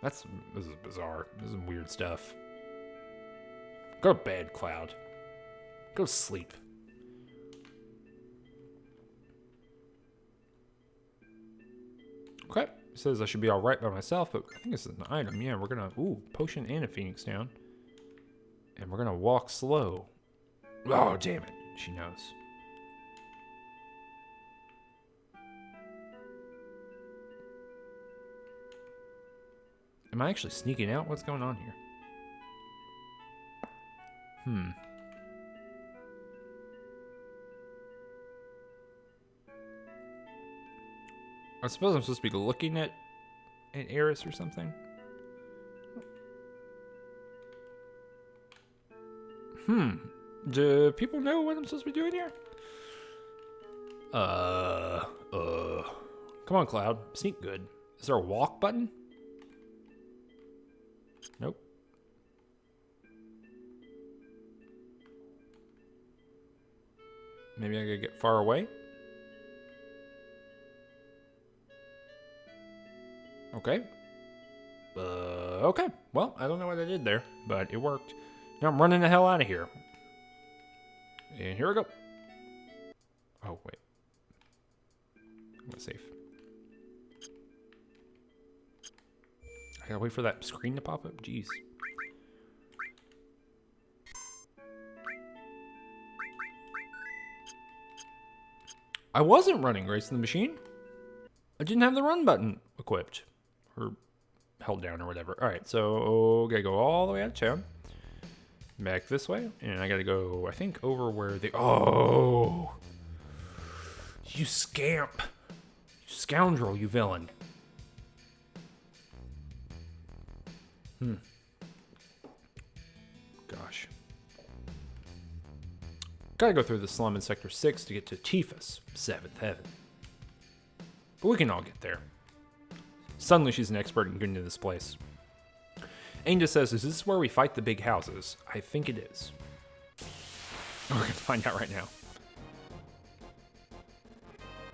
A: This is bizarre. This is weird stuff. Go to bed, Cloud. Go to sleep. Okay. It says I should be all right by myself, but I think this is an item. Yeah, we're going to... Ooh, potion and a phoenix down. And we're going to walk slow. Oh, damn it. She knows. Am I actually sneaking out? What's going on here? I suppose I'm supposed to be looking at an Eris or something. Do people know what I'm supposed to be doing here? Come on, Cloud. Sneak good. Is there a walk button? Nope. Maybe I gotta get far away? Okay. Okay. Well, I don't know what I did there, but it worked. Now I'm running the hell out of here. And here we go. Oh, wait. I'm gonna save. I gotta wait for that screen to pop up? Jeez. I wasn't running Race in the Machine. I didn't have the run button equipped. Or held down or whatever. Alright, so gotta go all the way out of town. Back this way. And I gotta go, I think, over where the... Oh! You scamp! You scoundrel, you villain. Gosh. Gotta go through the slum in Sector 6 to get to Tifa's 7th heaven. But we can all get there. Suddenly she's an expert in getting to this place. Ainda says, is this where we fight the big houses? I think it is. We're gonna find out right now.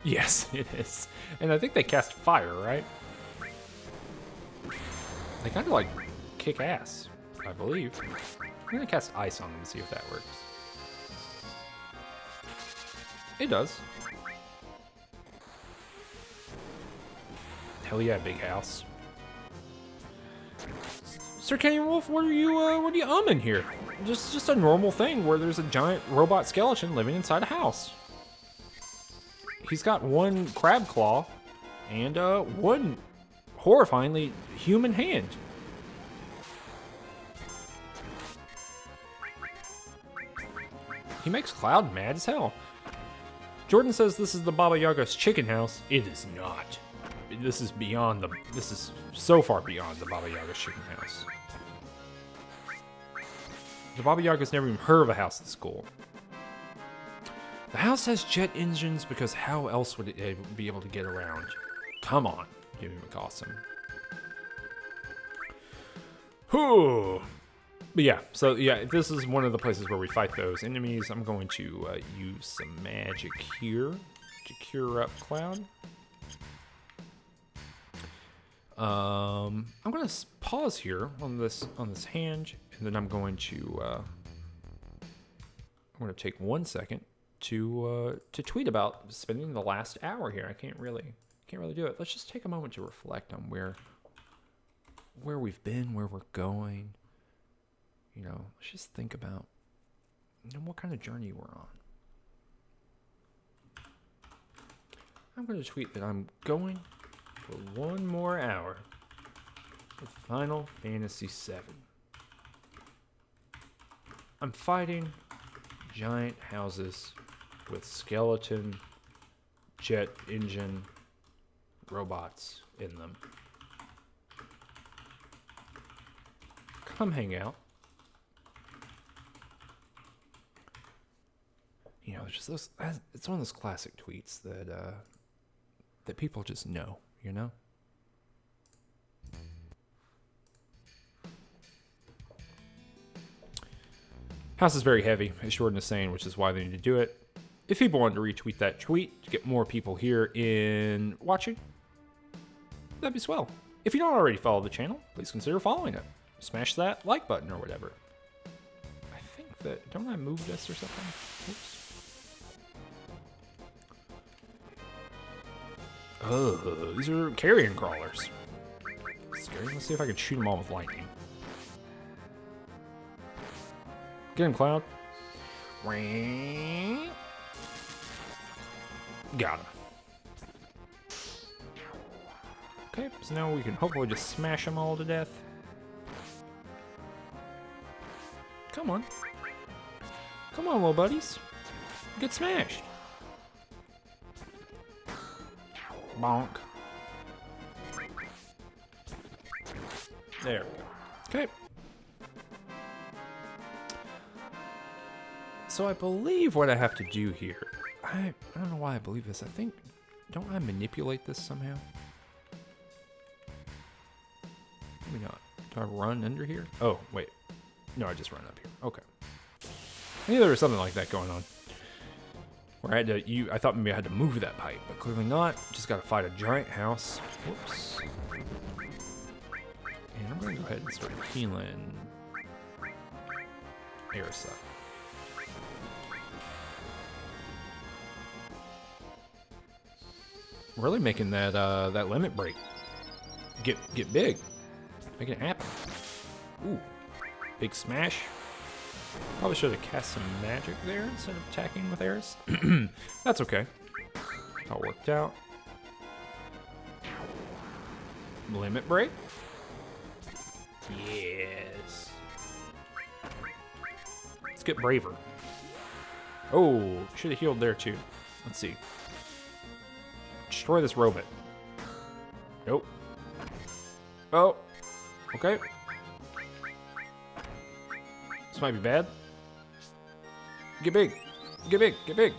A: Yes, it is. And I think they cast fire, right? They kind of like kick ass, I believe. I'm gonna cast ice on them and see if that works. It does. Hell yeah, big house. Circadian Wolf, what are you umming here? Just a normal thing where there's a giant robot skeleton living inside a house. He's got one crab claw and one horrifyingly human hand. He makes Cloud mad as hell. Jordan says this is the Baba Yaga's chicken house. It is not. This is beyond the... This is so far beyond the Baba Yaga's chicken house. The Baba Yaga's never even heard of a house this cool. The house has jet engines because how else would it be able to get around? Come on, give me McCawson. Whew. But yeah, so yeah, this is one of the places where we fight those enemies. I'm going to use some magic here to cure up Cloud. I'm gonna pause here on this hand, and then I'm going to take 1 second to tweet about spending the last hour here. I can't really do it. Let's just take a moment to reflect on where we've been, where we're going. You know, let's just think about, you know, what kind of journey we're on. I'm going to tweet that I'm going for 1 more hour with Final Fantasy VII. I'm fighting giant houses with skeleton jet engine robots in them. Come hang out. You know, it's just those. It's one of those classic tweets that people just know. You know. House is very heavy, as Jordan is saying, which is why they need to do it. If people want to retweet that tweet to get more people here in watching, that'd be swell. If you don't already follow the channel, please consider following it. Smash that like button or whatever. I think that, don't I move this or something? Oops. Oh, these are carrion crawlers. Scary. Let's see if I can shoot them all with lightning. Get him, Cloud. Got him. Okay, so now we can hopefully just smash them all to death. Come on. Come on, little buddies. Get smashed. Bonk. There we go. Okay. So I believe what I have to do here, I don't know why I believe this. I think, don't I manipulate this somehow? Maybe not. Do I run under here? Oh, wait. No, I just run up here. Okay. I knew there was something like that going on. Where I had to, I thought maybe I had to move that pipe, but clearly not. Just gotta fight a giant house. Whoops. And I'm gonna go ahead and start healing Arisa. Really making that that limit break get big. Making it happen. Ooh. Big smash. Probably should have cast some magic there instead of attacking with Ares. That's okay. All worked out. Limit break. Yes. Let's get braver. Oh, should have healed there too. Let's see. Destroy this robot. Nope. Oh. Okay. This might be bad. Get big. Get big. Get big.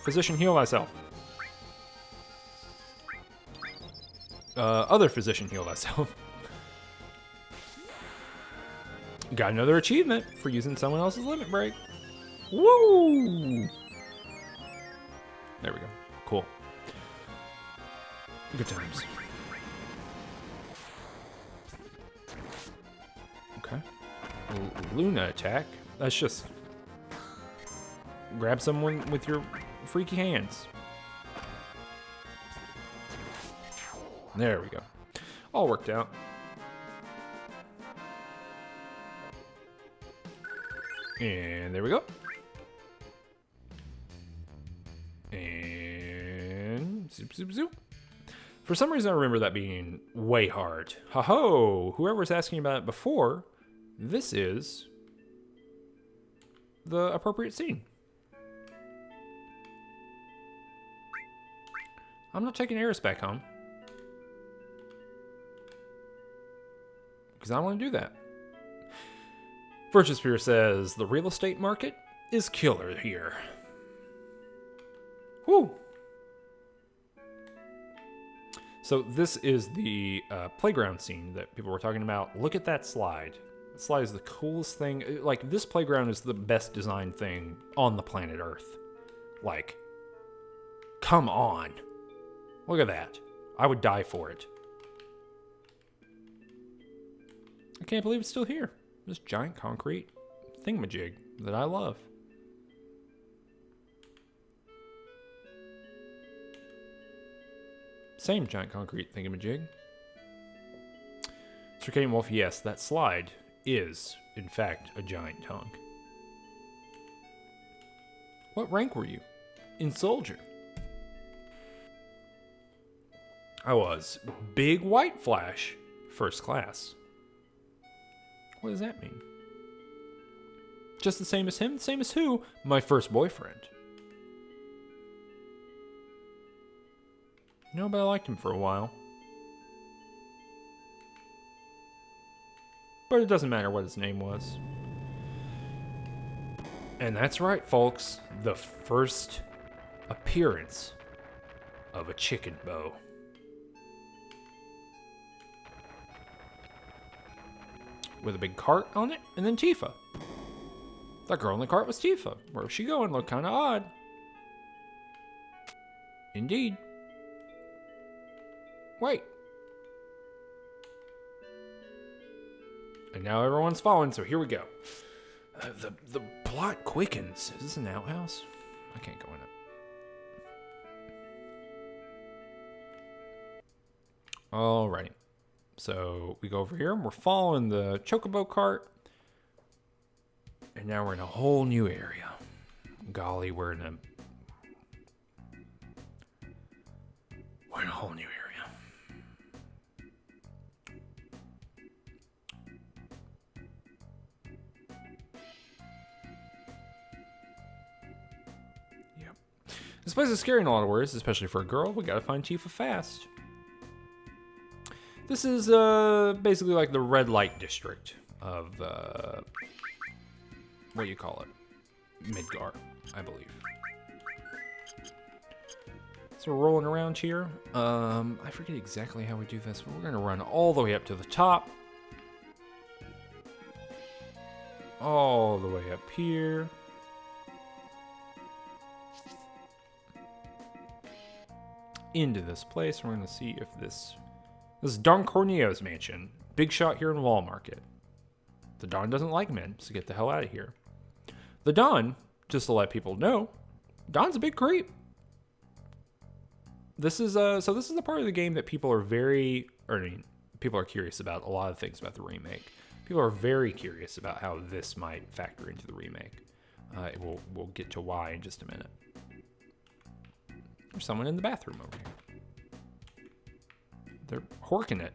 A: Physician, heal thyself. Other physician, heal thyself. Got another achievement for using someone else's limit break. Woo! There we go. Cool. Good times. Okay. Luna attack. That's just grab someone with your freaky hands. There we go. All worked out. And there we go. And zoop, zoop, zoop. For some reason, I remember that being way hard. Ho-ho! Whoever's asking about it before, this is the appropriate scene. I'm not taking Ares back home. Because I don't want to do that. Virtue Spear says, the real estate market is killer here. Whew. So this is the playground scene that people were talking about. Look at that slide. The slide is the coolest thing. Like, this playground is the best designed thing on the planet Earth. Like, come on. Look at that. I would die for it. I can't believe it's still here. This giant concrete thingamajig that I love. Same giant concrete thingamajig. Circadian Wolf, yes, that slide is, in fact, a giant tongue. What rank were you? In Soldier. I was Big White Flash, first class. What does that mean? Just the same as him? The same as who? My first boyfriend. No, but I liked him for a while. But it doesn't matter what his name was. And that's right, folks. The first appearance of a chicken bow. With a big cart on it, and then Tifa. That girl in the cart was Tifa. Where was she going? Looked kind of odd. Indeed. Wait. And now everyone's falling, so here we go. The plot quickens. Is this an outhouse? I can't go in it. Alrighty. So we go over here, and we're following the chocobo cart. And now we're in a whole new area. Golly, we're in a whole new area. Yep. This place is scary in a lot of ways, especially for a girl. We gotta find Tifa fast. This is basically like the red light district of what do you call it? Midgar, I believe. So we're rolling around here. I forget exactly how we do this, but we're gonna run all the way up to the top. All the way up here. Into this place. We're gonna see if this is Don Corneo's mansion. Big shot here in Wall Market. The Don doesn't like men, so get the hell out of here. The Don, just to let people know, Don's a big creep. This is so this is the part of the game that people are people are curious about a lot of things about the remake. People are very curious about how this might factor into the remake. We'll get to why in just a minute. There's someone in the bathroom over here. They're horking it.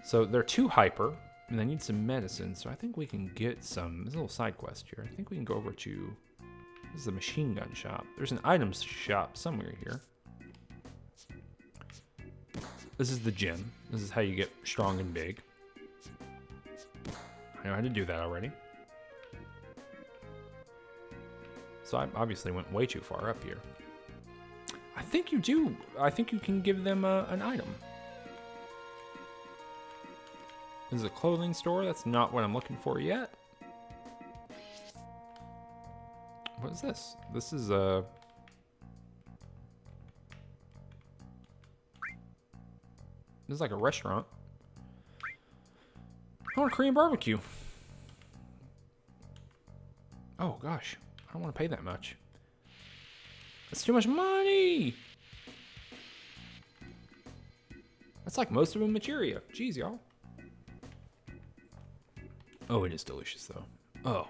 A: So they're too hyper, and they need some medicine. So I think we can get some. There's a little side quest here. I think we can go over to. This is a machine gun shop. There's an items shop somewhere here. This is the gym. This is how you get strong and big. I know how to do that already. So I obviously went way too far up here. I think you do. I think you can give them an item. This is a clothing store. That's not what I'm looking for yet. What is this? This is a... This is like a restaurant. I want a Korean barbecue. Oh gosh, I don't want to pay that much. That's too much money. That's like most of them materia. Jeez, y'all. Oh, it is delicious though. Oh.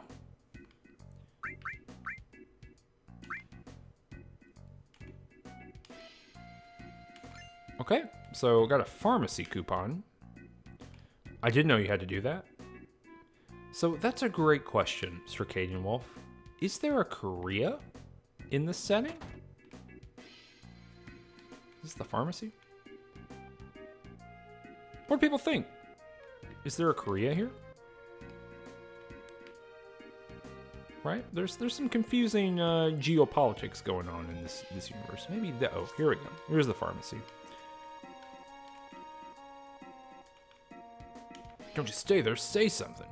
A: Okay, so got a pharmacy coupon. I didn't know you had to do that. So that's a great question, Circadian Wolf. Is there a Korea in this setting? Is this the pharmacy? What do people think? Is there a Korea here? right? There's some confusing geopolitics going on in this universe. Maybe oh, here we go. Here's the pharmacy. Don't just stay there. Say something.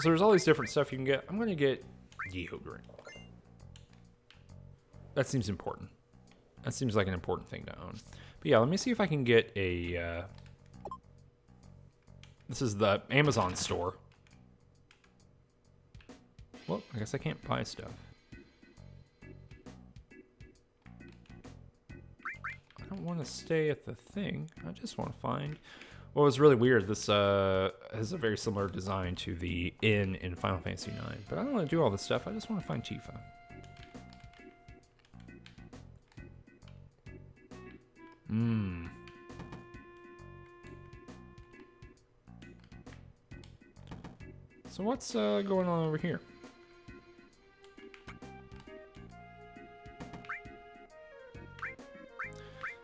A: So there's all these different stuff you can get. I'm gonna get deodorant. That seems important. That seems like an important thing to own. But yeah, let me see if I can get a. This is the Amazon store. Well, I guess I can't buy stuff. I don't want to stay at the thing. I just want to find. Well, it was really weird. This has a very similar design to the inn in Final Fantasy IX. But I don't want to do all this stuff. I just want to find Tifa. So what's going on over here?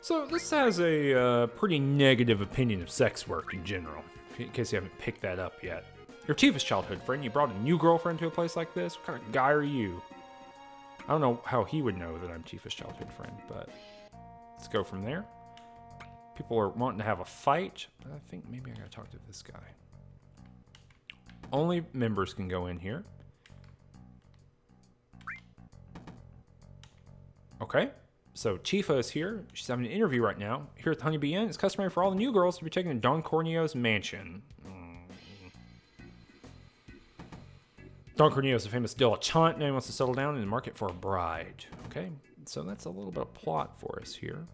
A: So this has a pretty negative opinion of sex work in general, in case you haven't picked that up yet. You're Tifa's childhood friend. You brought a new girlfriend to a place like this? What kind of guy are you? I don't know how he would know that I'm Tifa's childhood friend, but let's go from there. People are wanting to have a fight, but I think maybe I gotta talk to this guy. Only members can go in here. Okay, so Tifa is here. She's having an interview right now. Here at the Honeybee Inn, it's customary for all the new girls to be taken to Don Corneo's mansion. Don Corneo is a famous dilettante. Now he wants to settle down in the market for a bride. Okay, so that's a little bit of plot for us here.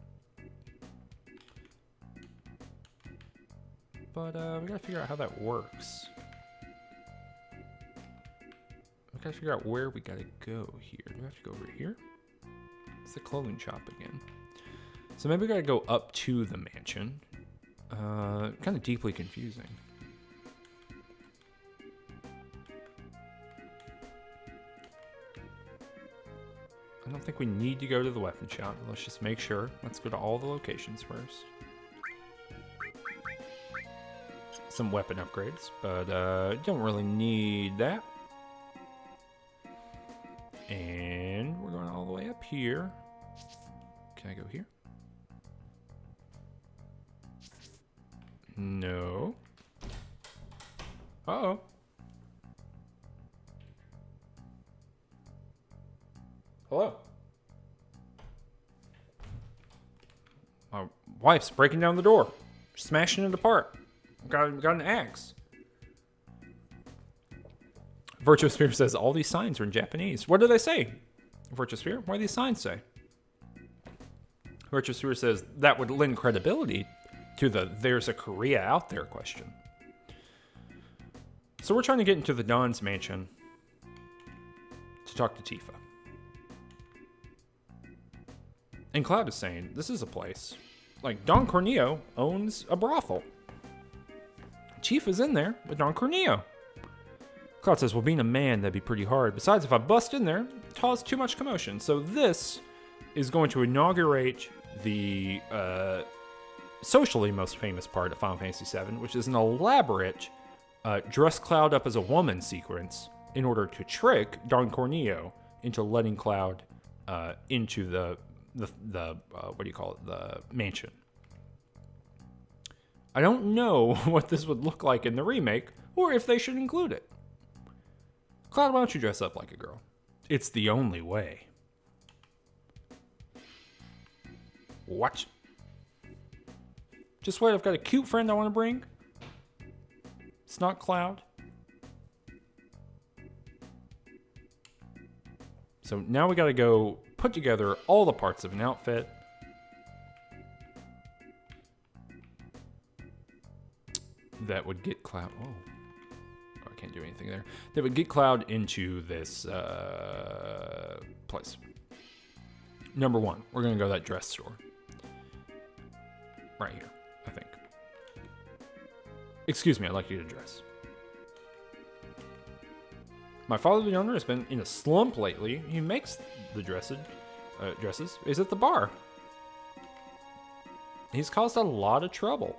A: But we gotta figure out how that works. We gotta figure out where we gotta go here. Do we have to go over here? It's the clothing shop again. So maybe we gotta go up to the mansion. Kind of deeply confusing. I don't think we need to go to the weapon shop. Let's just make sure. Let's go to all the locations first. Some weapon upgrades, but don't really need that. And we're going all the way up here. Can I go here? No. Uh-oh. Hello. My wife's breaking down the door, smashing it apart. Got an axe. Virtuous Sphere says all these signs are in Japanese. What do they say? Virtuous Sphere, what do these signs say? Virtuous Sphere says that would lend credibility to the "there's a Korea out there" question. So we're trying to get into the Don's mansion to talk to Tifa. And Cloud is saying this is a place. Like, Don Corneo owns a brothel. Tifa's in there with Don Corneo. Cloud says, well, being a man, that'd be pretty hard. Besides, if I bust in there, it causes too much commotion. So this is going to inaugurate the socially most famous part of Final Fantasy VII, which is an elaborate dress Cloud up as a woman sequence in order to trick Don Corneo into letting Cloud into the what do you call it? The mansion. I don't know what this would look like in the remake, or if they should include it. Cloud, why don't you dress up like a girl? It's the only way. What? Just wait, I've got a cute friend I want to bring. It's not Cloud. So now we got to go put together all the parts of an outfit. That would get Cloud. Oh, I can't do anything there. That would get Cloud into this place. Number one, we're gonna go to that dress store. Right here, I think. Excuse me, I'd like you to dress. My father, the owner, has been in a slump lately. He makes the dresses. He's at the bar. He's caused a lot of trouble.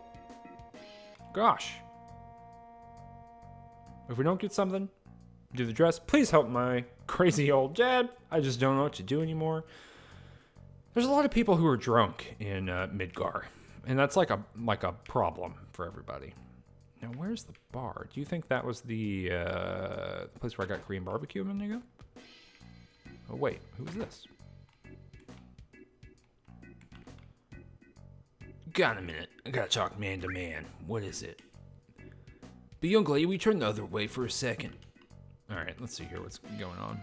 A: Gosh. If we don't get something, do the dress. Please help my crazy old dad. I just don't know what to do anymore. There's a lot of people who are drunk in Midgar, and that's like a problem for everybody. Now, where's the bar? Do you think that was the place where I got Korean barbecue a minute ago? Oh, wait. Who is this? Got a minute. I gotta talk man to man. What is it? But young lady, we turn the other way for a second. Alright, let's see here what's going on.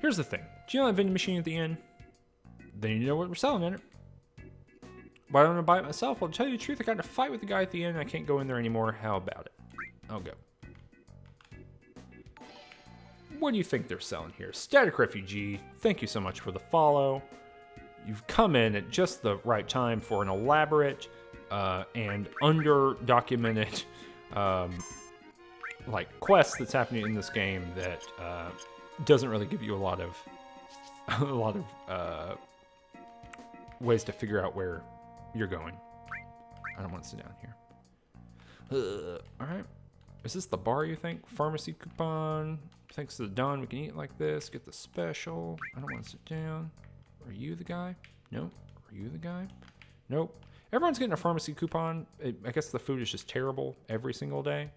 A: Here's the thing. Do you know that vending machine at the end? Then you know what we're selling in it. Why don't I buy it myself? Well, to tell you the truth, I got in a fight with the guy at the end and I can't go in there anymore. How about it? I'll go. What do you think they're selling here? Static Refugee, thank you so much for the follow. You've come in at just the right time for an elaborate and under-documented like quest that's happening in this game that doesn't really give you a lot of ways to figure out where you're going. I don't want to sit down here. All right. Is this the bar, you think? Pharmacy coupon. Thanks to the Dawn, we can eat like this. Get the special. I don't want to sit down. Are you the guy? Nope. Are you the guy? Nope. Everyone's getting a pharmacy coupon. I guess the food is just terrible every single day.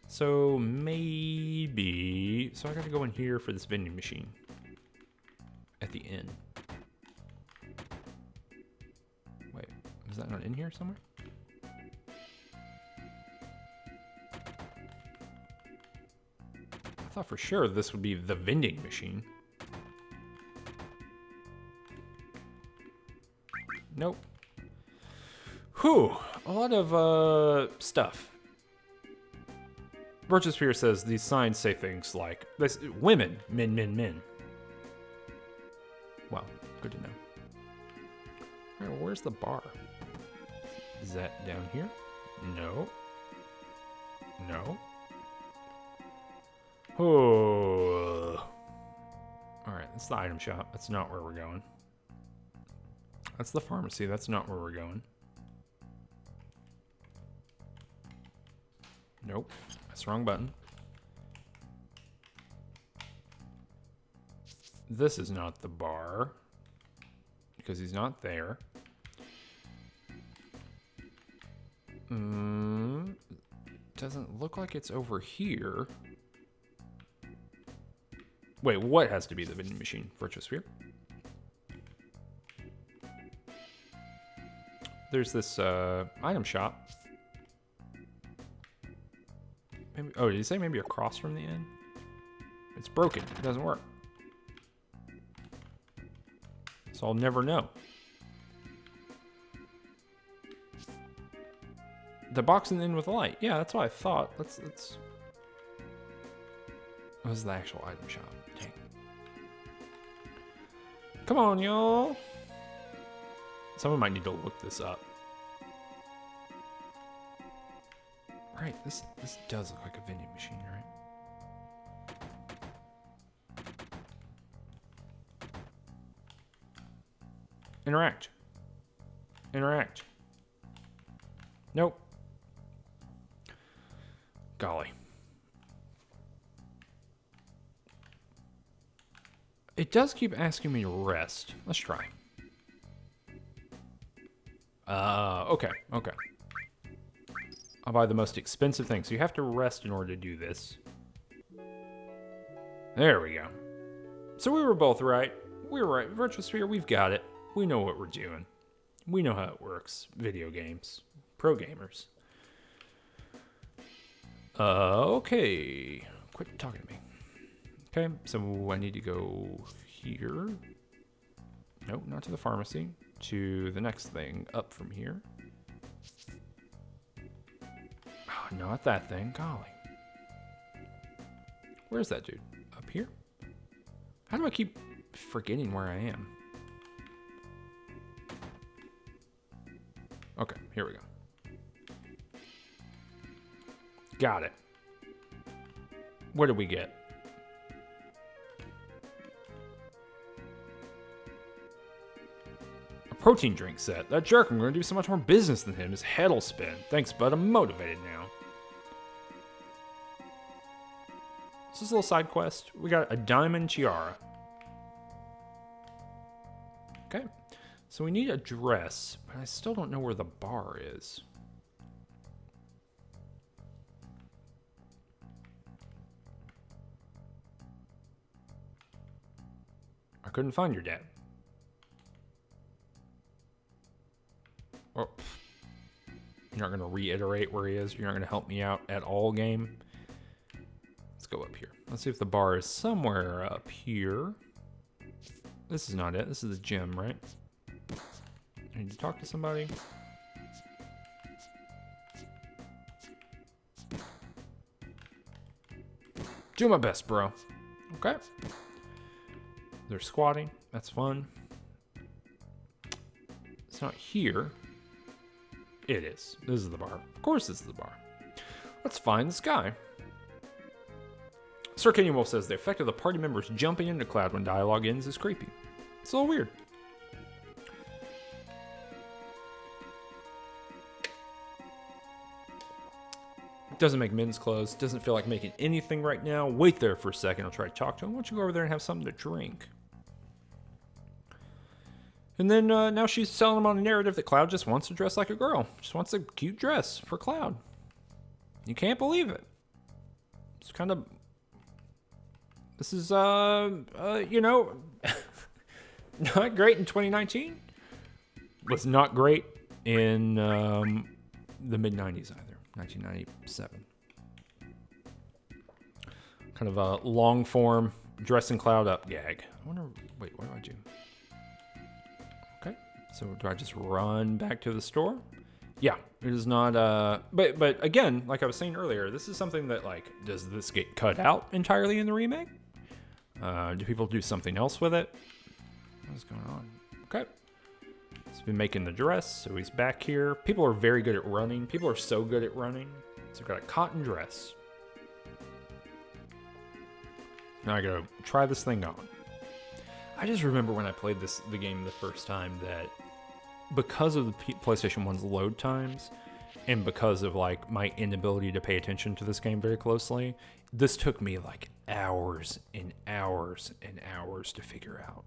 A: So maybe... So I gotta go in here for this vending machine. At the inn. Wait, is that not in here somewhere? I thought for sure this would be the vending machine. Nope. Whew, a lot of stuff. Virtuosphere says these signs say things like, this, women, men, men, men. Wow, good to know. All right, well, where's the bar? Is that down here? No. No. Oh. All right, that's the item shop. That's not where we're going. That's the pharmacy. That's not where we're going. Nope. That's the wrong button. This is not the bar. Because he's not there. Doesn't look like it's over here. Wait, what has to be the vending machine? Virtuosphere? There's this item shop. Maybe, oh, did you say maybe across from the inn? It's broken. It doesn't work. So I'll never know. The box in the inn with the light. Yeah, that's what I thought. Let's... What was the actual item shop? Dang. Come on, y'all. Someone might need to look this up. Right, this does look like a vending machine, right? Interact. Interact. Nope. Golly. It does keep asking me to rest. Let's try. Okay, okay. I'll buy the most expensive thing. So you have to rest in order to do this. There we go. So we were both right. We were right. Virtuosphere, we've got it. We know what we're doing. We know how it works. Video games. Pro gamers. Okay. Quit talking to me. Okay, so I need to go here. Nope, not to the pharmacy. To the next thing up from here. Oh, not that thing. Golly. Where's that dude? Up here? How do I keep forgetting where I am? Okay, here we go. Got it. What did we get? protein drink set. That jerk, I'm going to do so much more business than him. His head'll spin. Thanks, bud. I'm motivated now. This is a little side quest. We got a diamond tiara. Okay. So we need a dress, but I still don't know where the bar is. I couldn't find your dad. Oh, you're not going to reiterate where he is? You're not going to help me out at all, game? Let's go up here. Let's see if the bar is somewhere up here. This is not it. This is the gym, right? I need to talk to somebody. Do my best, bro. Okay. They're squatting. That's fun. It's not here. It is. This is the bar. Of course this is the bar. Let's find this guy. Circadian Wolf says the effect of the party members jumping into Cloud when dialogue ends is creepy. It's a little weird. Doesn't make men's clothes. Doesn't feel like making anything right now. Wait there for a second. I'll try to talk to him. Why don't you go over there and have something to drink? And then now she's selling him on a narrative that Cloud just wants to dress like a girl. Just wants a cute dress for Cloud. You can't believe it. It's kind of... This is, you know, not great in 2019. Was not great in the mid-90s either. 1997. Kind of a long-form dressing Cloud up gag. I wonder... Wait, what do I do? Okay. So do I just run back to the store? Yeah, it is not... But again, like I was saying earlier, this is something that, like, does this get cut out entirely in the remake? Do people do something else with it? What's going on? Okay. He's been making the dress, so he's back here. People are very good at running. People are so good at running. So I've got a cotton dress. Now I gotta try this thing on. I just remember when I played the game the first time that because of the PlayStation 1's load times, and because of like my inability to pay attention to this game very closely, this took me like hours and hours and hours to figure out.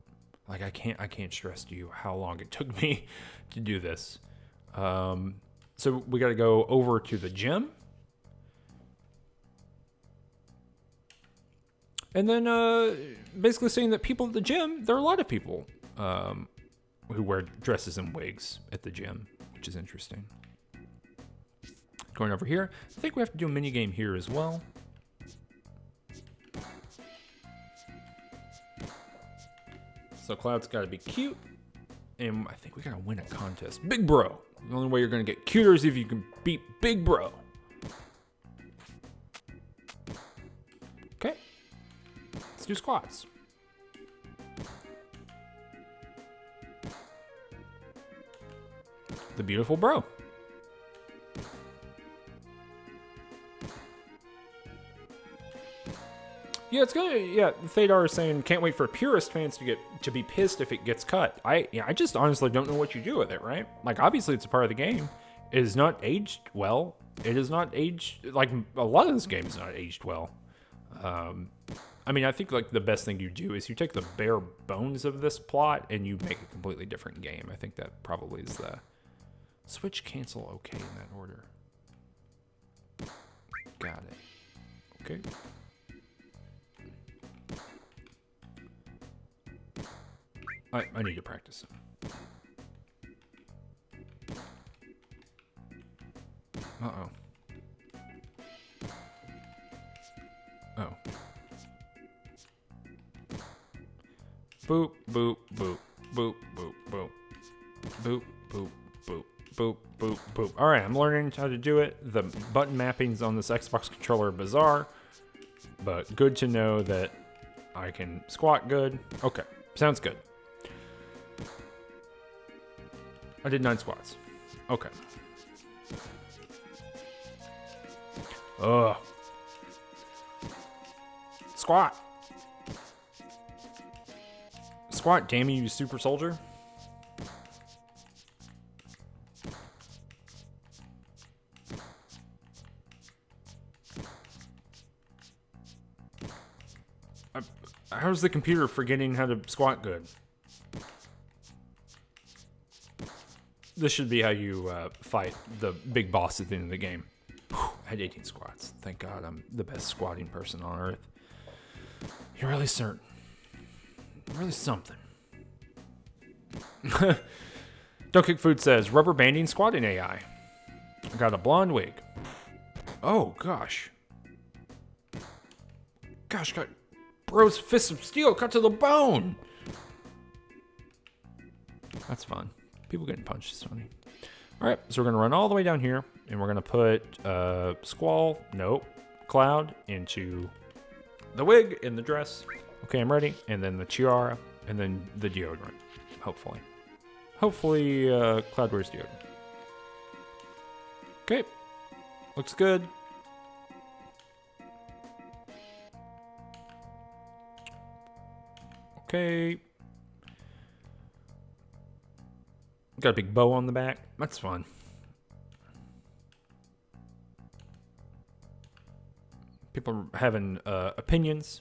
A: Like I can't stress to you how long it took me to do this. So we got to go over to the gym, and then basically saying that people at the gym, there are a lot of people who wear dresses and wigs at the gym, which is interesting. Going over here, I think we have to do a mini game here as well. So Cloud's got to be cute, and I think we got to win a contest. Big Bro. The only way you're going to get cuter is if you can beat Big Bro. Okay. Let's do squats. The beautiful bro. Yeah, it's good. Yeah, Thadar is saying can't wait for purist fans to be pissed if it gets cut. I just honestly don't know what you do with it, right? Like obviously it's a part of the game. It is not aged well. It is not aged like a lot of this game is not aged well. I mean, I think like the best thing you do is you take the bare bones of this plot and you make a completely different game. I think that probably is the switch cancel okay in that order. Got it. Okay. I need to practice some. Uh-oh. Oh. Boop, boop, boop, boop, boop, boop. Boop, boop, boop, boop, boop, boop. Alright, I'm learning how to do it. The button mappings on this Xbox controller are bizarre, but good to know that I can squat good. Okay, sounds good. I did 9 squats. Okay. Ugh. Squat. Squat, damn you super soldier. How's the computer forgetting how to squat good? This should be how you fight the big boss at the end of the game. Whew, I had 18 squats. Thank God I'm the best squatting person on earth. You're really certain. Really something. Don't Kick Food says, rubber banding squatting AI. I got a blonde wig. Oh, gosh. Gosh, got bro's fist of steel cut to the bone. That's fun. People getting punched is funny. All right, so we're going to run all the way down here, and we're going to put Squall, nope, Cloud into the wig and the dress. Okay, I'm ready. And then the tiara, and then the deodorant, hopefully. Hopefully, Cloud wears deodorant. Okay, looks good. Okay. Got a big bow on the back. That's fun. People are having opinions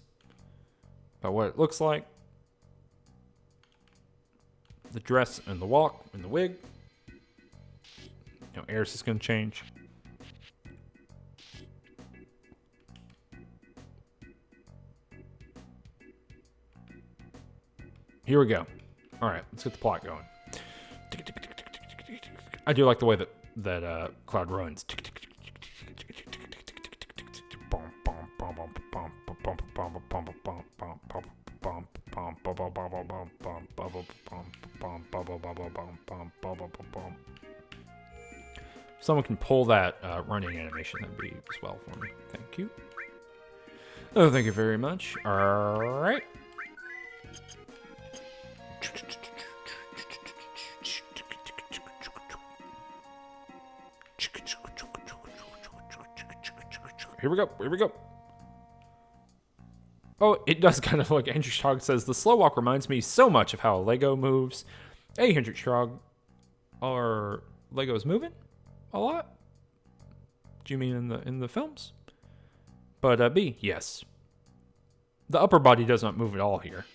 A: about what it looks like. The dress and the walk and the wig. You know, Eris is going to change. Here we go. All right, let's get the plot going. I do like the way that Cloud runs. If someone can pull that running animation, that'd be as well for me. Thank you. Oh, thank you very much. All right. Here we go. Here we go. Oh, it does kind of look. Andrew Strog says the slow walk reminds me so much of how Lego moves. A, Hendrik Strog, are Legos moving a lot? Do you mean in the films? But B, yes. The upper body does not move at all here.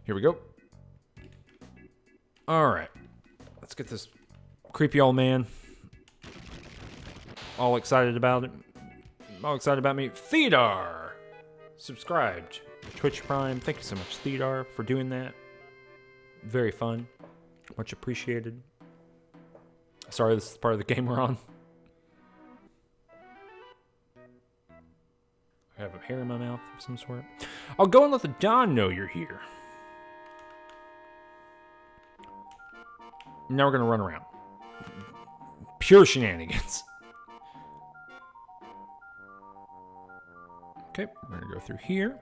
A: Here we go. All right, let's get this creepy old man all excited about it. All excited about me. Theodar subscribed to Twitch Prime. Thank you so much, Theodar, for doing that. Very fun. Much appreciated. Sorry, this is part of the game we're on. I have a hair in my mouth of some sort. I'll go and let the Don know you're here. Now we're going to run around. Pure shenanigans. Okay, we're going to go through here.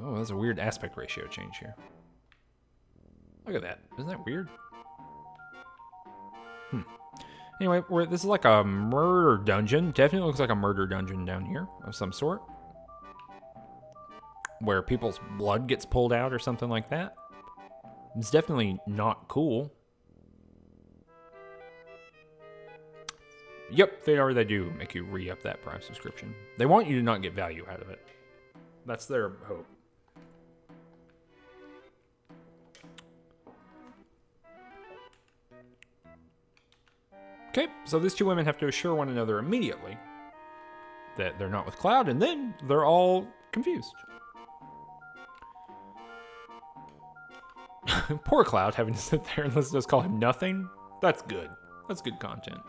A: Oh, that's a weird aspect ratio change here. Look at that. Isn't that weird? Anyway, this is like a murder dungeon. Definitely looks like a murder dungeon down here of some sort. Where people's blood gets pulled out or something like that. It's definitely not cool. Yep, they do make you re-up that Prime subscription. They want you to not get value out of it. That's their hope. Okay, so these two women have to assure one another immediately that they're not with Cloud, and then they're all confused. Poor Cloud having to sit there and listen to us call him nothing. That's good. That's good content.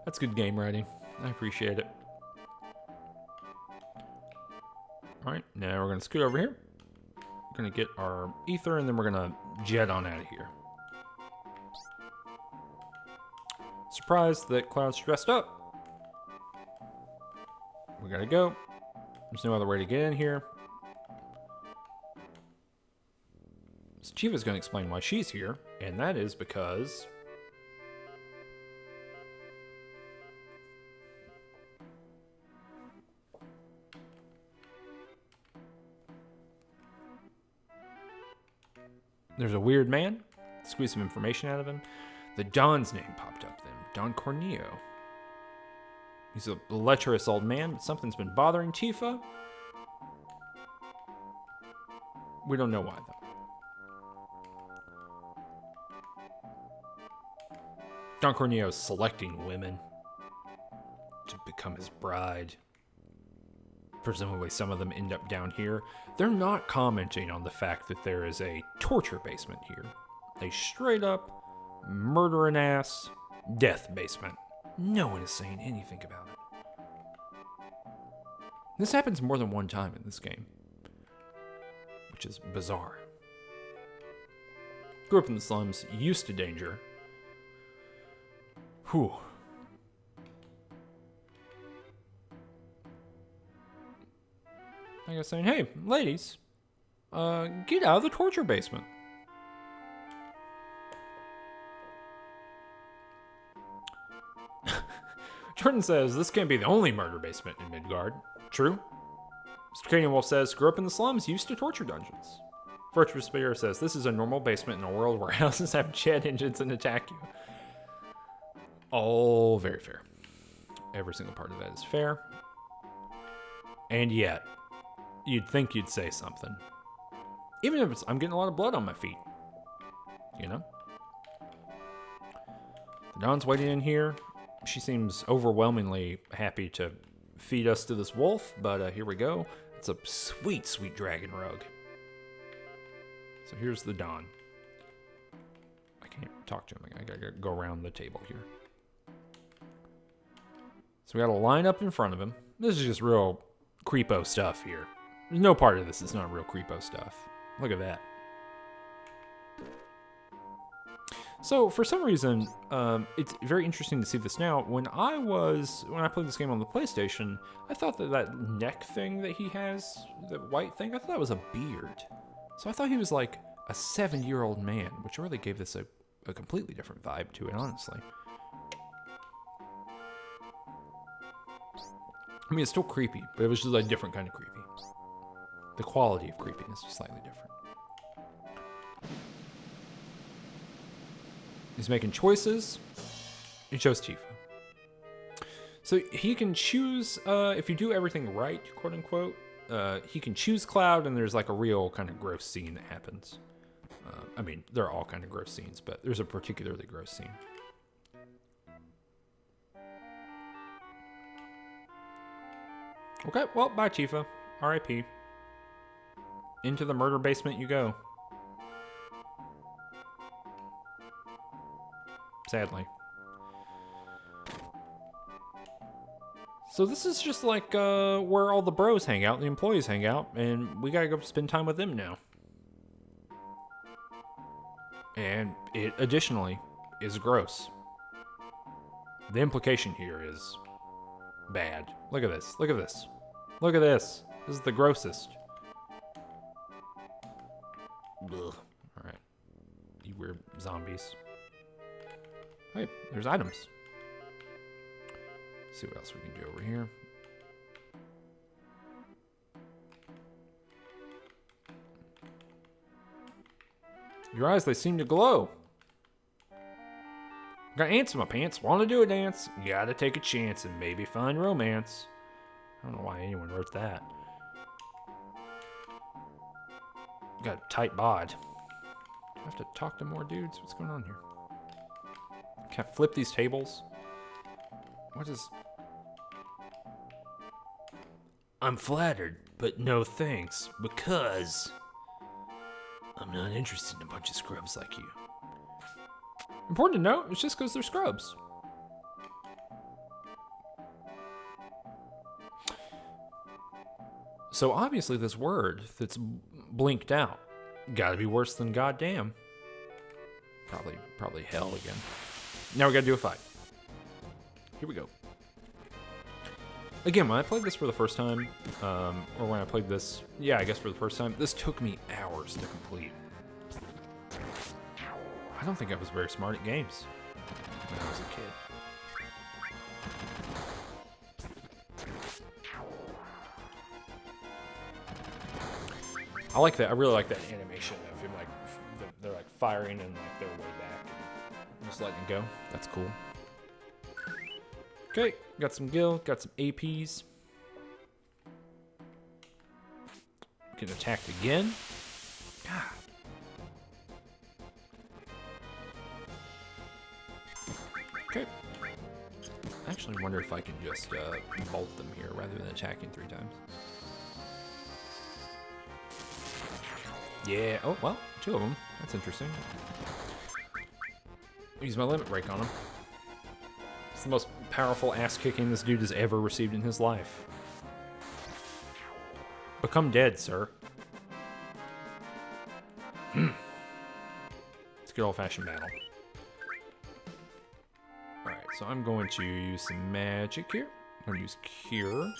A: That's good game writing. I appreciate it. All right, now we're going to scoot over here. We're going to get our ether, and then we're going to jet on out of here. Surprised that Cloud's dressed up. We got to go. There's no other way to get in here. So Chiva's going to explain why she's here, and that is because there's a weird man. Squeeze some information out of him. The Don's name popped up then. Don Corneo. He's a lecherous old man, but something's been bothering Tifa. We don't know why, though. Don Corneo's selecting women to become his bride. Presumably some of them end up down here. They're not commenting on the fact that there is a torture basement here. A straight up, murdering ass, death basement. No one is saying anything about it. This happens more than one time in this game, which is bizarre. Grew up in the slums, used to danger. Whew. I guess saying, hey, ladies, get out of the torture basement. Jordan says, this can't be the only murder basement in Midgard. True. Mr. Canyon Wolf says, grew up in the slums, used to torture dungeons. Virtuous Spear says, this is a normal basement in a world where houses have jet engines and attack you. All very fair. Every single part of that is fair. And yet, you'd think you'd say something. Even if it's, I'm getting a lot of blood on my feet. You know? The Dawn's waiting in here. She seems overwhelmingly happy to feed us to this wolf, but here we go. It's a sweet, sweet dragon rug. So here's the Dawn. I can't talk to him. I gotta go around the table here. So we got a line up in front of him. This is just real creepo stuff here. No part of this is not real creepo stuff. Look at that. So for some reason, it's very interesting to see this now. When I played this game on the PlayStation, I thought that neck thing that he has, the white thing, I thought that was a beard. So I thought he was like a 7-year-old man, which really gave this a completely different vibe to it, honestly. I mean, it's still creepy, but it was just a different kind of creepy. The quality of creepiness was slightly different. He's making choices. He chose Tifa. So he can choose, if you do everything right, quote unquote, he can choose Cloud, and there's like a real kind of gross scene that happens. I mean, they're all kind of gross scenes, but there's a particularly gross scene. Okay, well, bye, Tifa. R.I.P. Into the murder basement you go. Sadly. So this is just like where all the bros hang out, the employees hang out, and we gotta go spend time with them now. And it additionally is gross. The implication here is bad. Look at this. Look at this. Look at this. This is the grossest. Ugh. Alright. You weird zombies. Hey, there's items. Let's see what else we can do over here. Your eyes, they seem to glow. Got ants in my pants. Want to do a dance? Gotta take a chance and maybe find romance. I don't know why anyone wrote that. Got a tight bod. Do I have to talk to more dudes? What's going on here? Can I flip these tables? What is... I'm flattered, but no thanks, because I'm not interested in a bunch of scrubs like you. Important to note, it's just because they're scrubs. So obviously this word that's blinked out gotta be worse than goddamn. Probably hell again. Now we gotta do a fight. Here we go. Again, when I played this for the first time, or when I played this, yeah, I guess for the first time, this took me hours to complete. I don't think I was very smart at games when I was a kid. I like that. I really like that animation of him, like, they're like firing and like they're way back. Just letting it go. That's cool. Okay, Got some gil, got some APs. Get attacked again. God. Okay. I actually wonder if I can just bolt them here rather than attacking 3 times. Yeah. Oh, well, 2 of them. That's interesting. Use my limit break on him. It's the most powerful ass kicking this dude has ever received in his life. Become dead, sir. It's a good old-fashioned battle. Alright, so I'm going to use some magic here. I'm going to use Cure.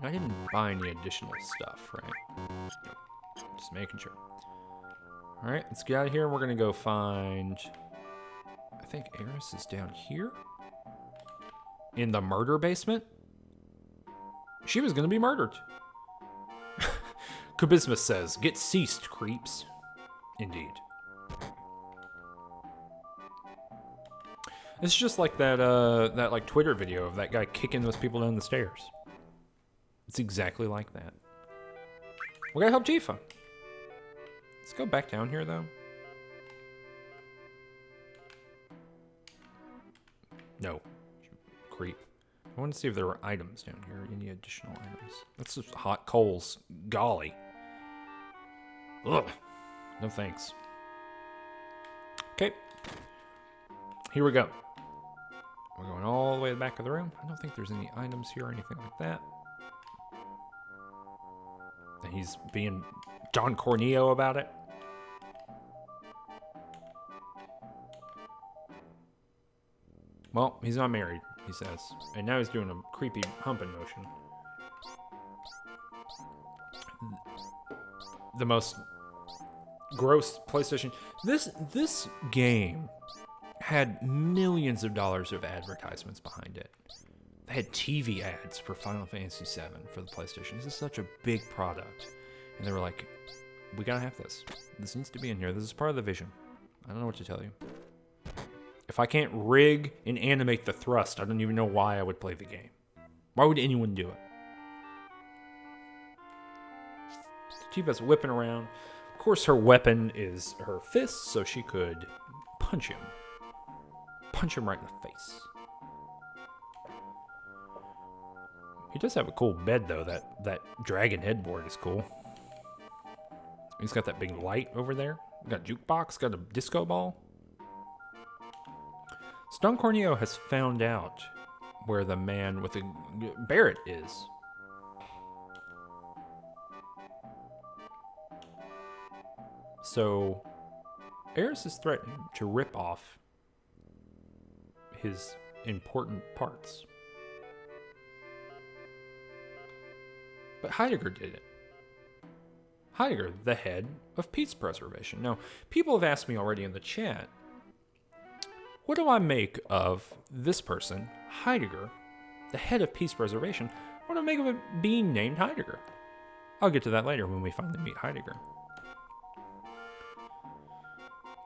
A: I didn't buy any additional stuff, right? Nope. Just making sure. Alright, let's get out of here. We're going to go find... I think Eris is down here? In the murder basement? She was going to be murdered. Kubismus says, get ceased, creeps. Indeed. It's just like that that like Twitter video of that guy kicking those people down the stairs. It's exactly like that. We gotta help Tifa. Let's go back down here though. No. Creep. I want to see if there were items down here. Any additional items? That's just hot coals. Golly. Ugh. No thanks. Okay. Here we go. We're going all the way to the back of the room. I don't think there's any items here or anything like that. And he's being Don Corneo about it. Well, he's not married, he says. And now he's doing a creepy humping motion. The most gross PlayStation. This game had millions of dollars of advertisements behind it. They had TV ads for Final Fantasy VII for the PlayStation. This is such a big product. And they were like, we gotta have this. This needs to be in here. This is part of the vision. I don't know what to tell you. If I can't rig and animate the thrust, I don't even know why I would play the game. Why would anyone do it? Tifa's whipping around. Of course, her weapon is her fist, so she could punch him. Punch him right in the face. He does have a cool bed, though. That dragon headboard is cool. He's got that big light over there. Got a jukebox, got a disco ball. Don Corneo has found out where the man with the Barrett is. So, Eris is threatening to rip off his important parts. But Heidegger did it. Heidegger, the head of peace preservation. Now, people have asked me already in the chat, what do I make of this person, Heidegger, the head of peace preservation? What do I make of it being named Heidegger? I'll get to that later when we finally meet Heidegger.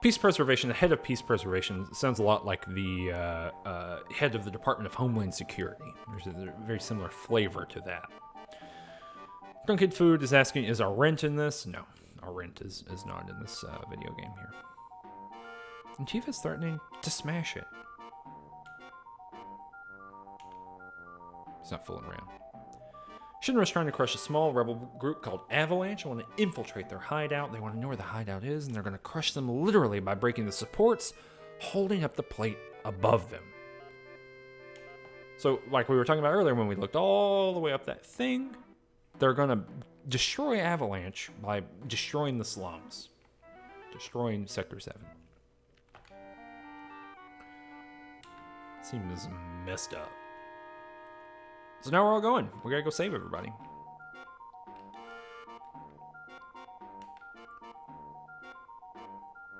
A: Peace preservation, the head of peace preservation, sounds a lot like the head of the Department of Homeland Security. There's a very similar flavor to that. Drunkhead Food is asking, is our rent in this? No, our rent is not in this video game here. And Tifa's threatening to smash it. He's not fooling around. Shinra's trying to crush a small rebel group called Avalanche. They want to infiltrate their hideout. They want to know where the hideout is, and they're going to crush them literally by breaking the supports, holding up the plate above them. So, like we were talking about earlier when we looked all the way up that thing, they're going to destroy Avalanche by destroying the slums. Destroying Sector 7. Seems messed up. So now we're all going. We gotta go save everybody.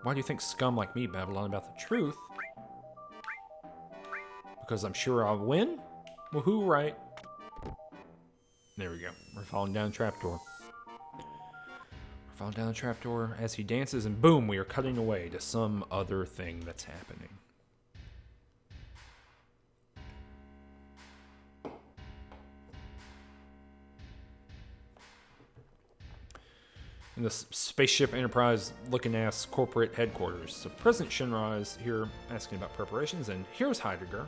A: Why do you think scum like me babble on about the truth? Because I'm sure I'll win? Woohoo, right? There we go. We're falling down the trapdoor. We're falling down the trapdoor as he dances, and boom, we are cutting away to some other thing that's happening. in this spaceship Enterprise looking ass corporate headquarters. So President Shinra is here asking about preparations, and here's Heidegger.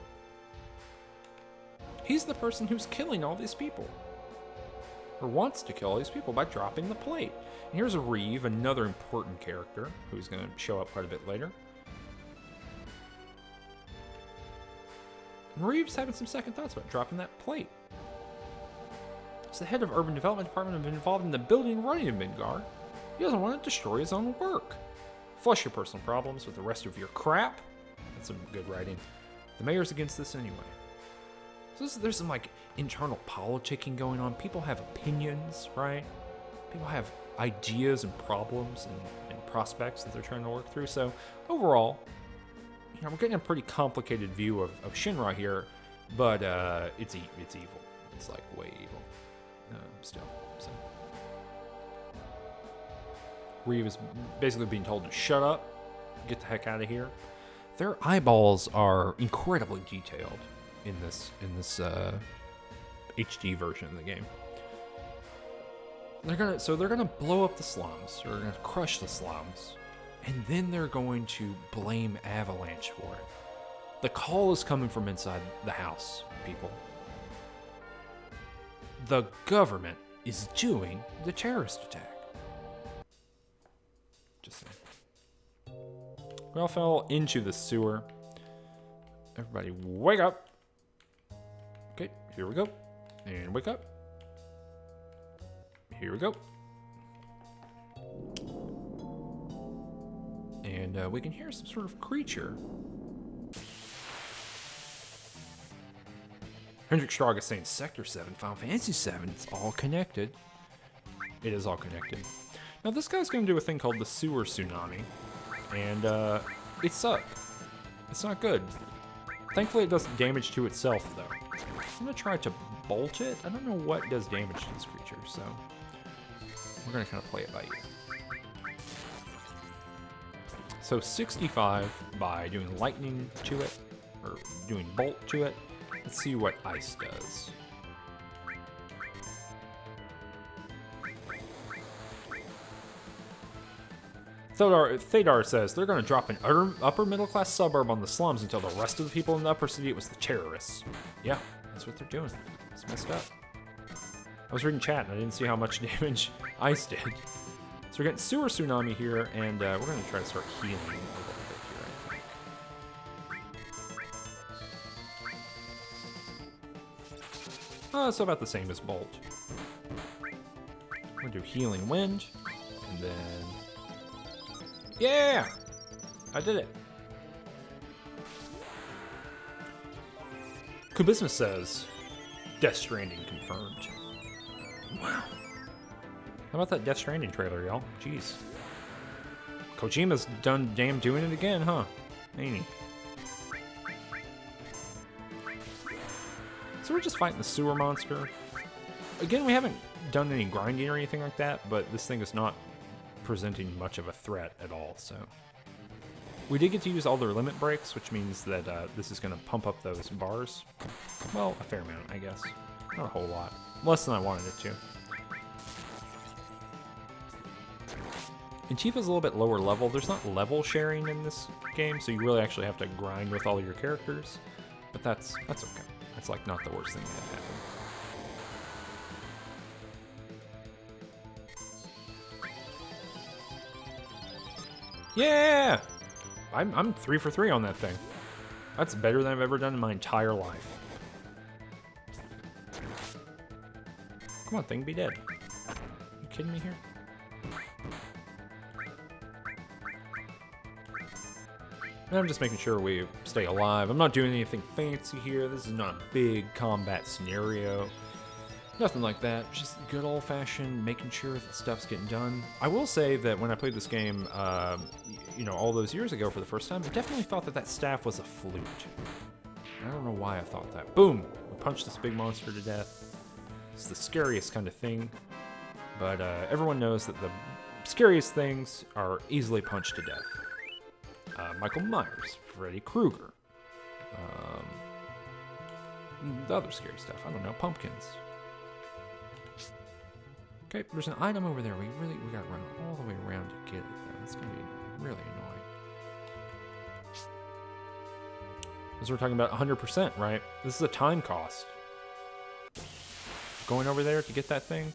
A: He's the person who's killing all these people. Or wants to kill all these people by dropping the plate. And here's Reeve, another important character who's going to show up quite a bit later. And Reeve's having some second thoughts about dropping that plate. As the head of Urban Development Department and been involved in the building and running of Midgar, he doesn't want to destroy his own work. Flush your personal problems with the rest of your crap. That's some good writing. The mayor's against this anyway. So there's some like internal politicking going on. People have opinions, right? People have ideas and problems and prospects that they're trying to work through. So overall, you know, we're getting a pretty complicated view of Shinra here, but it's evil. It's like way evil. Still. So. Reeve is basically being told to shut up, get the heck out of here. Their eyeballs are incredibly detailed in this HD version of the game. They're gonna blow up the slums, or they're gonna crush the slums, and then they're going to blame Avalanche for it. The call is coming from inside the house, people. The government is doing the terrorist attack. Just saying. We all fell into the sewer. Everybody wake up. Okay, here we go. And wake up. Here we go. And we can hear some sort of creature. Hendrik Strog is saying Sector 7, Final Fantasy 7, it's all connected. It is all connected. Now this guy's going to do a thing called the Sewer Tsunami. And it sucked. It's not good. Thankfully it does damage to itself though. I'm going to try to bolt it. I don't know what does damage to this creature, so we're going to kind of play it by ear. So 65 by doing lightning to it, or doing bolt to it. Let's see what ice does. Thadar says they're going to drop an upper middle class suburb on the slums and tell the rest of the people in the upper city it was the terrorists. Yeah, that's what they're doing. It's messed up. I was reading chat and I didn't see how much damage ice did. So we're getting Sewer Tsunami here, and we're going to try to start healing a little bit here, I think. Oh, it's about the same as Bolt. We're going to do Healing Wind, and then... Yeah! I did it. Kubismus says, Death Stranding confirmed. Wow. How about that Death Stranding trailer, y'all? Jeez. Kojima's done damn doing it again, huh? Ain't he? So we're just fighting the sewer monster. Again, we haven't done any grinding or anything like that, but this thing is not presenting much of a threat at all, so. We did get to use all their limit breaks, which means that this is going to pump up those bars. Well, a fair amount, I guess. Not a whole lot. Less than I wanted it to. Antifa's a little bit lower level. There's not level sharing in this game, so you really actually have to grind with all your characters. But that's okay. That's like not the worst thing that happened. Yeah! I'm 3 for 3 on that thing. That's better than I've ever done in my entire life. Come on, thing, be dead. Are you kidding me here? And I'm just making sure we stay alive. I'm not doing anything fancy here. This is not a big combat scenario. Nothing like that. Just good old-fashioned making sure that stuff's getting done. I will say that when I played this game, you know, all those years ago for the first time, I definitely thought that staff was a flute. I don't know why I thought that. Boom! We punched this big monster to death. It's the scariest kind of thing. But everyone knows that the scariest things are easily punched to death. Michael Myers, Freddy Krueger. The other scary stuff, I don't know, pumpkins. Okay, there's an item over there. We gotta run all the way around to get it, though. It's gonna be really annoying. Because we're talking about 100%, right? This is a time cost. Going over there to get that thing,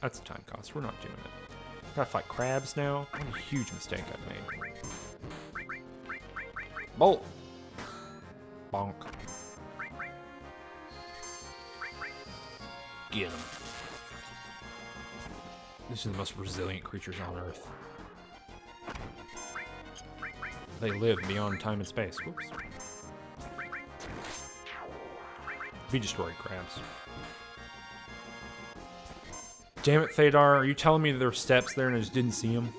A: that's a time cost. We're not doing it. Gotta fight crabs now. What a huge mistake I've made. Bolt. Bonk. Get him. These are the most resilient creatures on Earth. They live beyond time and space. Whoops. We destroyed crabs. Damn it, Thadar. Are you telling me there were steps there and I just didn't see them?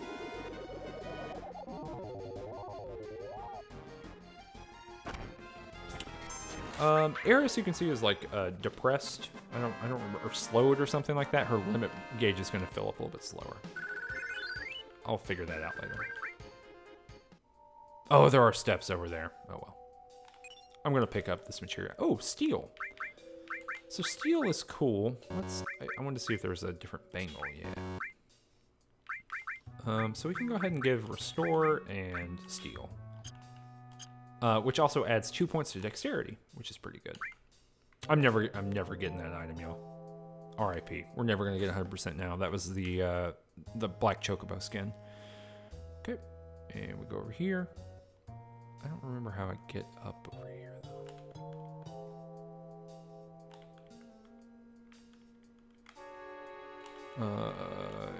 A: Eris, you can see, is like depressed. I don't remember, or slowed or something like that. Her limit gauge is going to fill up a little bit slower. I'll figure that out later. Oh, there are steps over there. Oh well. I'm going to pick up this material. Oh, steel. So steel is cool. I wanted to see if there was a different bangle. Yeah. So we can go ahead and give restore and steel. Which also adds 2 points to dexterity, which is pretty good. I'm never getting that item, y'all. R.I.P. We're never gonna get 100% now. That was the black chocobo skin. Okay, and we go over here. I don't remember how I get up over here though.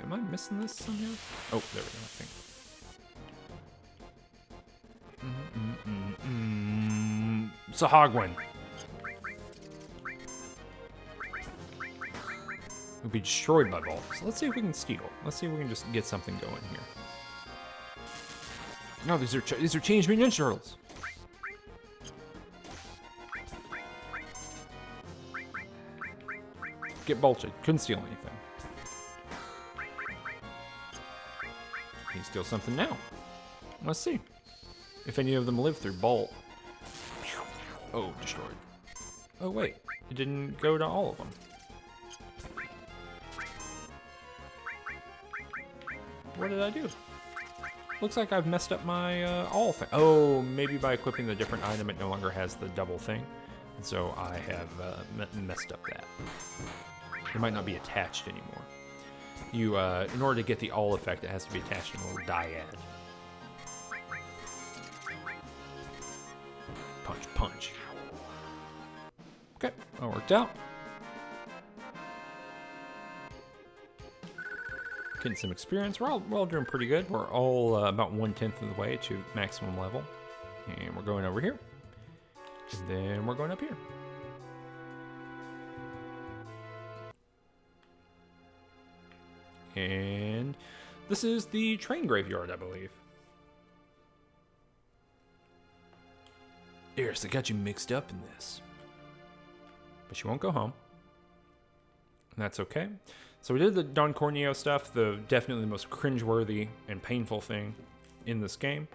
A: Am I missing this somehow? Oh, there we go. I think. Sahagwin. We'll be destroyed by Bolt. So let's see if we can steal. Let's see if we can just get something going here. No, these are Teenage Mutant Ninja Turtles. Get bolted. Couldn't steal anything. Can you steal something now? Let's see if any of them live through Bolt. Oh, destroyed. Oh wait, it didn't go to all of them. What did I do? Looks like I've messed up my all thing. Oh, maybe by equipping the different item, it no longer has the double thing. And so I have messed up that. It might not be attached anymore. You, in order to get the all effect, it has to be attached in a little dyad. Punch, punch. Okay, that worked out. Getting some experience. We're all doing pretty good. We're all about 1/10 of the way to maximum level. And we're going over here. And then we're going up here. And this is the train graveyard, I believe. Eris, I got you mixed up in this. But you won't go home. And that's okay. So we did the Don Corneo stuff, definitely the most cringeworthy and painful thing in this game.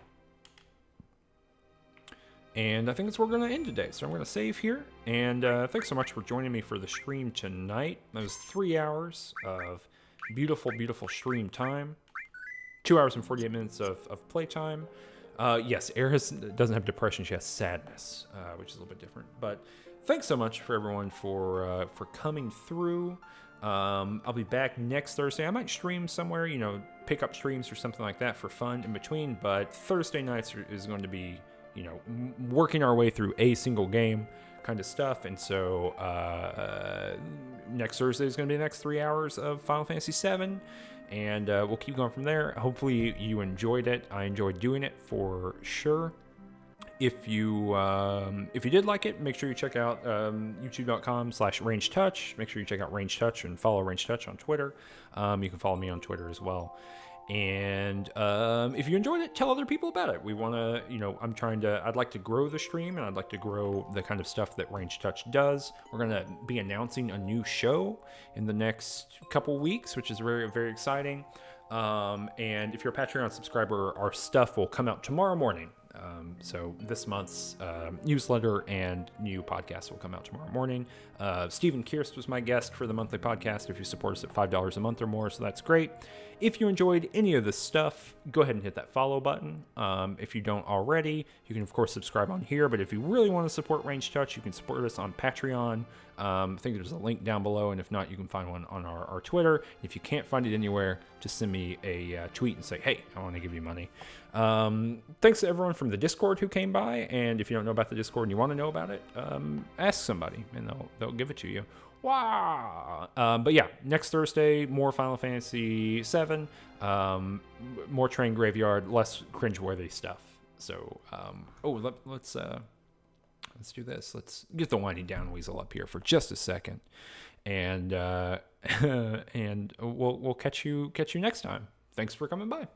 A: And I think that's where we're going to end today. So I'm going to save here. And thanks so much for joining me for the stream tonight. That was 3 hours of beautiful, beautiful stream time. 2 hours and 48 minutes of playtime. Yes, Eris doesn't have depression. She has sadness, which is a little bit different. But thanks so much for everyone for coming through. I'll be back next Thursday. I might stream somewhere, you know, pick up streams or something like that for fun in between. But Thursday nights is going to be, you know, working our way through a single game kind of stuff. And so next Thursday is going to be the next 3 hours of Final Fantasy VII. And we'll keep going from there. Hopefully you enjoyed it. I enjoyed doing it for sure. If you did like it, make sure you check out youtube.com/rangetouch. Make sure you check out Range Touch and follow Range Touch on Twitter. You can follow me on Twitter as well. And if you enjoyed it, tell other people about it. We want to, you know, I'd like to grow the stream, and I'd like to grow the kind of stuff that Range Touch does. We're going to be announcing a new show in the next couple weeks, which is very, very exciting. And if you're a Patreon subscriber, our stuff will come out tomorrow morning. So this month's newsletter and new podcast will come out tomorrow morning. Stephen Kierst was my guest for the monthly podcast. If you support us at $5 a month or more, so that's great. If you enjoyed any of this stuff, go ahead and hit that follow button. If you don't already, you can of course subscribe on here. But if you really want to support Range Touch, you can support us on Patreon. I think there's a link down below, and if not, you can find one on our Twitter. If you can't find it anywhere, just send me a tweet and say, hey, I want to give you money. Thanks to everyone from the Discord who came by, and if you don't know about the Discord and you want to know about it, ask somebody, and they'll give it to you. Wow! But yeah, next Thursday, more Final Fantasy VII, more Train Graveyard, less cringeworthy stuff. So, let's do this. Let's get the winding down weasel up here for just a second, and and we'll catch you next time. Thanks for coming by.